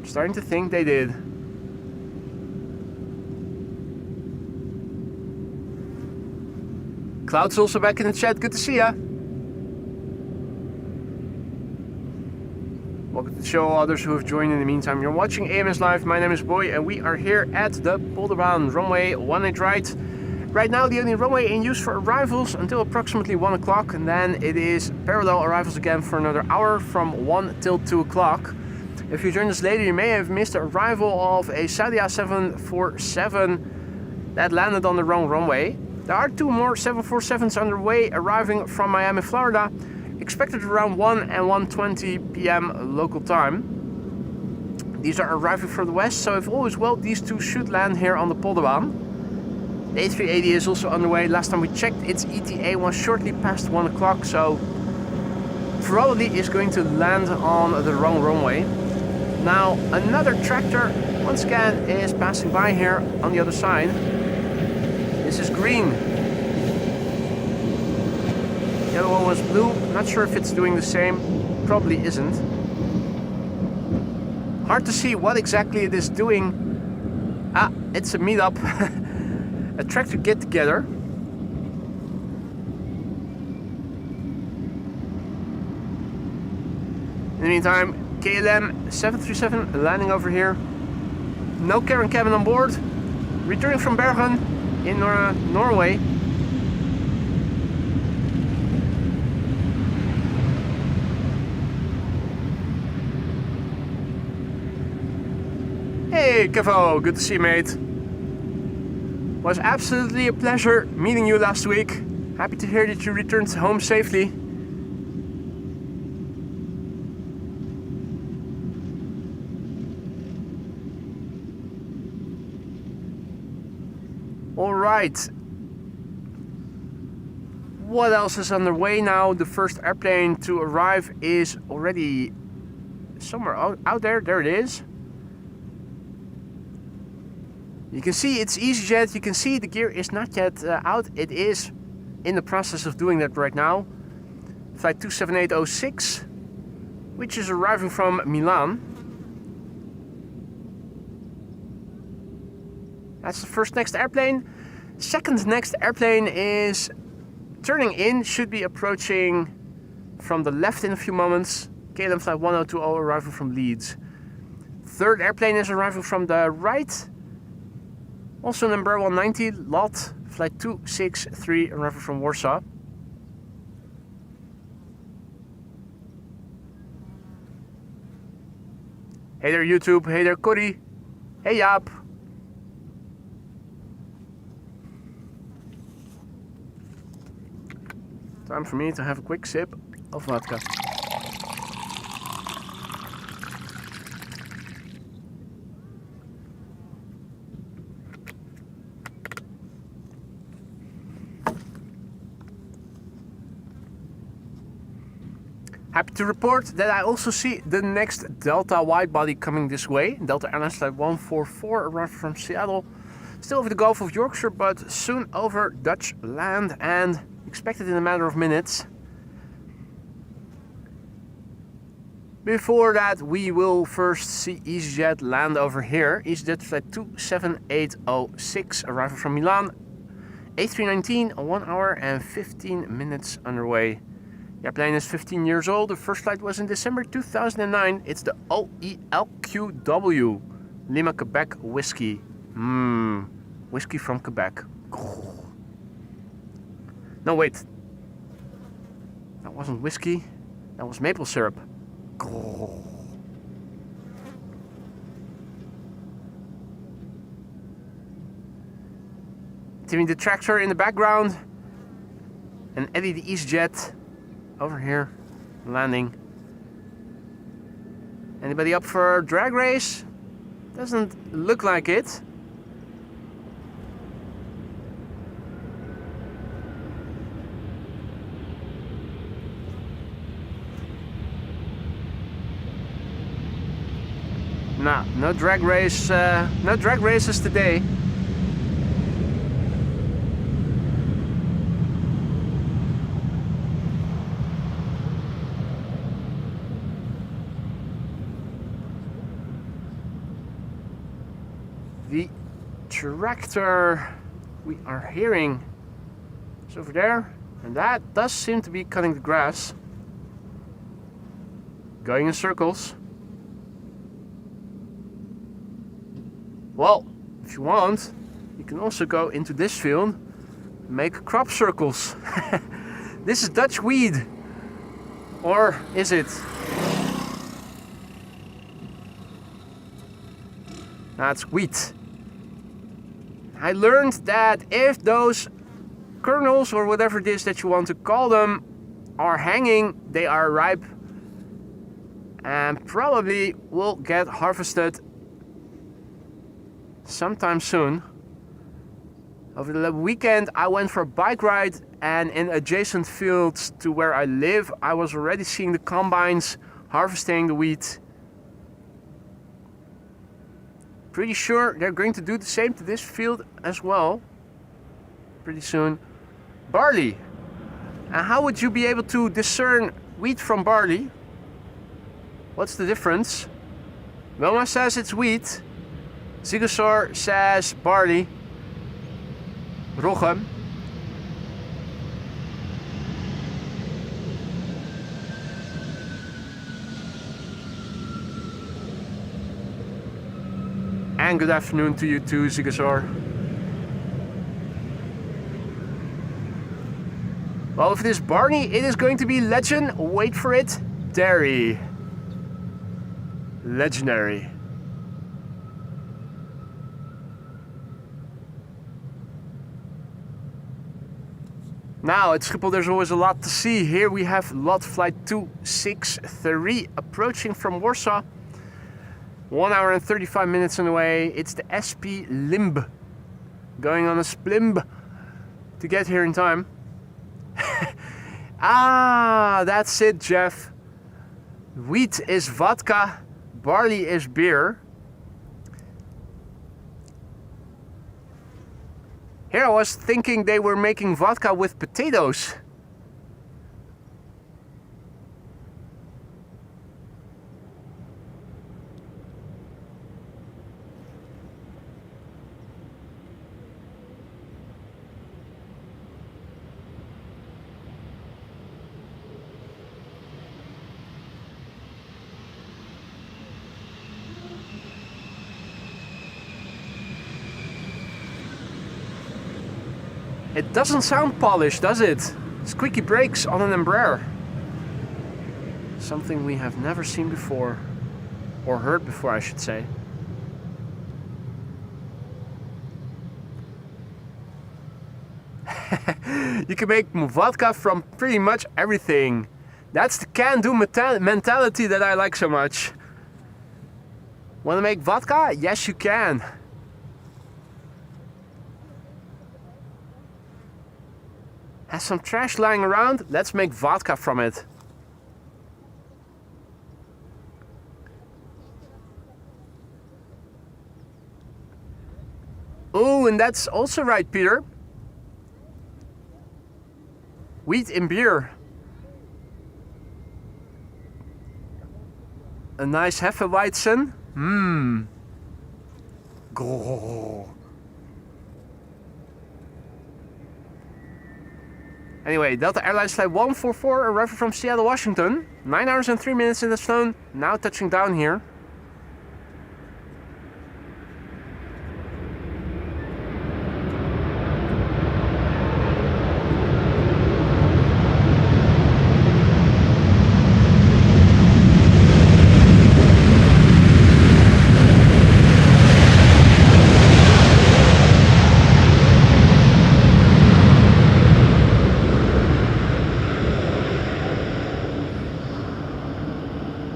Starting to think they did. Cloud's also back in the chat. Good to see ya. Welcome to the show, others who have joined in the meantime. You're watching AMS Live. My name is Boy, and we are here at the Polderbaan Runway 18R right. Right now, the only runway in use for arrivals until approximately 1 o'clock, and then it is parallel arrivals again for another hour from 1 till 2 o'clock. If you joined us later, you may have missed the arrival of a Saudi A747 that landed on the wrong runway. There are 2 more 747s underway arriving from Miami, Florida, expected around 1 and 1:20 p.m. local time. These are arriving from the west, so if all is well, these 2 should land here on the Polderbaan. The A380 is also underway. Last time we checked, its ETA was shortly past 1 o'clock, so probably is going to land on the wrong runway. Now, another tractor, once again, is passing by here on the other side. This is green. The other one was blue. Not sure if it's doing the same. Probably isn't. Hard to see what exactly it is doing. Ah, it's a meetup. A tractor get together. In the meantime, KLM 737 landing over here. No cabin cabin on board. Returning from Bergen in Norway. Hey Kevo, good to see you, mate. Was absolutely a pleasure meeting you last week. Happy to hear that you returned home safely. All right. What else is underway now? The first airplane to arrive is already somewhere out there. There it is. You can see it's EasyJet. You can see the gear is not yet out. It is in the process of doing that right now. Flight 27806, which is arriving from Milan. That's the first next airplane. Second next airplane is turning in, should be approaching from the left in a few moments. KLM flight 1020 arriving from Leeds. Third airplane is arriving from the right. Also number 190, lot, flight 263, arriving from Warsaw. Hey there YouTube, hey there Corey, hey Jaap. Time for me to have a quick sip of vodka. Happy to report that I also see the next Delta widebody coming this way. Delta Airlines flight 144 arrived from Seattle. Still over the Gulf of Yorkshire, but soon over Dutch land and expected in a matter of minutes. Before that, we will first see EasyJet land over here. EasyJet flight 27806 arriving from Milan. A319, 1 hour and 15 minutes underway. The airplane is 15 years old. The first flight was in December 2009. It's the OELQW, Lima Quebec Whiskey. Whiskey from Quebec. No, wait. That wasn't whiskey. That was maple syrup. Timmy the tractor in the background. And Eddie the EasyJet over here, landing. Anybody up for a drag race? Doesn't look like it. Nah, no drag race, no drag races today. The tractor we are hearing It's over there. And that does seem to be cutting the grass. Going in circles. Well, if you want, you can also go into this field and make crop circles. This is Dutch weed. Or is it? That's wheat. I learned that if those kernels or whatever it is that you want to call them are hanging, they are ripe and probably will get harvested sometime soon. Over the weekend I went for a bike ride, and in adjacent fields to where I live I was already seeing the combines harvesting the wheat. Pretty sure they're going to do the same to this field as well pretty soon. Barley. And how would you be able to discern wheat from barley? What's the difference? Wilma says it's wheat. Zigosor says barley. Rogge. And good afternoon to you too, Zigosor. Well, if it is Barney, it is going to be legend. Wait for it. Dairy. Legendary. Now, at Schiphol there's always a lot to see. Here we have lot flight 263 approaching from Warsaw. 1 hour and 35 minutes on the way. It's the SP Limb. Going on a splimb to get here in time. Ah, that's it, Jeff. Wheat is vodka, barley is beer. Here I was thinking they were making vodka with potatoes. It doesn't sound polished, does it? Squeaky brakes on an Embraer. Something we have never seen before. Or heard before, I should say. You can make vodka from pretty much everything. That's the can-do mentality that I like so much. Want to make vodka? Yes, you can. Has some trash lying around? Let's make vodka from it. Oh, and that's also right, Peter. Wheat in beer. A nice Hefeweizen. Mmm. Grrr. Anyway, Delta Airlines flight 144 arriving from Seattle, Washington. 9 hours and 3 minutes in the zone. Now touching down here.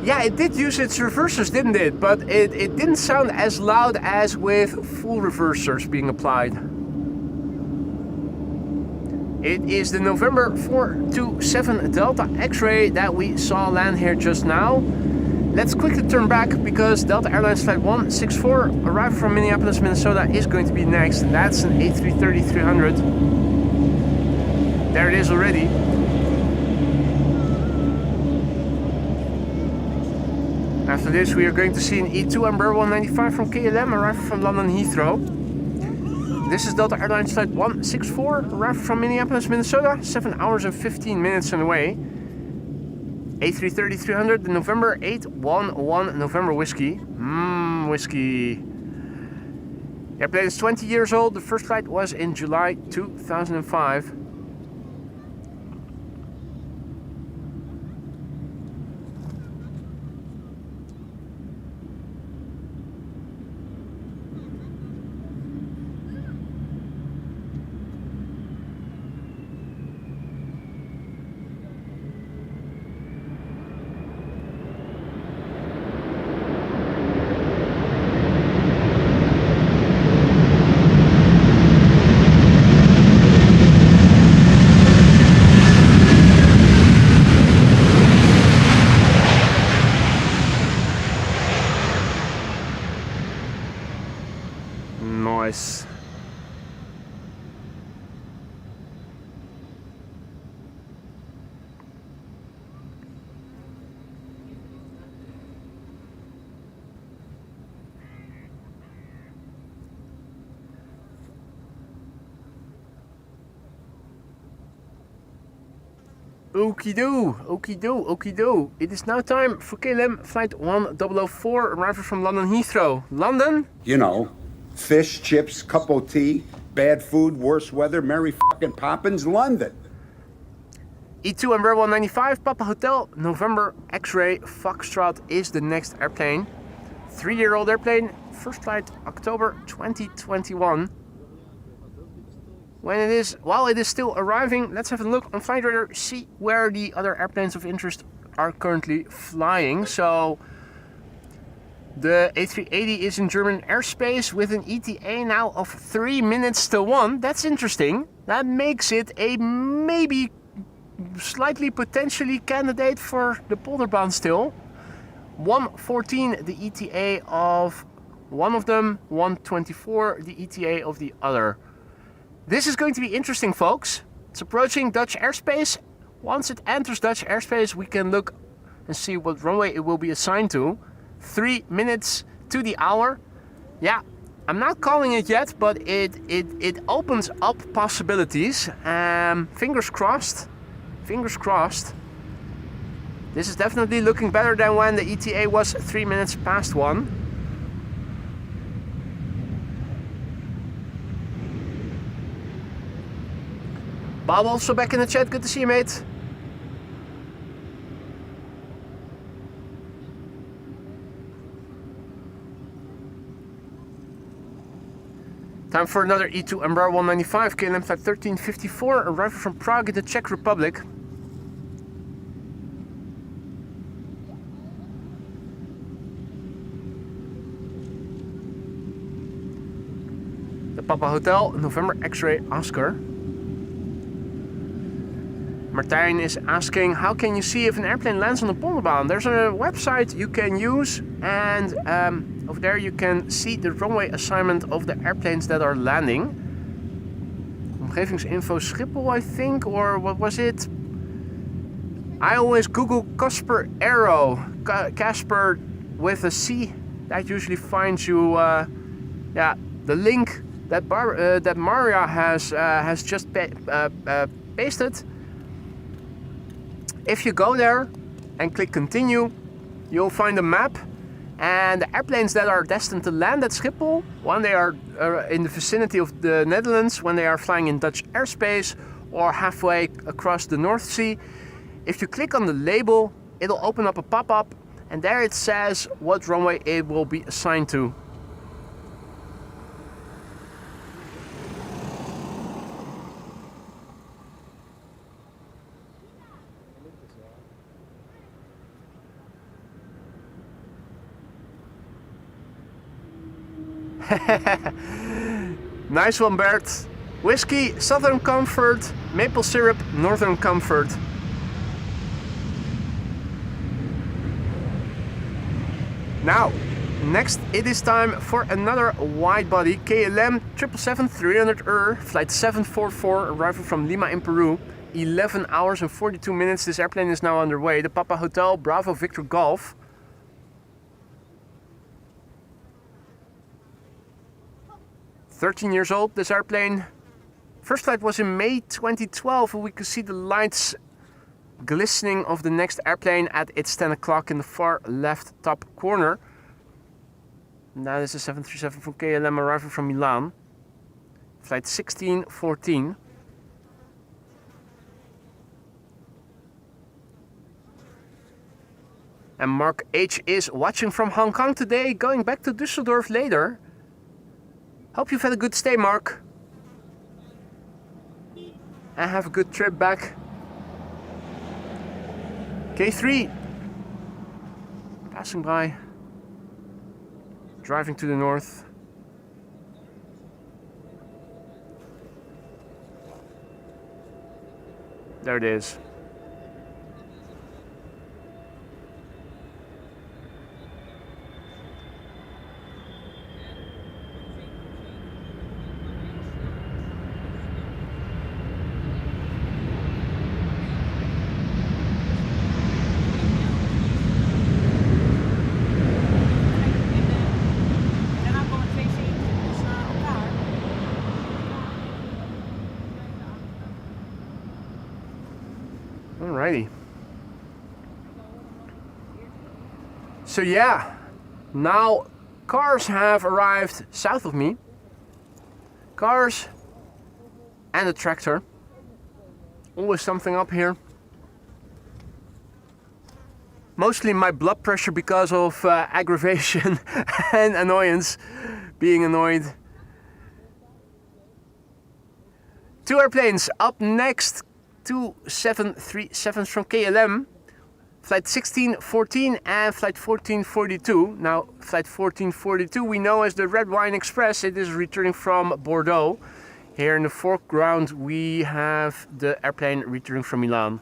Yeah, it did use its reversers, didn't it? But it didn't sound as loud as with full reversers being applied. It is the November 427 Delta X-ray that we saw land here just now. Let's quickly turn back because Delta Airlines flight 164 arrived from Minneapolis, Minnesota is going to be next. And that's an A330-300. There it is already. After this, we are going to see an E2 Embraer 195 from KLM arriving from London Heathrow. This is Delta Airlines flight 164, arrived from Minneapolis, Minnesota, 7 hours and 15 minutes on the way. A330-300, the November 811 November whiskey. Whiskey. The airplane is 20 years old. The first flight was in July 2005. Nice. Okie-doo. It is now time for KLM flight 1004, arrival from London Heathrow. London? You know, fish, chips, cup of tea, bad food, worse weather, Mary fucking Poppins, London. E2 Embraer 195, Papa Hotel, November X-Ray, Foxtrot is the next airplane. 3-year-old airplane, first flight October 2021. While it is still arriving, let's have a look on Flight Radar, see where the other airplanes of interest are currently flying. So the A380 is in German airspace with an ETA now of 3 minutes to 1. That's interesting. That makes it a maybe slightly potentially candidate for the Polderbaan still. 114 the ETA of one of them, 124 the ETA of the other. This is going to be interesting, folks. It's approaching Dutch airspace. Once it enters Dutch airspace, we can look and see what runway it will be assigned to. 3 minutes to the hour. Yeah, I'm not calling it yet, but it opens up possibilities. Fingers crossed. Fingers crossed. This is definitely looking better than when the ETA was 3 minutes past 1. Bob also back in the chat, good to see you, mate. Time for another E2 Embraer 195, KLM flight 1354, arrival from Prague in the Czech Republic. The Papa Hotel, November X-Ray Oscar. Martijn is asking, how can you see if an airplane lands on the Polderbaan? There's a website you can use, and over there you can see the runway assignment of the airplanes that are landing. Omgevingsinfo Schiphol, I think, or what was it? I always Google Casper Aero, Casper with a C. That usually finds you, yeah, the link that Maria has just pasted. If you go there and click continue, you'll find a map and the airplanes that are destined to land at Schiphol, when they are in the vicinity of the Netherlands, when they are flying in Dutch airspace or halfway across the North Sea. If you click on the label, it'll open up a pop-up and there it says what runway it will be assigned to. Nice one, Bert. Whiskey, Southern Comfort, maple syrup, Northern Comfort. Now, next it is time for another wide body KLM 777-300ER, flight 744, arrival from Lima in Peru. 11 hours and 42 minutes. This airplane is now underway. The Papa Hotel, Bravo Victor Golf. 13 years old, this airplane. First flight was in May 2012. We could see the lights glistening of the next airplane at its 10 o'clock in the far left top corner. Now this is 737 from KLM arriving from Milan. Flight 1614. And Mark H is watching from Hong Kong today, going back to Düsseldorf later. Hope you've had a good stay, Mark. And have a good trip back. K3. Passing by. Driving to the north. There it is. Alrighty. So yeah, now cars have arrived south of me. Cars and a tractor. Always something up here. Mostly my blood pressure because of aggravation and annoyance. Being annoyed. Two airplanes up next. Two 737s from KLM. Flight 1614 and flight 1442. Now, flight 1442 we know as the Red Wine Express. It is returning from Bordeaux. Here in the foreground we have the airplane returning from Milan.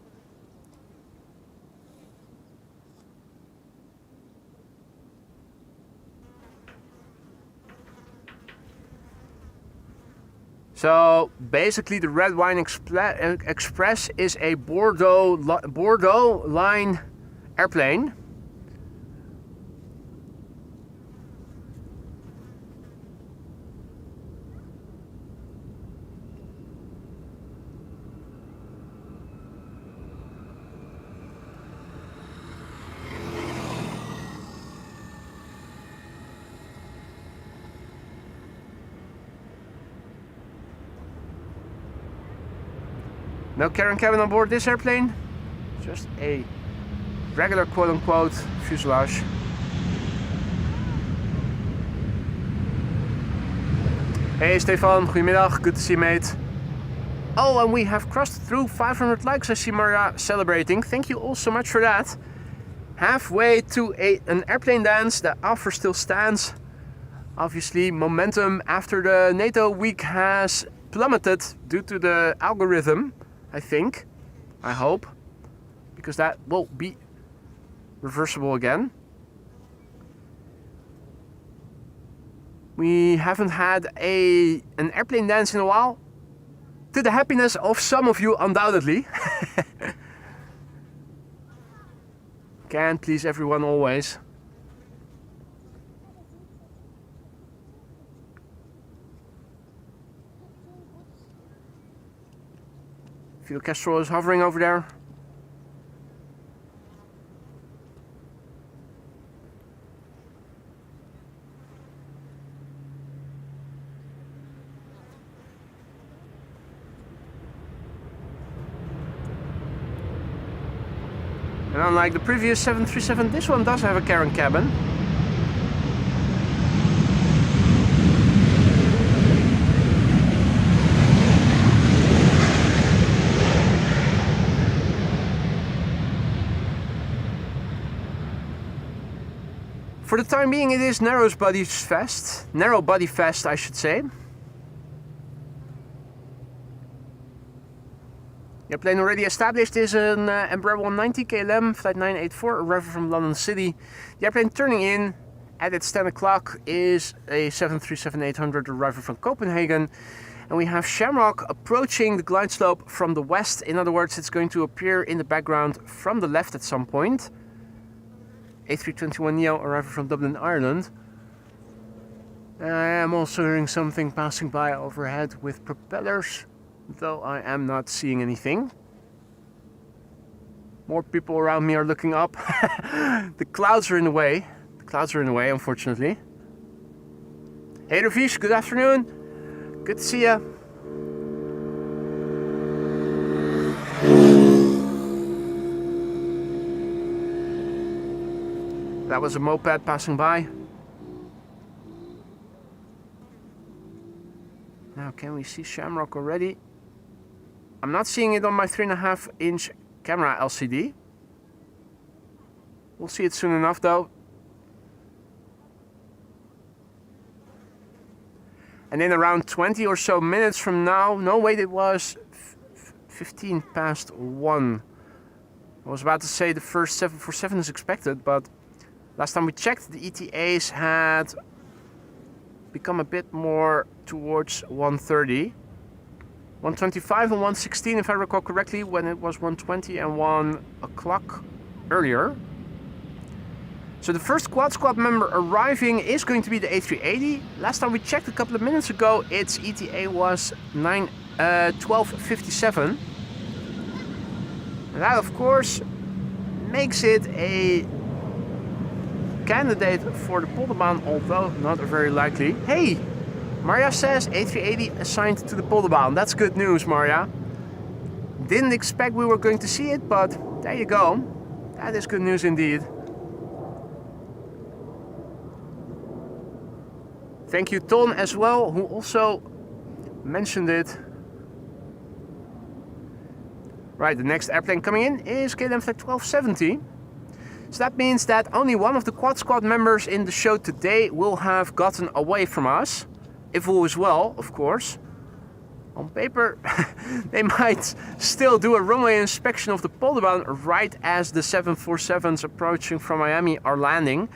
So basically the Red Wine Express is a Bordeaux line airplane. No carrying cabin on board this airplane, just a regular quote-unquote fuselage. Hey Stefan, goedemiddag, good to see you, mate. Oh, and we have crossed through 500 likes. I see Maria celebrating. Thank you all so much for that. Halfway to an airplane dance. The offer still stands. Obviously, momentum after the NATO week has plummeted due to the algorithm. I think, I hope, because that will be reversible again. We haven't had an airplane dance in a while, to the happiness of some of you undoubtedly. Can't please everyone always. Fidel Castro is hovering over there. And unlike the previous 737, this one does have a carrying cabin. For the time being, it is narrow body fest, I should say. The airplane already established is an Embraer 190 KLM Flight 984, arriving from London City. The airplane turning in at its 10 o'clock is a 737-800 arriving from Copenhagen. And we have Shamrock approaching the glide slope from the west. In other words, it's going to appear in the background from the left at some point. A321neo arriving from Dublin, Ireland. I am also hearing something passing by overhead with propellers, though I am not seeing anything. More people around me are looking up. The clouds are in the way. The clouds are in the way, unfortunately. Hey Ravish, good afternoon. Good to see ya. That was a moped passing by. Now, can we see Shamrock already? I'm not seeing it on my 3.5-inch camera LCD. We'll see it soon enough though. And in around 20 or so minutes from now, no wait, it was 15 past 1. I was about to say the first 747 is expected, but last time we checked, the ETAs had become a bit more towards 1:30. 1:25 and 1:16 if I recall correctly, when it was 1:20 and 1 o'clock earlier. So the first Quad Squad member arriving is going to be the A380. Last time we checked a couple of minutes ago, its ETA was 12:57. And that of course makes it a candidate for the Polderbaan, although not very likely. Hey! Maria says A380 assigned to the Polderbaan. That's good news, Maria. Didn't expect we were going to see it, but there you go. That is good news indeed. Thank you, Ton, as well, who also mentioned it. Right, the next airplane coming in is KLM Flight 1270. So that means that only one of the Quad Squad members in the show today will have gotten away from us. If all is well, of course. On paper, they might still do a runway inspection of the Polderbaan right as the 747s approaching from Miami are landing,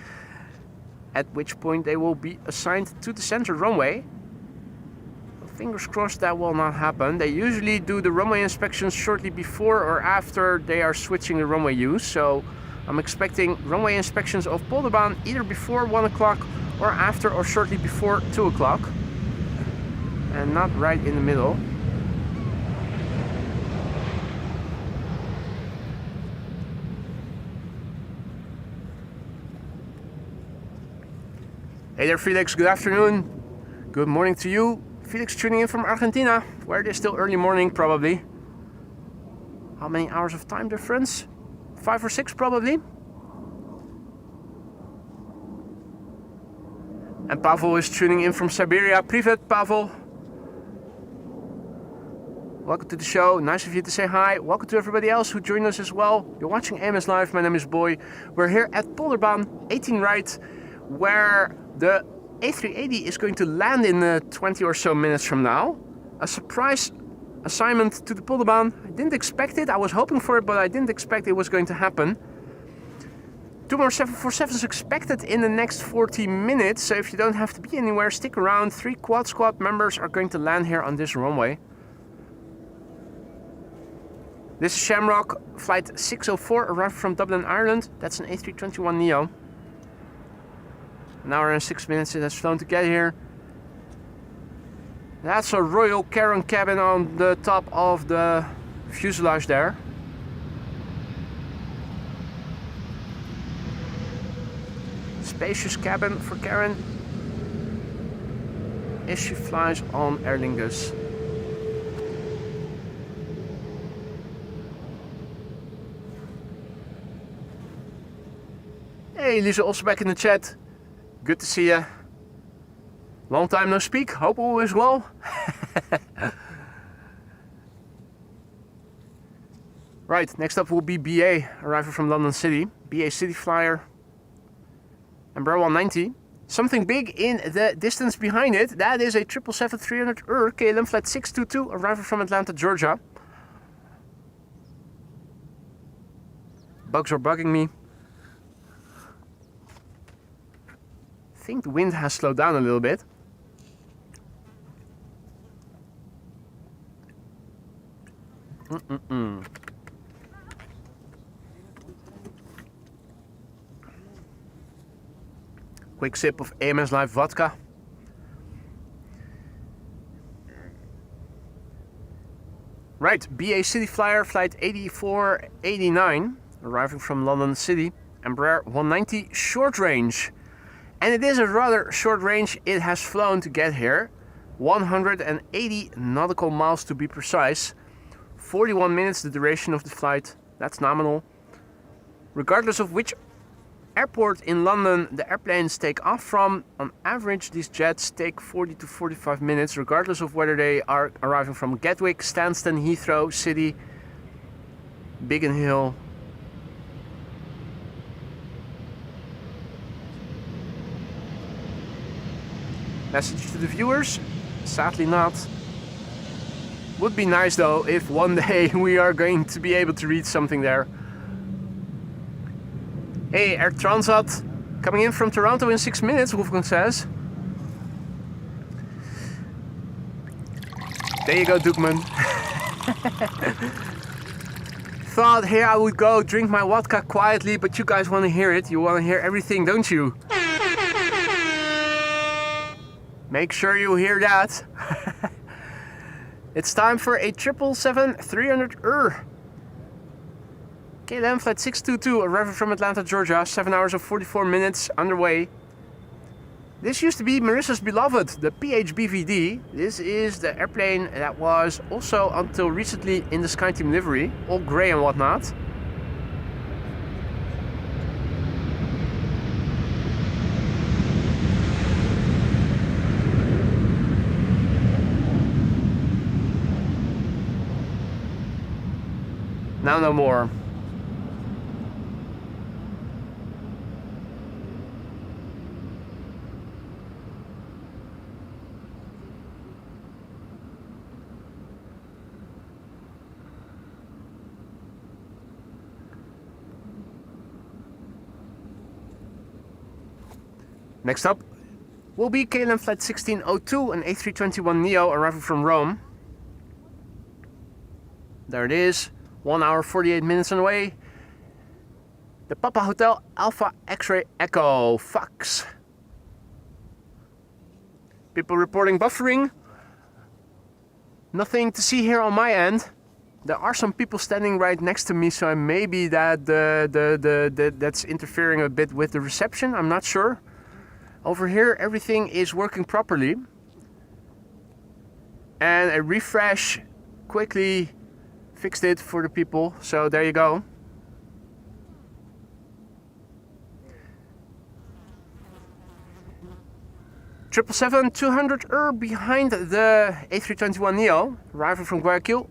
at which point they will be assigned to the center runway. Fingers crossed that will not happen. They usually do the runway inspections shortly before or after they are switching the runway use, so I'm expecting runway inspections of Polderbaan either before 1 o'clock or after or shortly before 2 o'clock. And not right in the middle. Hey there Felix, good afternoon. Good morning to you. Felix tuning in from Argentina, where it is still early morning probably. How many hours of time difference? 5 or 6 probably. And Pavel is tuning in from Siberia. Privet, Pavel. Welcome to the show. Nice of you to say hi. Welcome to everybody else who joined us as well. You're watching AMS Live. My name is Boy. We're here at Polderbaan 18 right, where the A380 is going to land in 20 or so minutes from now. A surprise assignment to the Polderbaan. I didn't expect it. I was hoping for it, but I didn't expect it was going to happen. 2 more 747s expected in the next 40 minutes. So if you don't have to be anywhere, stick around. 3 Quad Squad members are going to land here on this runway. This is Shamrock, flight 604, arrived from Dublin, Ireland. That's an A321neo. An hour and 6 minutes it has flown to get here. That's a Royal Caron cabin on the top of the fuselage there. Spacious cabin for Karen as she flies on Aer Lingus. Hey, Lisa, also back in the chat. Good to see you. Long time no speak. Hope all is well. Right, next up will be BA, arriving from London City. BA City Flyer. Embraer 190. Something big in the distance behind it. That is a 777-300ER KLM Flight 622, arriving from Atlanta, Georgia. Bugs are bugging me. I think the wind has slowed down a little bit. Quick sip of AMS Live vodka. Right, BA City Flyer flight 8489, arriving from London City, Embraer 190 short range. And it is a rather short range it has flown to get here. 180 nautical miles to be precise. 41 minutes the duration of the flight, that's nominal. Regardless of which airport in London the airplanes take off from, on average these jets take 40 to 45 minutes, regardless of whether they are arriving from Gatwick, Stansted, Heathrow, City, Biggin Hill. Message to the viewers? Sadly not. Would be nice though if one day we are going to be able to read something there. Hey, Air Transat coming in from Toronto in 6 minutes, Wolfgang says. There you go, Dukman. Thought here I would go drink my vodka quietly, but you guys want to hear it. You want to hear everything, don't you? Make sure you hear that. It's time for a 777-300ER. KLM flight 622, arriving from Atlanta, Georgia, 7 hours and 44 minutes underway. This used to be Marissa's beloved, the PHBVD. This is the airplane that was also until recently in the SkyTeam livery, all grey and whatnot. Now no more. Next up will be KLM flight 1602, an A321neo arriving from Rome. There it is, 1 hour 48 minutes on the way. The Papa Hotel Alpha X-Ray Echo Fox. People reporting buffering. Nothing to see here on my end. There are some people standing right next to me, so maybe that that's interfering a bit with the reception. I'm not sure. Over here everything is working properly. And a refresh quickly fixed it for the people, so there you go. Triple 200ER behind the A321neo, arriving from Guayaquil.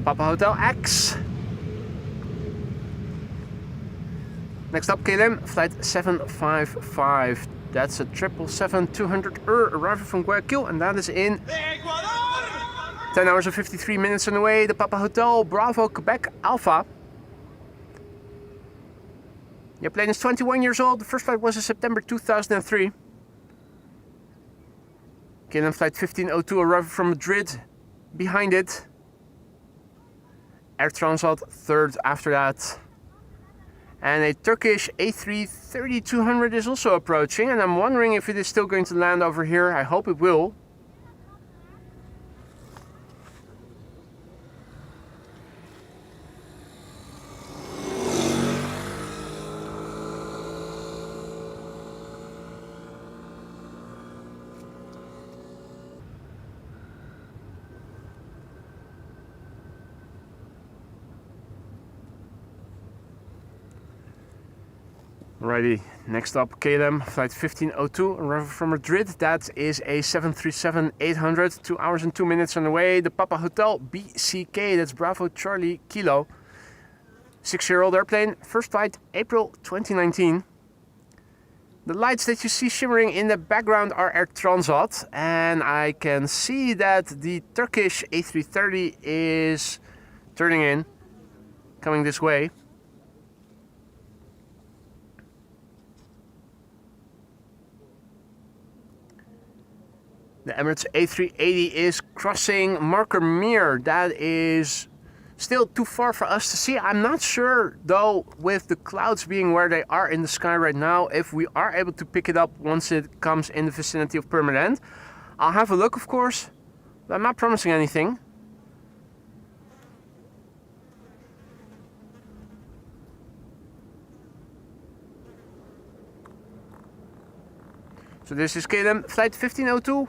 Papa Hotel X. Next up, KLM flight 755. That's a 777-200ER arriving from Guayaquil, and that is in 10 hours and 53 minutes on the way. The Papa Hotel Bravo Quebec Alpha. The plane is 21 years old. The first flight was in September 2003. KLM flight 1502 arriving from Madrid. Behind it, Air Transat third after that. And a Turkish A330-200 is also approaching, and I'm wondering if it is still going to land over here. I hope it will. Alrighty, next up KLM flight 1502 arriving from Madrid. That is a 737-800, 2 hours and 2 minutes on the way. The Papa Hotel BCK, that's Bravo Charlie Kilo. 6-year-old airplane, first flight April 2019. The lights that you see shimmering in the background are Air Transat, and I can see that the Turkish A330 is turning in, coming this way. The Emirates A380 is crossing Marker Mere. That is still too far for us to see. I'm not sure though, with the clouds being where they are in the sky right now, if we are able to pick it up once it comes in the vicinity of Purmerend. I'll have a look, of course, but I'm not promising anything. So this is KLM flight 1502.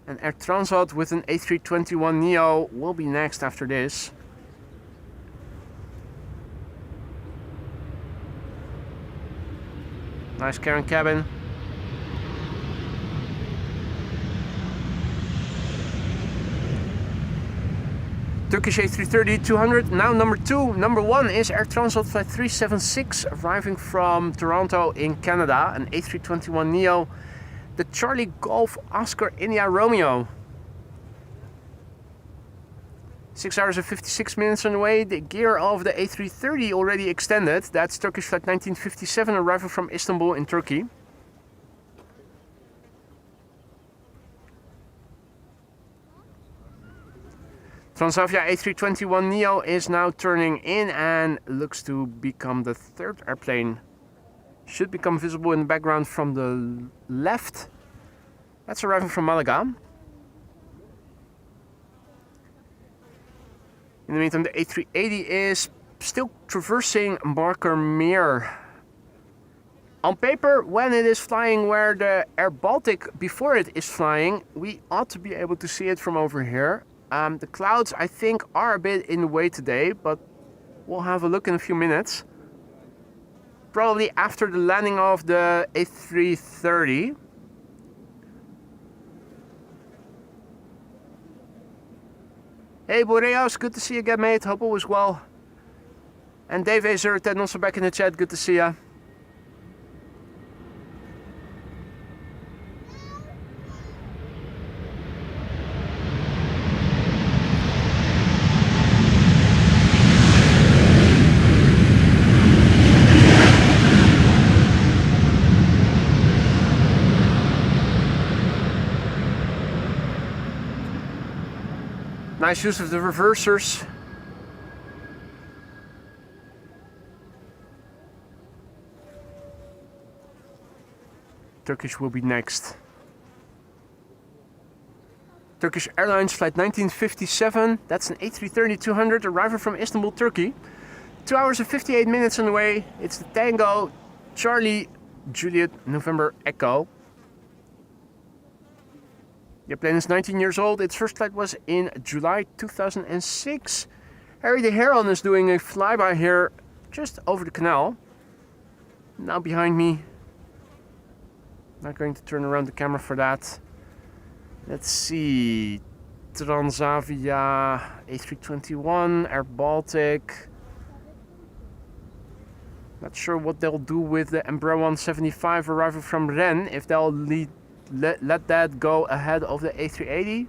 And Air Transat with an A321neo will be next after this. Nice cabin cabin. Turkish A330-200, now number 2. Number 1 is Air Transat flight 376, arriving from Toronto in Canada, an A321neo. The Charlie Golf Oscar India Romeo. 6 hours and 56 minutes on the way. The gear of the A330 already extended. That's Turkish flight 1957, arriving from Istanbul in Turkey. Transavia A321neo is now turning in and looks to become the 3rd airplane. Should become visible in the background from the left. That's arriving from Malaga. In the meantime, the A380 is still traversing Marker Mere. On paper, when it is flying where the Air Baltic before it is flying, we ought to be able to see it from over here. The clouds, I think, are a bit in the way today, but we'll have a look in a few minutes. Probably after the landing of the A330. Hey Boreas, good to see you again, mate. Hope all is well. And Dave Azerten also back in the chat, good to see ya. Nice use of the reversers. Turkish will be next. Turkish Airlines flight 1957. That's an A330-200 arriving from Istanbul, Turkey. 2 hours and 58 minutes on the way. It's the Tango Charlie Juliet November Echo. The plane is 19 years old. Its first flight was in July 2006. Harry de Heron is doing a flyby here just over the canal. Now behind me. Not going to turn around the camera for that. Let's see. Transavia A321, Air Baltic. Not sure what they'll do with the Embraer 175 arriving from Rennes. If they'll let that go ahead of the A380.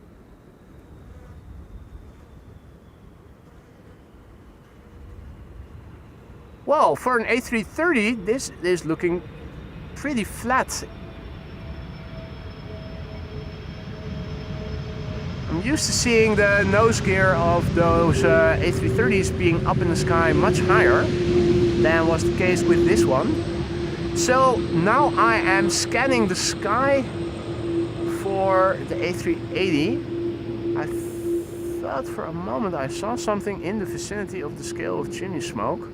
Well, for an A330, this is looking pretty flat. I'm used to seeing the nose gear of those A330s being up in the sky much higher than was the case with this one. So now I am scanning the sky for the A380. I thought for a moment I saw something in the vicinity of the scale of chimney smoke.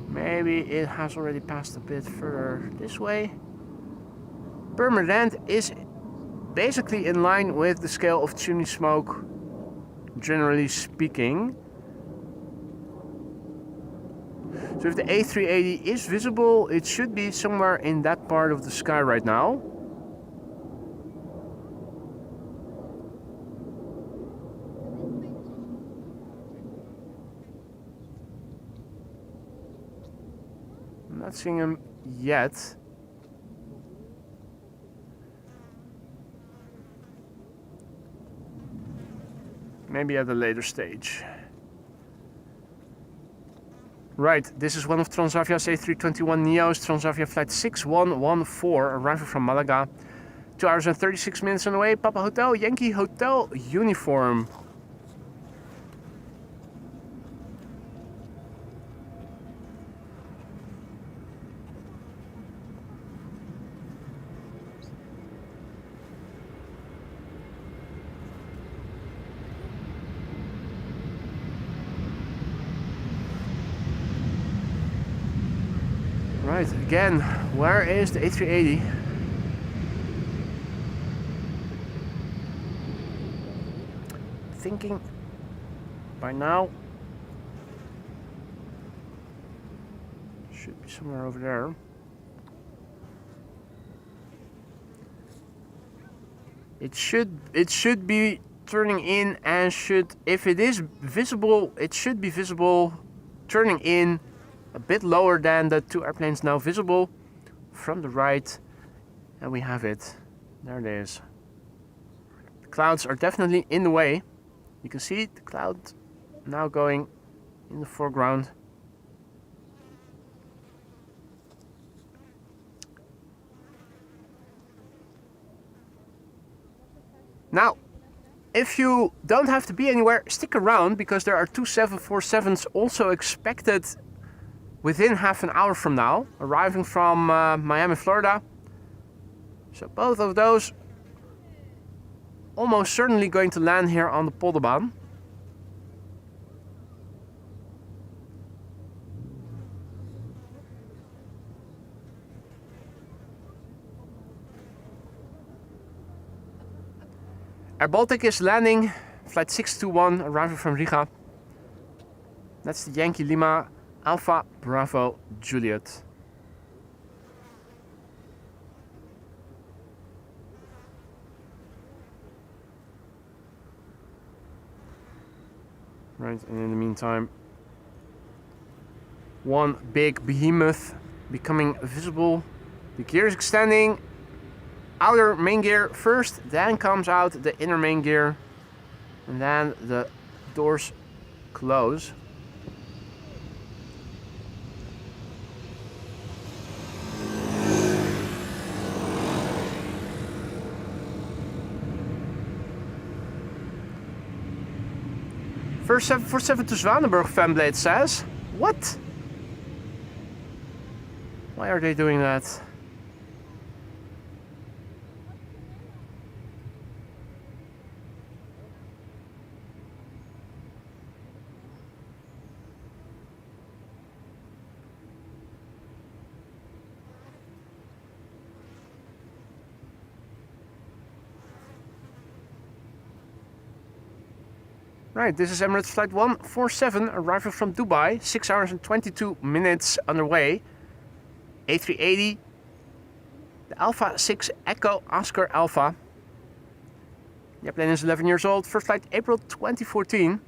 Maybe it has already passed a bit further this way. Purmerend is basically in line with the scale of chimney smoke, generally speaking. So if the A380 is visible, it should be somewhere in that part of the sky right now. not seeing him yet. Maybe at a later stage. Right, this is one of Transavia's A321neos, Transavia flight 6114, arriving from Malaga. 2 hours and 36 minutes on the way. Papa Hotel, Yankee Hotel uniform. Right, again, where is the A380? Thinking by now should be somewhere over there. It should be turning in, and if it is visible, it should be visible turning in a bit lower than the two airplanes now visible from the right, and we have it. There it is. The clouds are definitely in the way. You can see the cloud now going in the foreground. Now, if you don't have to be anywhere, stick around, because there are two 747s also expected within half an hour from now, arriving from Miami, Florida. So both of those almost certainly going to land here on the Polderbaan. Air Baltic is landing, flight 621, arriving from Riga. That's the Yankee Lima Alpha Bravo Juliet. Right, and in the meantime, one big behemoth becoming visible. The gear is extending. Outer main gear first, then comes out the inner main gear, and then the doors close. First 747 to Zwanenburg, Fanblade says. What? Why are they doing that? Right, this is Emirates Flight 147, arriving from Dubai, 6 hours and 22 minutes underway. A380, the Alpha 6 Echo Oscar Alpha. The airplane is 11 years old, first flight April 2014.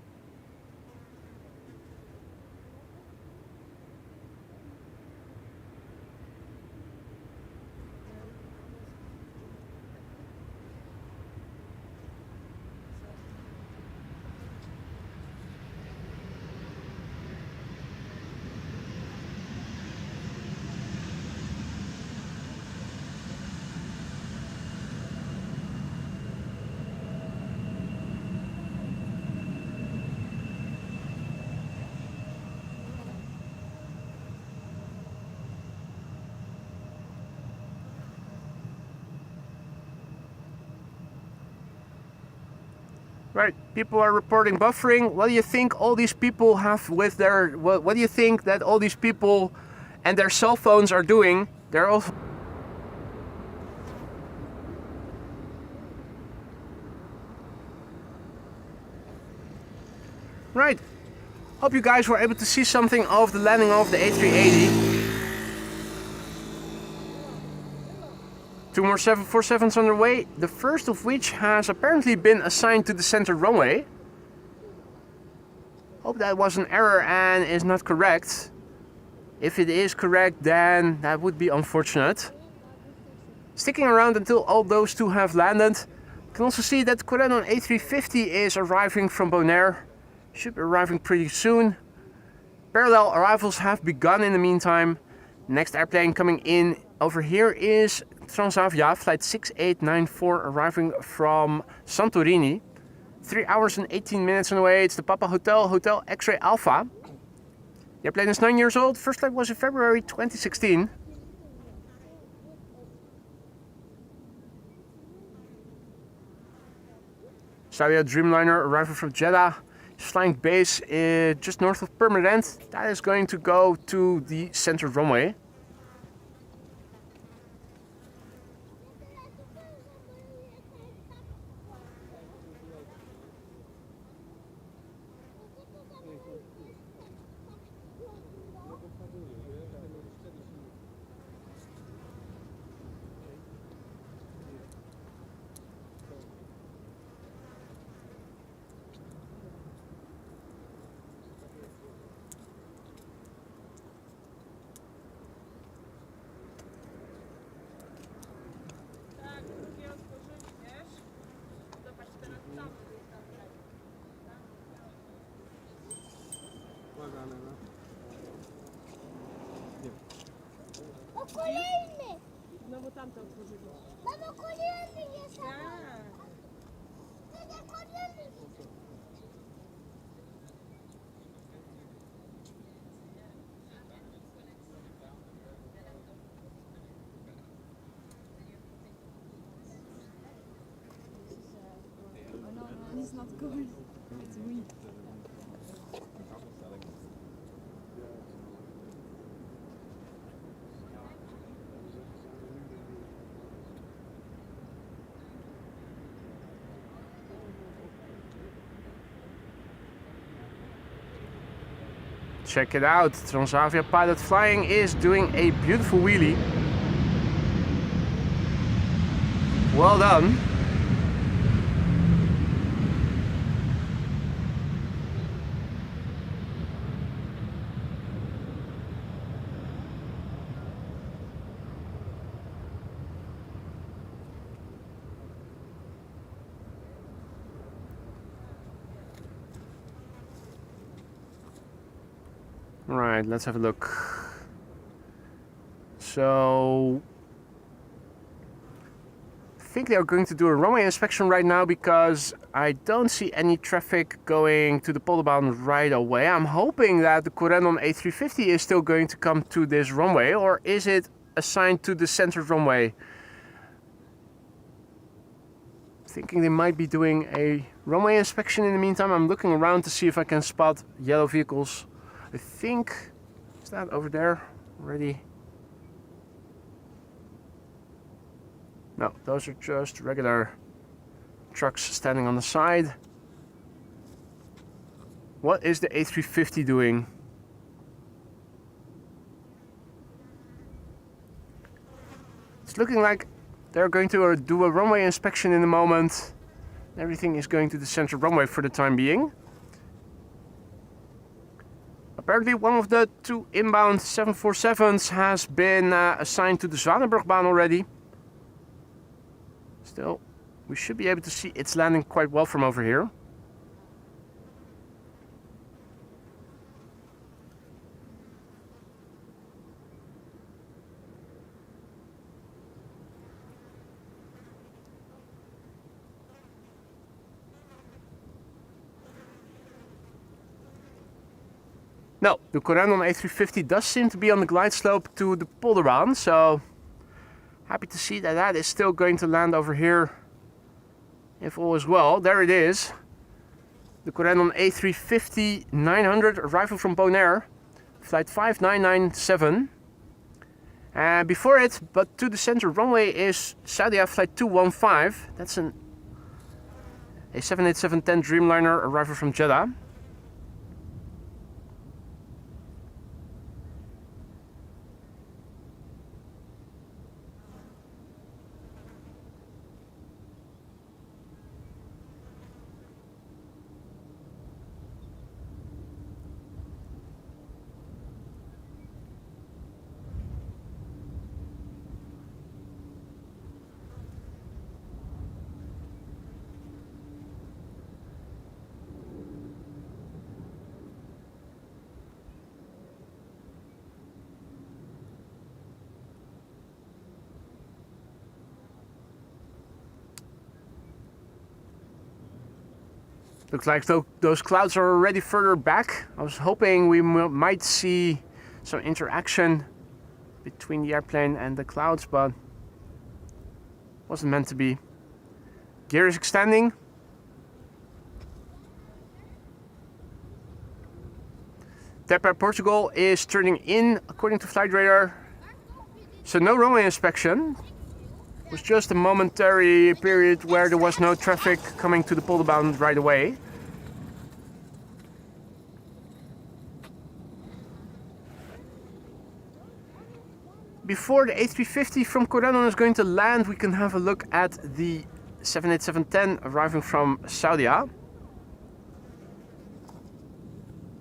Right, people are reporting buffering. What do you think all these people have with their... What do you think that all these people and their cell phones are doing? They're all... Right, hope you guys were able to see something of the landing of the A380. Two more 747s on their way, the first of which has apparently been assigned to the center runway. Hope that was an error and is not correct. If it is correct, then that would be unfortunate. Sticking around until all those two have landed. You can also see that Corendon A350 is arriving from Bonaire. Should be arriving pretty soon. Parallel arrivals have begun in the meantime. Next airplane coming in over here is Transavia, flight 6894, arriving from Santorini. 3 hours and 18 minutes on the way. It's the Papa Hotel, Hotel X-Ray Alpha. The airplane is 9 years old. First flight was in February 2016. Saudia Dreamliner arriving from Jeddah. He's flying base just north of Purmerend. That is going to go to the center runway. Kolejny! No bo tamte otworzyli. Mamo, kolejny jest! Tyle kolejny! No, he's not going. It's me. Check it out, Transavia pilot flying is doing a beautiful wheelie. Well done. Right, let's have a look. So, I think they're going to do a runway inspection right now because I don't see any traffic going to the Polderbaan right away. I'm hoping that the Corendon A350 is still going to come to this runway, or is it assigned to the center runway? Thinking they might be doing a runway inspection in the meantime. I'm looking around to see if I can spot yellow vehicles. I think, is that over there already? No, those are just regular trucks standing on the side. What is the A350 doing? It's looking like they're going to do a runway inspection in a moment. Everything is going to the center runway for the time being. Apparently one of the two inbound 747s has been assigned to the Zwanenburgbaan already. Still, we should be able to see it's landing quite well from over here. No, the Corendon A350 does seem to be on the glide slope to the Polderbaan, so happy to see that that is still going to land over here if all is well. There it is. The Corendon A350 900 arrival from Bonaire, flight 5997. And before it, but to the center runway, is Saudia flight 215. That's a 787-10 Dreamliner arrival from Jeddah. Looks like those clouds are already further back. I was hoping we might see some interaction between the airplane and the clouds, but wasn't meant to be. Gear is extending. TAP Portugal is turning in according to flight radar. So no runway inspection. It was just a momentary period where there was no traffic coming to the Polderbaan right away. Before the A350 from Corendon is going to land, we can have a look at the 787-10 arriving from Saudi.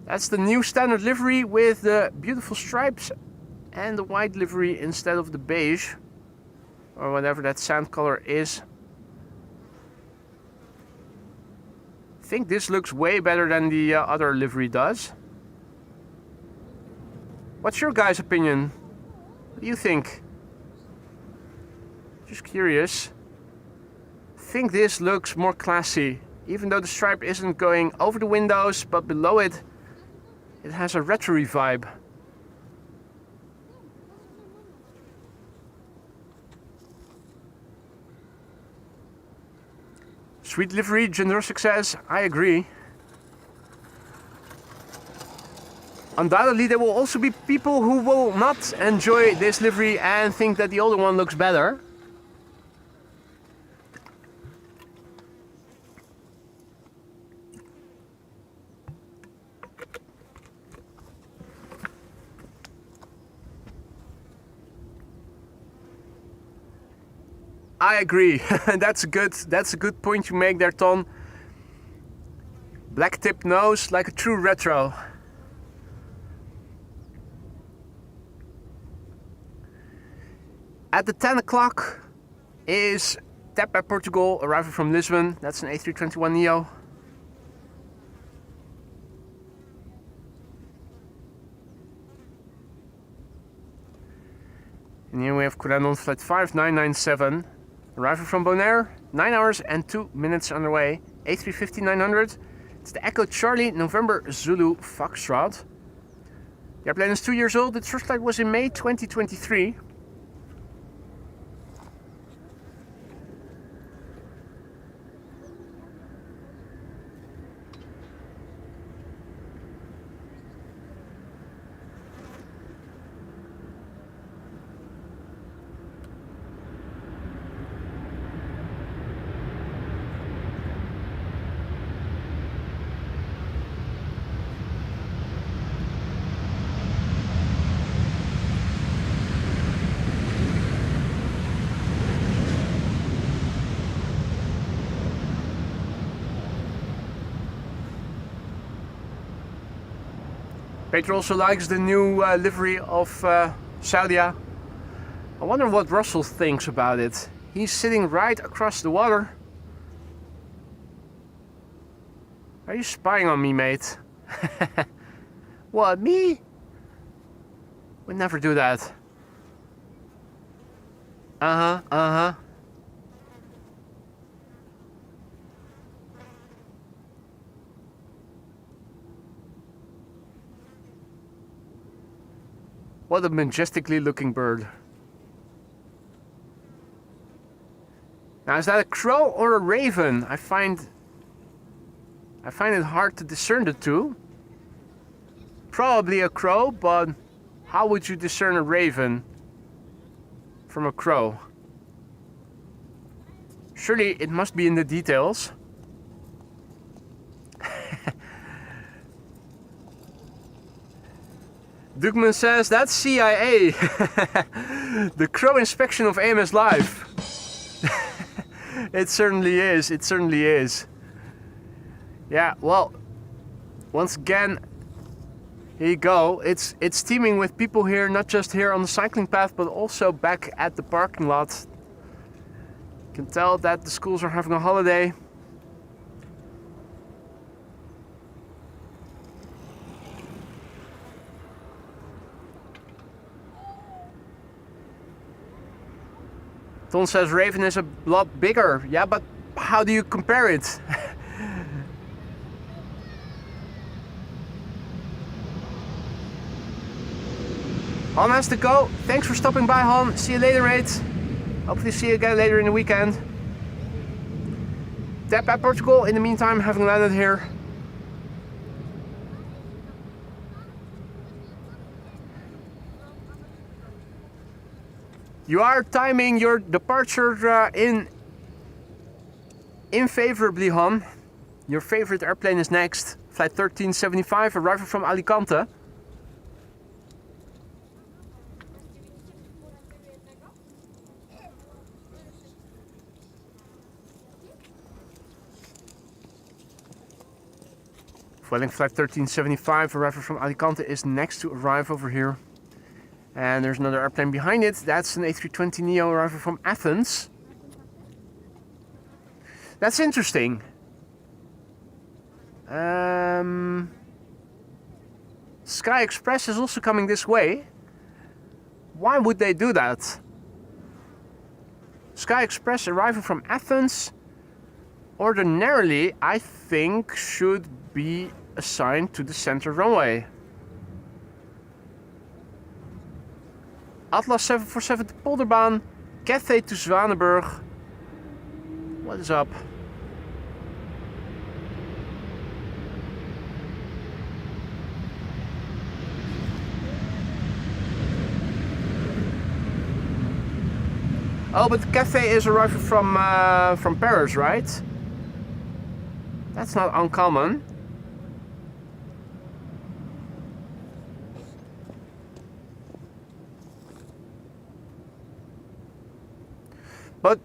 That's the new standard livery with the beautiful stripes and the white livery instead of the beige, or whatever that sand color is. I think this looks way better than the other livery does. What's your guys' opinion? What do you think? Just curious. I think this looks more classy, even though the stripe isn't going over the windows, but below it, it has a retro-y vibe. Sweet livery, generous success, I agree. Undoubtedly there will also be people who will not enjoy this livery and think that the older one looks better. I agree. That's a good point you make there, Ton. Black tip nose like a true retro. At the 10 o'clock is TAP Portugal arriving from Lisbon. That's an A321neo. And here we have Corendon flight 5997 arriving from Bonaire. 9 hours and 2 minutes underway. A350-900. It's the Echo Charlie November Zulu Foxtrot. The airplane is 2 years old. Its first flight was in May 2023. Peter also likes the new livery of Saudi. I wonder what Russell thinks about it. He's sitting right across the water. Are you spying on me, mate? What, me? Would never do that. Uh-huh. What a majestically looking bird. Now, is that a crow or a raven? I find it hard to discern the two. Probably a crow, but how would you discern a raven from a crow? Surely it must be in the details. Dugman says, that's CIA. The crow inspection of AMS Live. It certainly is, it certainly is. Yeah, well, once again, here you go. It's teeming with people here, not just here on the cycling path, but also back at the parking lot. You can tell that the schools are having a holiday. Ton says Raven is a lot bigger. Yeah, but how do you compare it? Han has to go. Thanks for stopping by, Han. See you later, mate. Hopefully see you again later in the weekend. Tap at Portugal, in the meantime, having landed here. You are timing your departure in favorably, Han. Your favorite airplane is next. Flight 1375, arriving from Alicante. Vueling flight 1375, arriving from Alicante, is next to arrive over here. And there's another airplane behind it. That's an A320neo arriving from Athens. That's interesting. Sky Express is also coming this way. Why would they do that? Sky Express arriving from Athens, ordinarily, I think, should be assigned to the center runway. Atlas 747 to Polderbaan, Cathay to Zwanenburg. What is up? Oh, but Cathay is arriving from Paris, right? That's not uncommon. But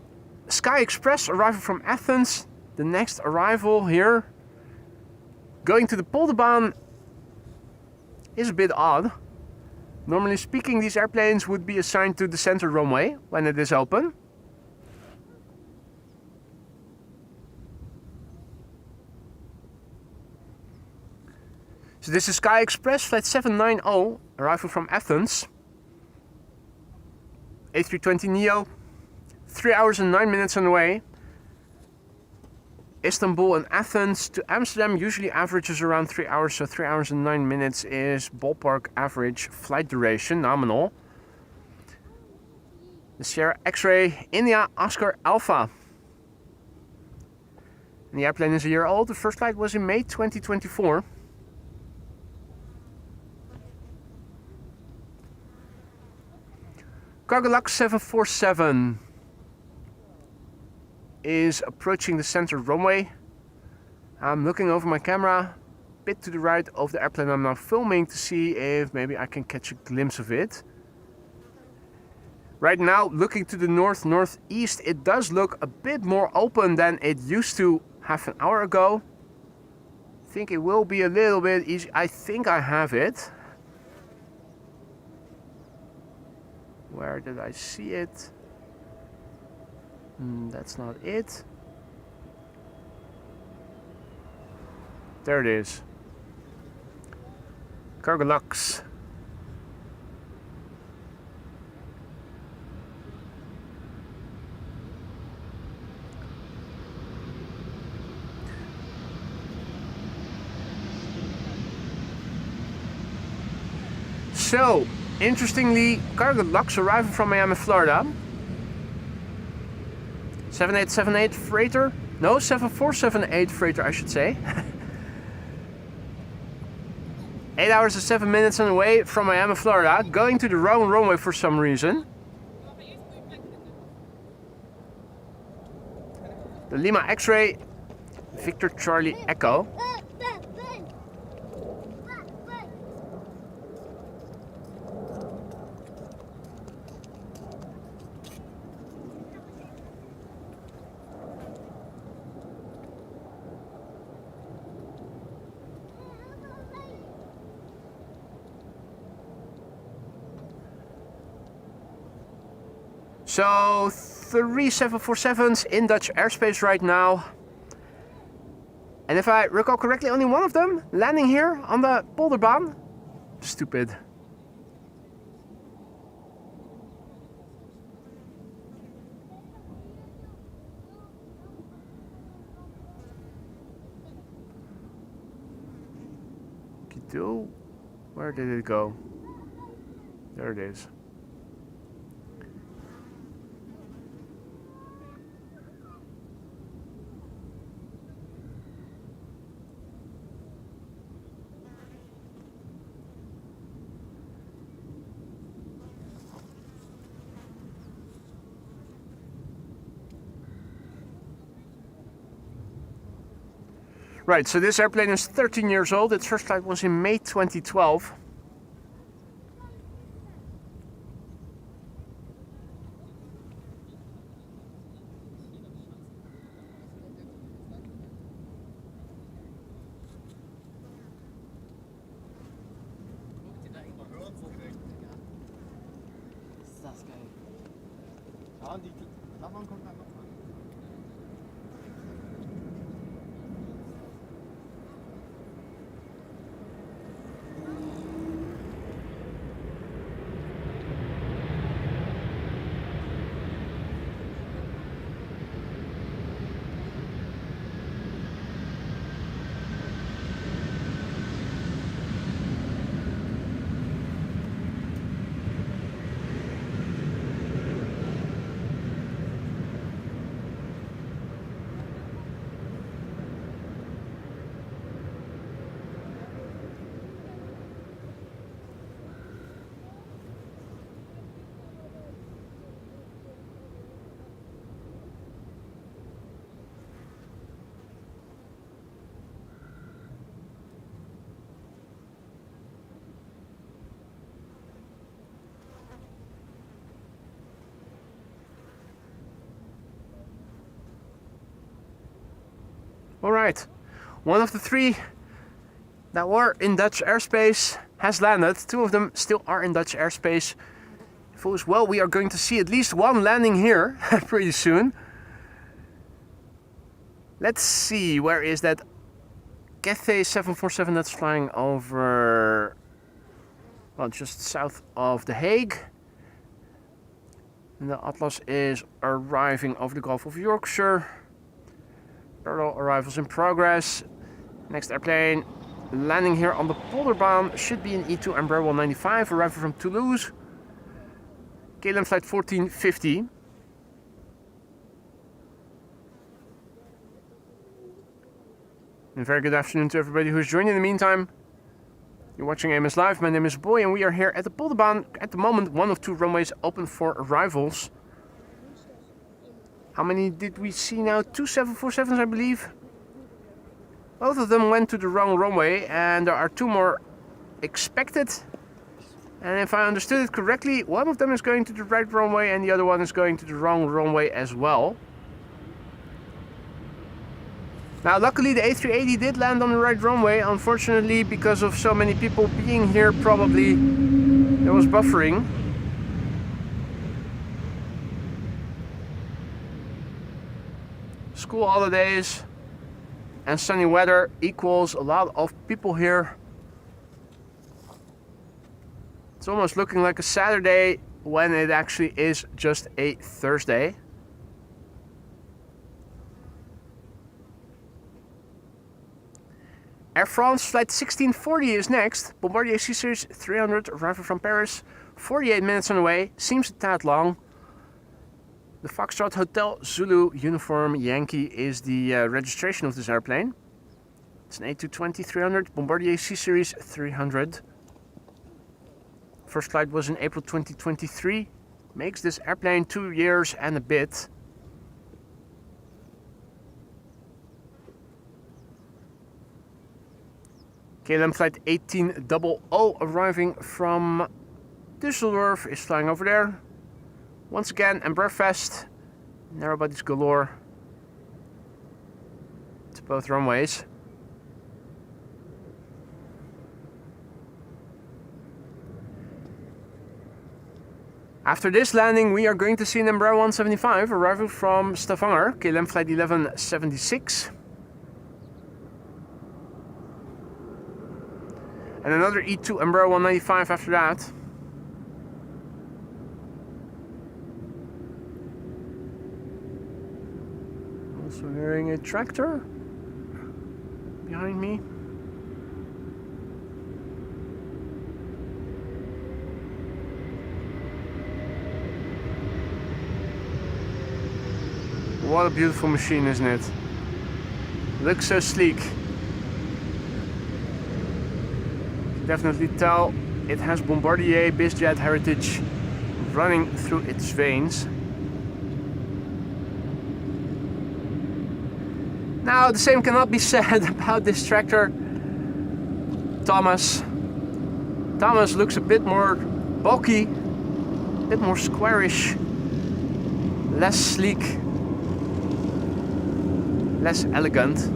Sky Express arriving from Athens, the next arrival here, going to the Polderbaan, is a bit odd. Normally speaking, these airplanes would be assigned to the center runway when it is open. So this is Sky Express flight 790, arriving from Athens. A320neo, 3 hours and 9 minutes on the way. Istanbul and Athens to Amsterdam usually averages around 3 hours, so 3 hours and 9 minutes is ballpark average flight duration, nominal. The Sierra X-Ray, India, Oscar Alpha. And the airplane is a year old. The first flight was in May 2024. Cargolux 747 is approaching the center runway. I'm looking over my camera, a bit to the right of the airplane I'm now filming to see if maybe I can catch a glimpse of it. Right now, looking to the north-northeast, it does look a bit more open than it used to half an hour ago. I think it will be a little bit easy. I think I have it. Where did I see it? That's not it. There it is. Cargolux. So, interestingly, Cargolux arriving from Miami, Florida. 7878 freighter. No, 7478 freighter, I should say. 8 hours and 7 minutes on the way from Miami, Florida. Going to the wrong runway for some reason. The Lima X-Ray, Victor Charlie Echo. So 3 747s in Dutch airspace right now. And if I recall correctly, only one of them landing here on the Polderbaan. Stupid. Where did it go? There it is. Right, so this airplane is 13 years old. Its first flight was in May 2012. Ist das geil. Ja, und die Klammern kommt dann noch mal. All right, one of the three that were in Dutch airspace has landed. Two of them still are in Dutch airspace. If all is well, we are going to see at least one landing here pretty soon. Let's see, where is that Cathay 747 that's flying over, well, just south of The Hague. And the Atlas is arriving over the Gulf of Yorkshire. Parallel arrivals in progress. Next airplane landing here on the Polderbaan should be an E2 Embraer 195, arriving from Toulouse. KLM flight 1450. And very good afternoon to everybody who's joining in the meantime. You're watching AMS Live. My name is Boy and we are here at the Polderbaan. At the moment, one of two runways open for arrivals. How many did we see now? Two 747s, I believe. Both of them went to the wrong runway and there are two more expected. And if I understood it correctly, one of them is going to the right runway and the other one is going to the wrong runway as well. Now, luckily the A380 did land on the right runway. Unfortunately, because of so many people being here, probably there was buffering. School holidays and sunny weather equals a lot of people here. It's almost looking like a Saturday when it actually is just a Thursday. Air France flight 1640 is next. Bombardier C-Series 300 arriving from Paris. 48 minutes on the way. Seems a tad long. The Foxtrot Hotel Zulu Uniform Yankee is the registration of this airplane. It's an A220-300 Bombardier C-Series 300. First flight was in April 2023. Makes this airplane 2 years and a bit. KLM flight 1800 arriving from Düsseldorf is flying over there. Once again, Embraer Fest, narrow bodies galore to both runways. After this landing, we are going to see an Embraer 175 arriving from Stavanger, KLM flight 1176. And another E2 Embraer 195 after that. Also hearing a tractor behind me. What a beautiful machine, isn't it? Looks so sleek. Definitely tell it has Bombardier bizjet heritage running through its veins. Now the same cannot be said about this tractor. Thomas looks a bit more bulky, a bit more squarish, less sleek, less elegant.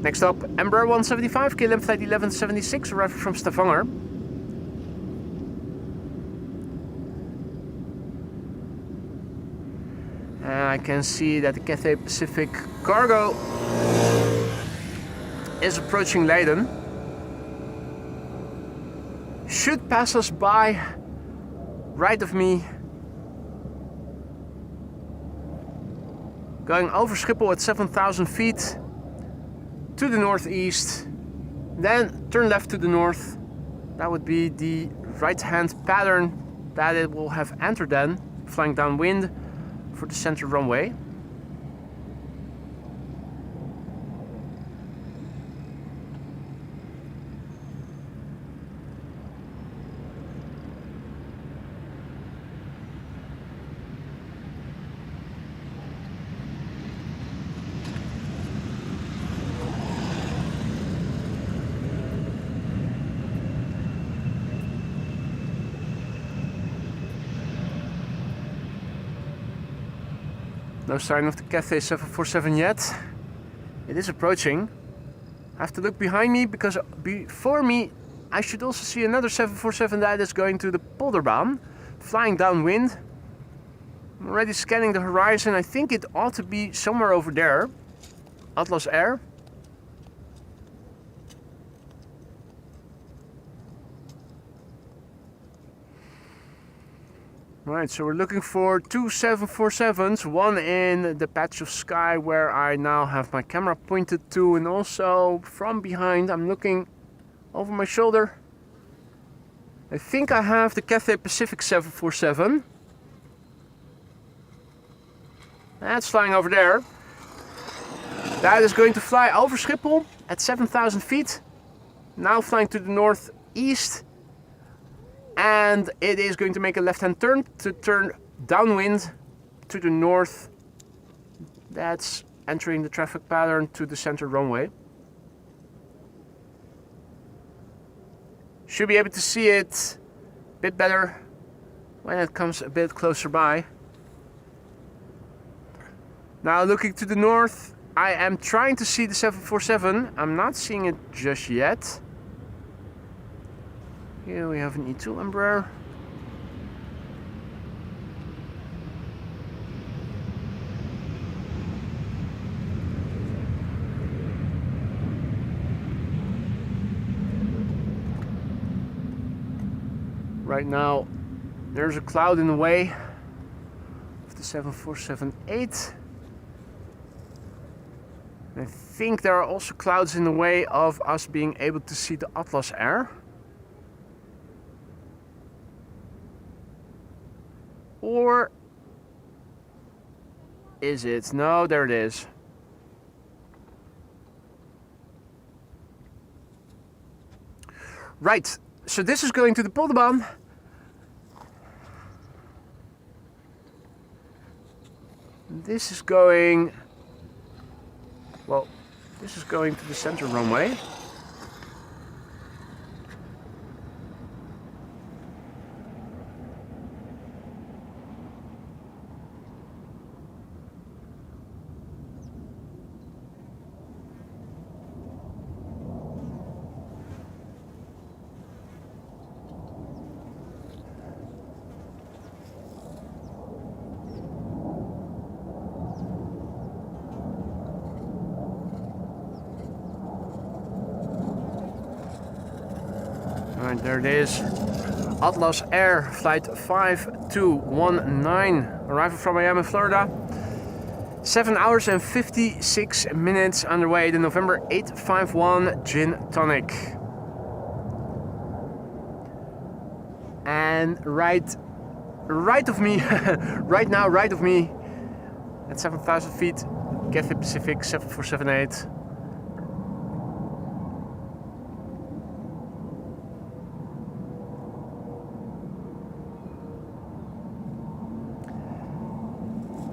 Next up, Embraer 175, KLM flight 1176, arriving from Stavanger. I can see that the Cathay Pacific cargo is approaching Leiden. Should pass us by, right of me. Going over Schiphol at 7,000 feet. To the northeast, then turn left to the north. That would be the right-hand pattern that it will have entered then, flying downwind for the center runway. No sign of the Cathay 747 yet. It is approaching. I have to look behind me because before me I should also see another 747 that is going to the Polderbaan, flying downwind. I'm already scanning the horizon. I think it ought to be somewhere over there. Atlas Air. Right, so we're looking for two 747s, one in the patch of sky where I now have my camera pointed to, and also from behind I'm looking over my shoulder. I think I have the Cathay Pacific 747. That's flying over there. That is going to fly over Schiphol at 7,000 feet. Now flying to the northeast. And it is going to make a left-hand turn to turn downwind to the north. That's entering the traffic pattern to the center runway. Should be able to see it a bit better when it comes a bit closer by. Now looking to the north, I am trying to see the 747. I'm not seeing it just yet. Here we have an E2 Embraer. Right now there's a cloud in the way of the 747-8. I think there are also clouds in the way of us being able to see the Atlas Air. Or is it? No, there it is. Right, so this is going to the Polderbaan. This is going, well, this is going to the center runway. Alright, there it is. Atlas Air flight 5219, arrival from Miami, Florida. 7 hours and 56 minutes underway, the November 851 Gin Tonic. And right of me, right of me, at 7,000 feet, Cathay Pacific 7478.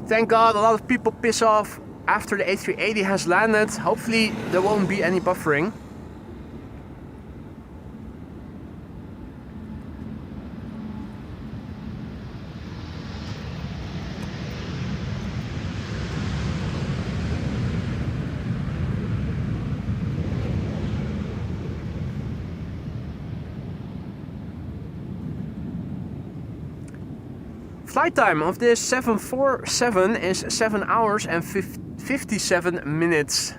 Thank God a lot of people piss off after the A380 has landed. Hopefully there won't be any buffering. Flight time of this 747 is 7 hours and 57 minutes.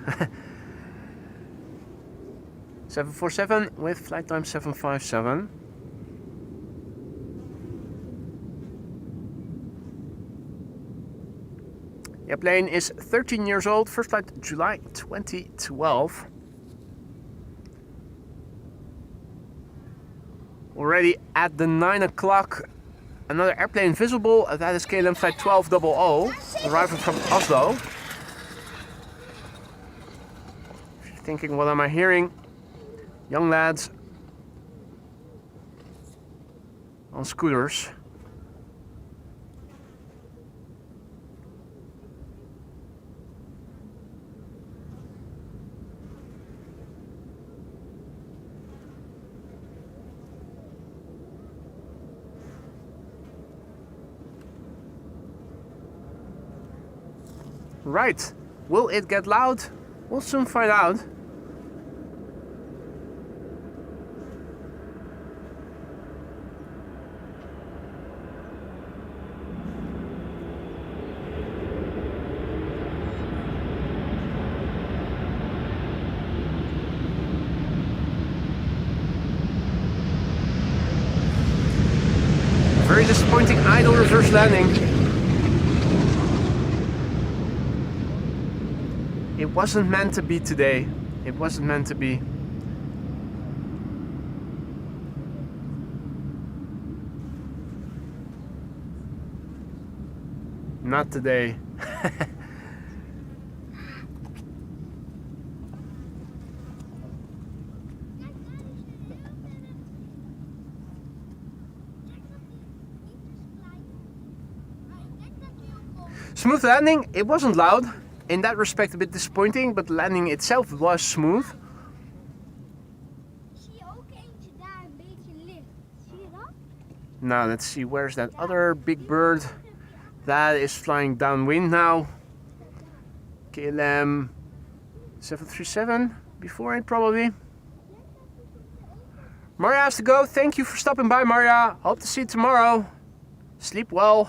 747 with flight time 757. The airplane is 13 years old, first flight July 2012. Already at the 9 o'clock. Another airplane visible, that is KLM flight 1200, arriving from Oslo. If you're thinking, what am I hearing? Young lads on scooters. Right, will it get loud? We'll soon find out. Very disappointing idle reverse landing. It wasn't meant to be today. It wasn't meant to be. Not today. Smooth landing. It wasn't loud. In that respect, a bit disappointing, but the landing itself was smooth. Zie je ook eentje daar een beetje licht? Zie je dat? Now let's see, where's that other big bird? That is flying downwind now. KLM 737 before it probably. Maria has to go. Thank you for stopping by, Maria. Hope to see you tomorrow. Sleep well.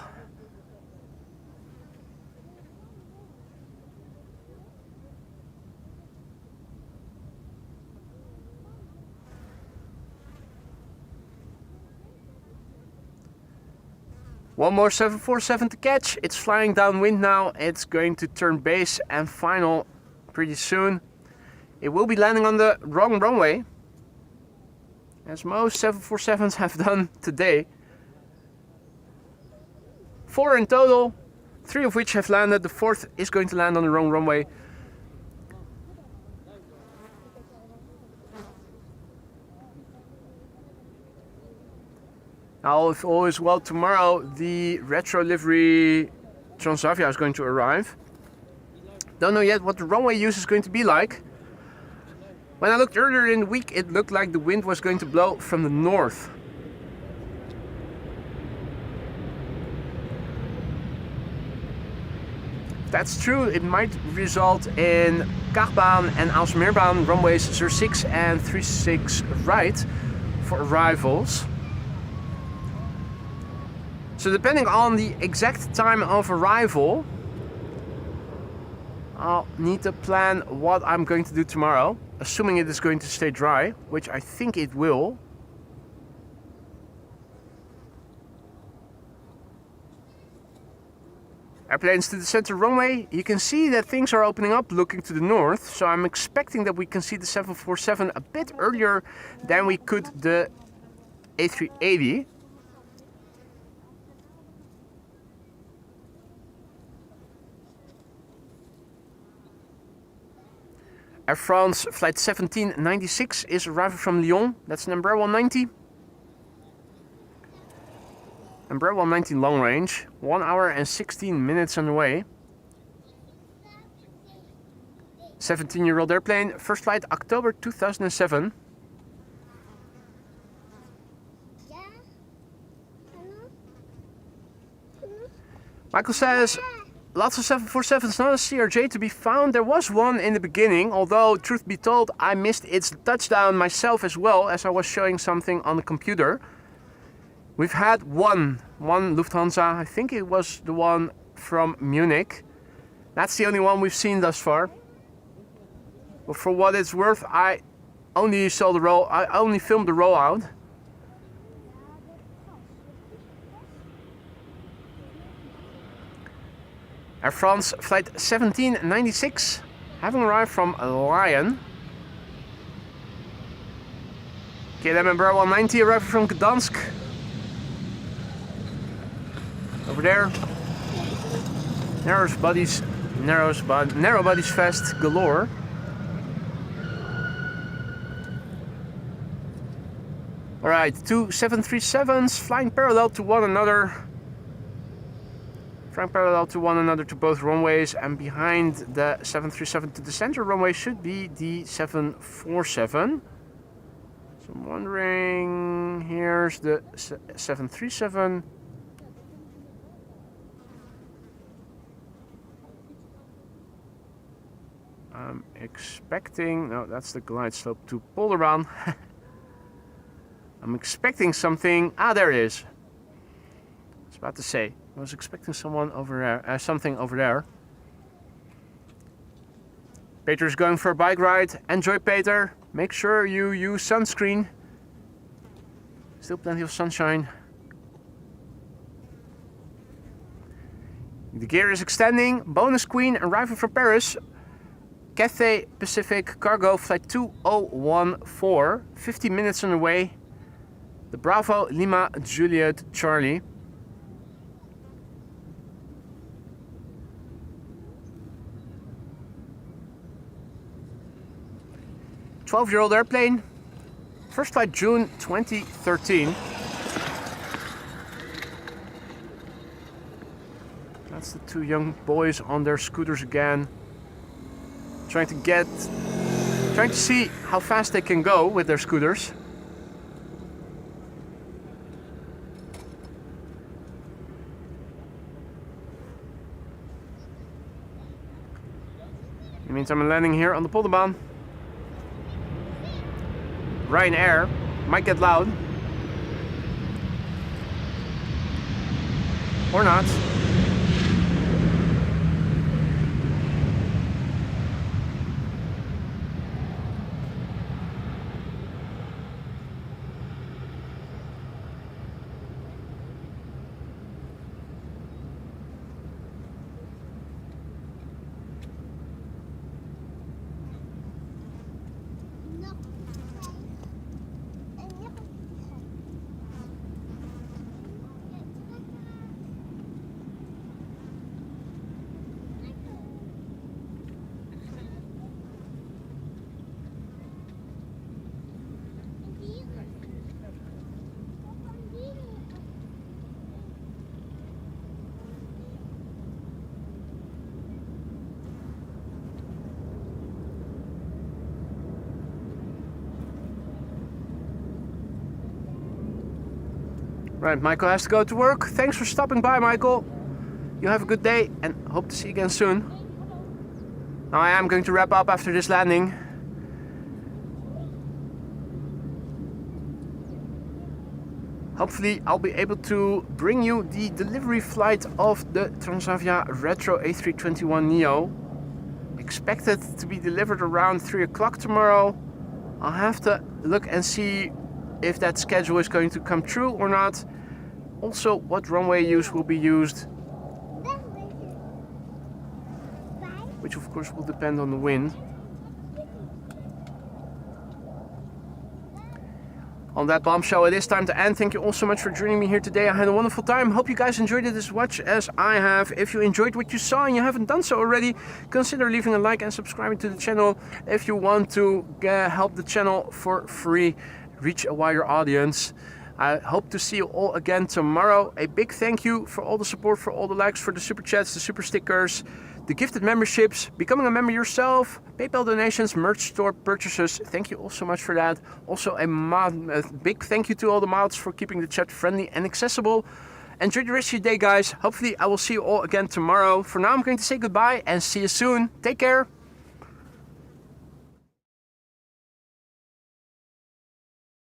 One more 747 to catch. It's flying downwind now. It's going to turn base and final pretty soon. It will be landing on the wrong runway, as most 747s have done today. 4 in total, 3 of which have landed. The 4th is going to land on the wrong runway. Now, if all is well, tomorrow the retro livery Transavia is going to arrive. Don't know yet what the runway use is going to be like. When I looked earlier in the week, it looked like the wind was going to blow from the north. If that's true, it might result in Kagbaan and Aalsmeerbaan runways 06 and 36 right for arrivals. So depending on the exact time of arrival, I'll need to plan what I'm going to do tomorrow, assuming it is going to stay dry, which I think it will. airplanes to the center runway. You can see that things are opening up looking to the north. So I'm expecting that we can see the 747 a bit earlier than we could the A380. Air France flight 1796 is arriving from Lyon. That's an Embraer 190. Embraer 190 long range, 1 hour and 16 minutes on the way. 17-year-old airplane, first flight October 2007. Michael says, lots of 747s, not a CRJ to be found. There was one in the beginning, although truth be told, I missed its touchdown myself as well as I was showing something on the computer. We've had one Lufthansa, I think it was the one from Munich. That's the only one we've seen thus far. But for what it's worth, I only filmed the rollout. Air France flight 1796, having arrived from Lyon. KLM Embraer 190 arriving from Gdansk. Over there, narrow bodies fest galore. All right, two 737s flying parallel to one another. Flying parallel to one another to both runways, and behind the 737 to the center runway should be the 747. So I'm wondering, here's the 737. I'm expecting, no, that's the glide slope to Polderbaan. I'm expecting something. Ah, there it is. I was about to say, I was expecting someone over there, something over there. Peter's going for a bike ride. Enjoy, Peter. Make sure you use sunscreen. Still plenty of sunshine. The gear is extending. Bonus Queen arriving from Paris. Cathay Pacific Cargo Flight 2014, 50 minutes on the way. The Bravo Lima Juliet Charlie. "12-year-old airplane, first flight June 2013. That's the two young boys on their scooters again. Trying to see how fast they can go with their scooters. In the meantime, I'm landing here on the Polderbaan. Ryanair might get loud. Or not. Right, Michael has to go to work. Thanks for stopping by, Michael. You have a good day and hope to see you again soon. Now I am going to wrap up after this landing. Hopefully I'll be able to bring you the delivery flight of the Transavia Retro A321neo. Expected to be delivered around 3 o'clock tomorrow. I'll have to look and see if that schedule is going to come true or not. Also, what runway use will be used. which of course will depend on the wind. On that bombshell, it is time to end. Thank you all so much for joining me here today. I had a wonderful time. Hope you guys enjoyed it as much as I have. If you enjoyed what you saw and you haven't done so already, consider leaving a like and subscribing to the channel if you want to help the channel for free, reach a wider audience. I hope to see you all again tomorrow. A big thank you for all the support, for all the likes, for the super chats, the super stickers, the gifted memberships, becoming a member yourself, PayPal donations, merch store purchases. Thank you all so much for that. Also a big thank you to all the mods for keeping the chat friendly and accessible. Enjoy the rest of your day, guys. Hopefully I will see you all again tomorrow. For now, I'm going to say goodbye and see you soon. Take care.